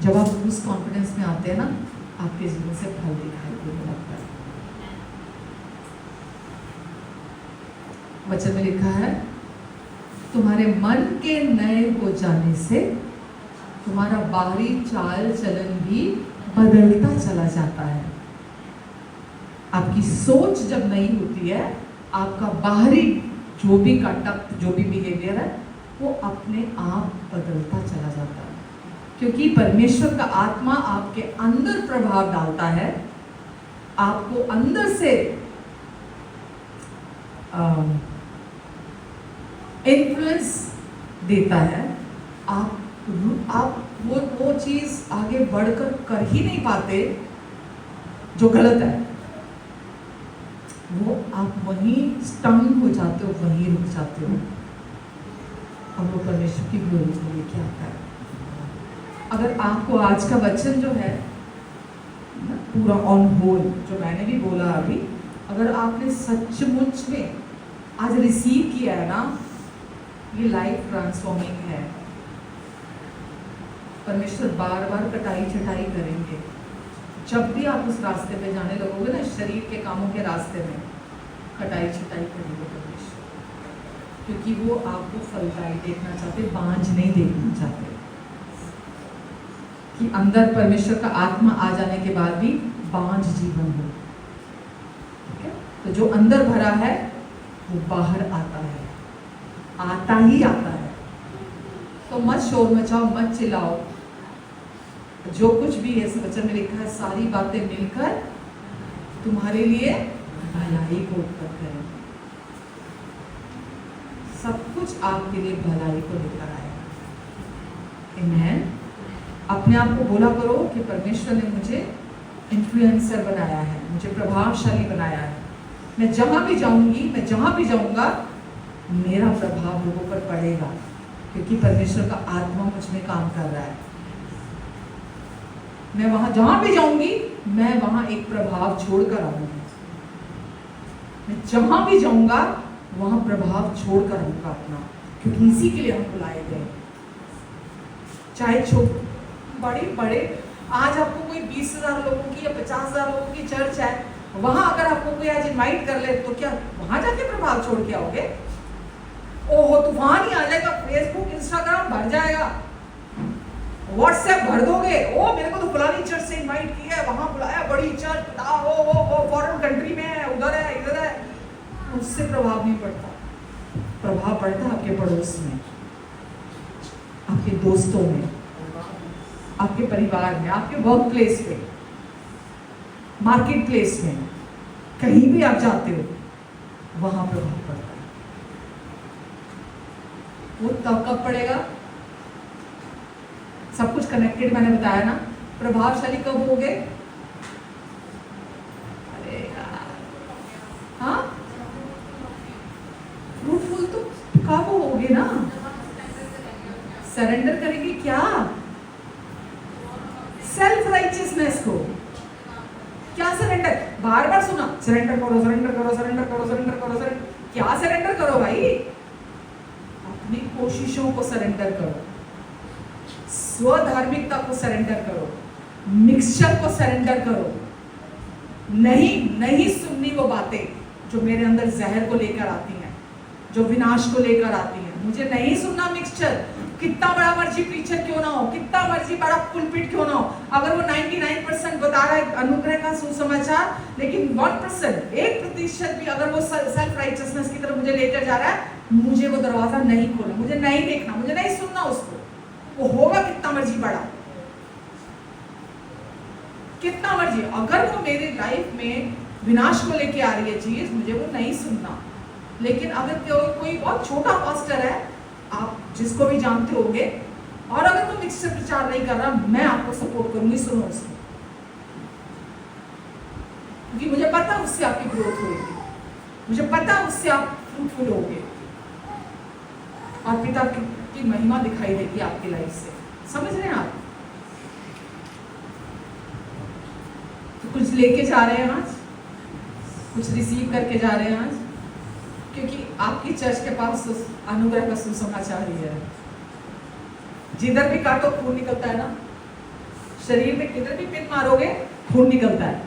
जब आप उस कॉन्फिडेंस में आते हैं ना, आपके जीवन से फल दिखाई देने लगता है। वचन में लिखा है, तुम्हारे मन के नए हो जाने से तुम्हारा बाहरी चाल चलन भी बदलता चला जाता है। आपकी सोच जब नई होती है, आपका बाहरी जो भी कंडक्ट, जो भी बिहेवियर है, वो अपने आप बदलता चला जाता है, क्योंकि परमेश्वर का आत्मा आपके अंदर प्रभाव डालता है, आपको अंदर से इन्फ्लुएंस देता है। आप वो चीज़ आगे बढ़कर कर ही नहीं पाते जो गलत है, वो आप वहीं स्टंग हो जाते हो, वहीं रुक जाते हो, और वो परमेश्वर की ग्लोरी को लेके आता है। अगर आपको आज का वचन जो है पूरा ऑन होल, जो मैंने भी बोला अभी, अगर आपने सचमुच में आज रिसीव किया है ना, ये लाइफ ट्रांसफॉर्मिंग है। परमेश्वर बार बार कटाई छटाई करेंगे। जब भी आप उस रास्ते पे जाने लगोगे ना, शरीर के कामों के रास्ते में कटाई छटाई करेंगे परमेश्वर, क्योंकि वो आपको फलदायी देखना चाहते, बांझ नहीं देखना चाहते। कि अंदर परमेश्वर का आत्मा आ जाने के बाद भी बांझ जीवन हो, ठीक है? तो जो अंदर भरा है वो बाहर आता है, आता ही आता है। तो मत शोर मचाओ, मत चिल्लाओ, जो कुछ भी है इस वचन में लिखा है, सारी बातें मिलकर तुम्हारे लिए भलाई को उत्पन्न करेंगे। सब कुछ आपके लिए भलाई को लेकर आएगा। आमीन। अपने आप को बोला करो कि परमेश्वर ने मुझे इन्फ्लुएंसर बनाया है, मुझे प्रभावशाली बनाया है। मैं जहां भी जाऊंगी, मैं जहां भी जाऊंगा, मेरा प्रभाव लोगों पर पड़ेगा, क्योंकि परमेश्वर का आत्मा मुझ में काम कर रहा है। मैं वहां जहां भी जाऊंगी मैं वहां एक प्रभाव छोड़कर आऊंगी। मैं जहां भी जाऊंगा वहां प्रभाव छोड़कर आऊंगा अपना, क्योंकि इसी के लिए हम बुलाए गए। चाहे बड़े बड़े, आज आपको कोई 20,000 लोगों की या 50,000 लोगों की चर्च है, वहां अगर आपको कोई आज इनवाइट कर ले तो क्या वहां जाके प्रभाव छोड़ के आओगे? ओहो तूफान ही आ जाएगा, फेसबुक इंस्टाग्राम भर जाएगा, व्हाट्सएप भर दोगे, ओ मेरे को तो फलानी चर्च से इनवाइट किया है, वहां बुलाया, बड़ी चर्च, ओ फॉरेन कंट्री में है, उधर है, इधर है। उससे प्रभाव नहीं पड़ता। प्रभाव पड़ता है आपके पड़ोस में, आपके दोस्तों में, आपके परिवार में, आपके वर्क प्लेस पे, मार्केट प्लेस में, कहीं भी आप जाते हो वहां प्रभाव पड़ता है। वो तब कब पड़ेगा? सब कुछ कनेक्टेड, मैंने बताया ना। प्रभावशाली कब होगे? अरे यार, हाँ, फ्रूटफुल तो कब होगे ना? सरेंडर करेंगे क्या? सेल्फ राइचियसनेस को। क्या सरेंडर? बार बार सुना, सरेंडर करो, सरेंडर करो, सरेंडर करो, सरेंडर करो, सरेंडर। क्या सरेंडर करो भाई? अपनी कोशिशों को सरेंडर करो, स्वधार्मिकता को सरेंडर करो, मिक्सचर को सरेंडर करो। नहीं सुननी वो बातें जो मेरे अंदर जहर को लेकर आती हैं, जो विनाश को लेकर आती हैं। मुझे नहीं सुनना मिक्सचर। कितना बड़ा मर्जी प्रीचर क्यों ना हो, कितना मर्जी बड़ा पुलपिट क्यों ना हो, अगर वो 99% बता रहा है अनुग्रह का सुसमाचार, लेकिन 1%, 1% भी अगर वो सेल्फ राइचियसनेस की तरफ मुझे लेकर जा रहा है, मुझे वो दरवाजा नहीं खोलना, मुझे नहीं देखना, मुझे नहीं सुनना उसको। वो होगा कितना मर्जी बड़ा, कितना मर्जी, अगर वो मेरे लाइफ में विनाश को लेके आ रही है चीज, मुझे वो नहीं सुनना। लेकिन अगर कोई बहुत छोटा पास्टर है, आप जिसको भी जानते होंगे, और अगर वो मिक्सचर प्रचार नहीं कर रहा, मैं आपको सपोर्ट करूंगी, सुनो उसको, क्योंकि मुझे पता उससे आपकी ग्रोथ होगी, मुझे पता उससे आप फ्रूटफुल होगे और पिता की महिमा दिखाई देगी आपकी लाइफ से। समझ रहे हैं आप? तो कुछ लेके जा रहे हैं आज, कुछ रिसीव करके जा रहे हैं आज, क्योंकि आपकी चर्च के पास अनुग्रह का सुसमाचार ही है। जिधर भी काटो खून निकलता है ना, शरीर में किधर भी पिन मारोगे खून निकलता है।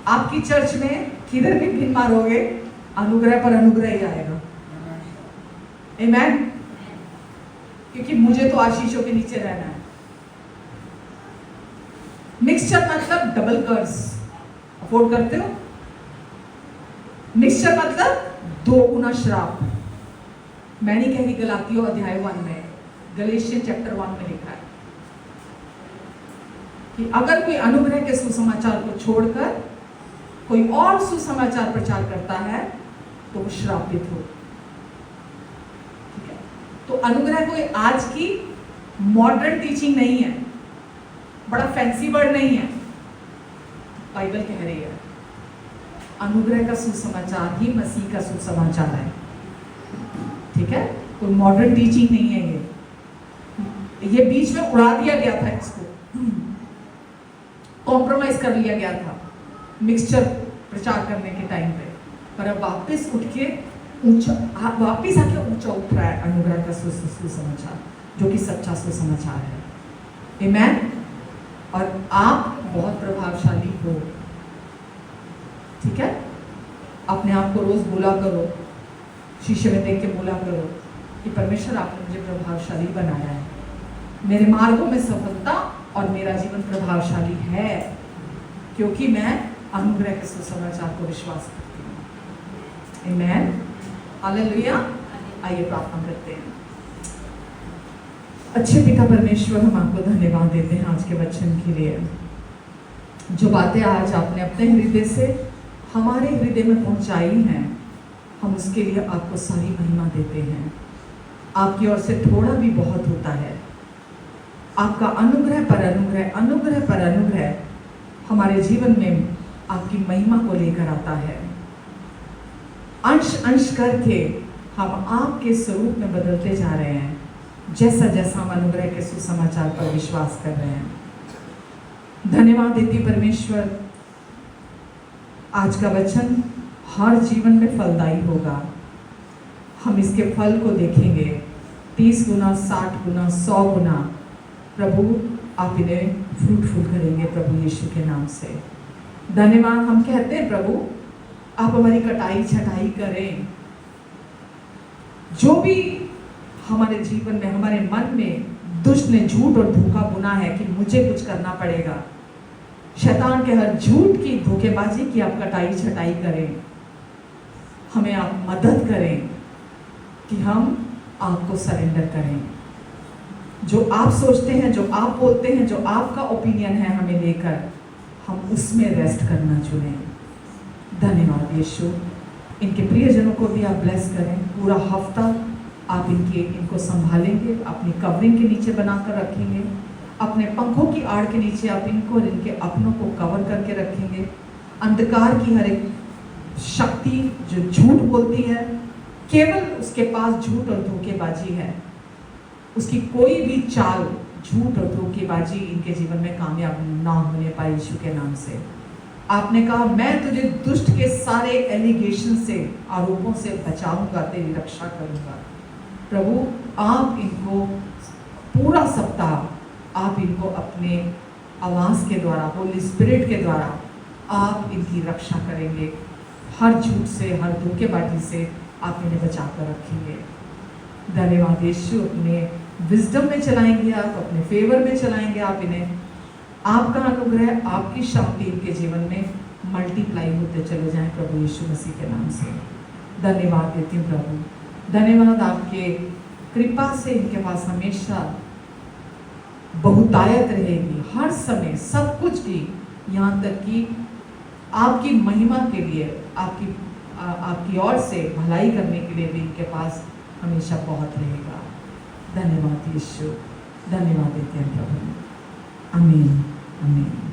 आपकी चर्च में किधर भी पिन मारोगे अनुग्रह पर अनुग्रह ही आएगा। आमीन। क्योंकि मुझे तो आशीषों के नीचे रहना है। मिक्सचर मतलब डबल कर्ज अफोर्ड करते हो? मिक्सचर मतलब 2 गुना श्राप। मैं नहीं कह रही, गलातियों अध्याय 1 में, गलेशियन चैप्टर 1 में लिखा है कि अगर कोई अनुग्रह के सुसमाचार को छोड़कर कोई और सुसमाचार प्रचार करता है तो वो श्रापित हो। ठीक है? तो अनुग्रह कोई आज की मॉडर्न टीचिंग नहीं है, बड़ा फैंसी वर्ड नहीं है। बाइबल कह रही है अनुग्रह का सुसमाचार ही मसीह का सुसमाचार है। ठीक है? कोई मॉडर्न टीचिंग नहीं है ये बीच में उड़ा दिया गया था, इसको कॉम्प्रोमाइज कर लिया गया था मिक्सचर प्रचार करने के टाइम पे, पर अब वापस उठ के वापस आके ऊंचा उठ रहा है अनुग्रह का सुसमाचार, जो कि सच्चा सुसमाचार है। आमीन। और आप बहुत प्रभावशाली हो। ठीक है? अपने आप को रोज बोला करो, शीशे में देख के बोला करो कि परमेश्वर आपने मुझे प्रभावशाली बनाया है, मेरे मार्गों में सफलता और मेरा जीवन प्रभावशाली है, क्योंकि मैं अनुग्रह के सुसमाचार को विश्वास करती हूँ। आमीन। हालेलुया। आइए प्रार्थना करते हैं। अच्छे पिता परमेश्वर, हम आपको धन्यवाद देते हैं आज के वचन के लिए। जो बातें आज आपने अपने हृदय से हमारे हृदय में पहुंचाई हैं, हम उसके लिए आपको सारी महिमा देते हैं। आपकी ओर से थोड़ा भी बहुत होता है। आपका अनुग्रह पर अनुग्रह, अनुग्रह पर अनुग्रह हमारे जीवन में आपकी महिमा को लेकर आता है। अंश अंश करके हम आपके स्वरूप में बदलते जा रहे हैं, जैसा जैसा हम अनुग्रह के सुसमाचार पर विश्वास कर रहे हैं। धन्यवाद देती परमेश्वर, आज का वचन हर जीवन में फलदायी होगा। हम इसके फल को देखेंगे 30 गुना, 60 गुना, 100 गुना। प्रभु आप इन्हें फ्रूटफुल करेंगे प्रभु यीशु के नाम से। धन्यवाद। हम कहते हैं प्रभु आप हमारी कटाई छटाई करें। जो भी हमारे जीवन में, हमारे मन में दुष्ट ने झूठ और धोखा बुना है कि मुझे कुछ करना पड़ेगा, शैतान के हर झूठ की, धोखेबाजी की आप कटाई छटाई करें। हमें आप मदद करें कि हम आपको सरेंडर करें। जो आप सोचते हैं, जो आप बोलते हैं, जो आपका ओपिनियन है हमें लेकर, हम उसमें रेस्ट करना चुनें। धन्यवाद यीशु। इनके प्रियजनों को भी आप ब्लेस करें। पूरा हफ्ता आप इनको संभालेंगे, अपनी कवरिंग के नीचे बनाकर रखेंगे, अपने पंखों की आड़ के नीचे आप इनको और इनके अपनों को कवर करके रखेंगे। अंधकार की हर एक शक्ति जो झूठ बोलती है, केवल उसके पास झूठ और धोखेबाजी है, उसकी कोई भी चाल झूठ और धोखेबाजी इनके जीवन में कामयाब ना होने पाए यीशु के नाम से। आपने कहा मैं तुझे दुष्ट के सारे एलिगेशन से, आरोपों से बचाऊंगा, तेरी रक्षा करूंगा। प्रभु आप इनको पूरा सप्ताह आप इनको अपने आवाज़ के द्वारा, होली स्पिरिट के द्वारा आप इनकी रक्षा करेंगे। हर झूठ से, हर धोखेबाजी से आप इन्हें बचा कर रखेंगे। धन्यवाद यीशु। अपने विजडम में चलाएंगे आप, अपने फेवर में चलाएंगे आप इन्हें। आपका अनुग्रह, आपकी शक्ति इनके जीवन में मल्टीप्लाई होते चले जाएं प्रभु यीशु मसीह के नाम से। धन्यवाद देती हूँ प्रभु। धन्यवाद आपके कृपा से इनके पास हमेशा बहुतायत रहेगी, हर समय सब कुछ की, यहाँ तक कि आपकी महिमा के लिए, आपकी ओर से भलाई करने के लिए भी इनके पास हमेशा बहुत रहेगा। धन्यवाद यीशु। धन्यवाद देते हैं प्रभु। आमीन आमीन।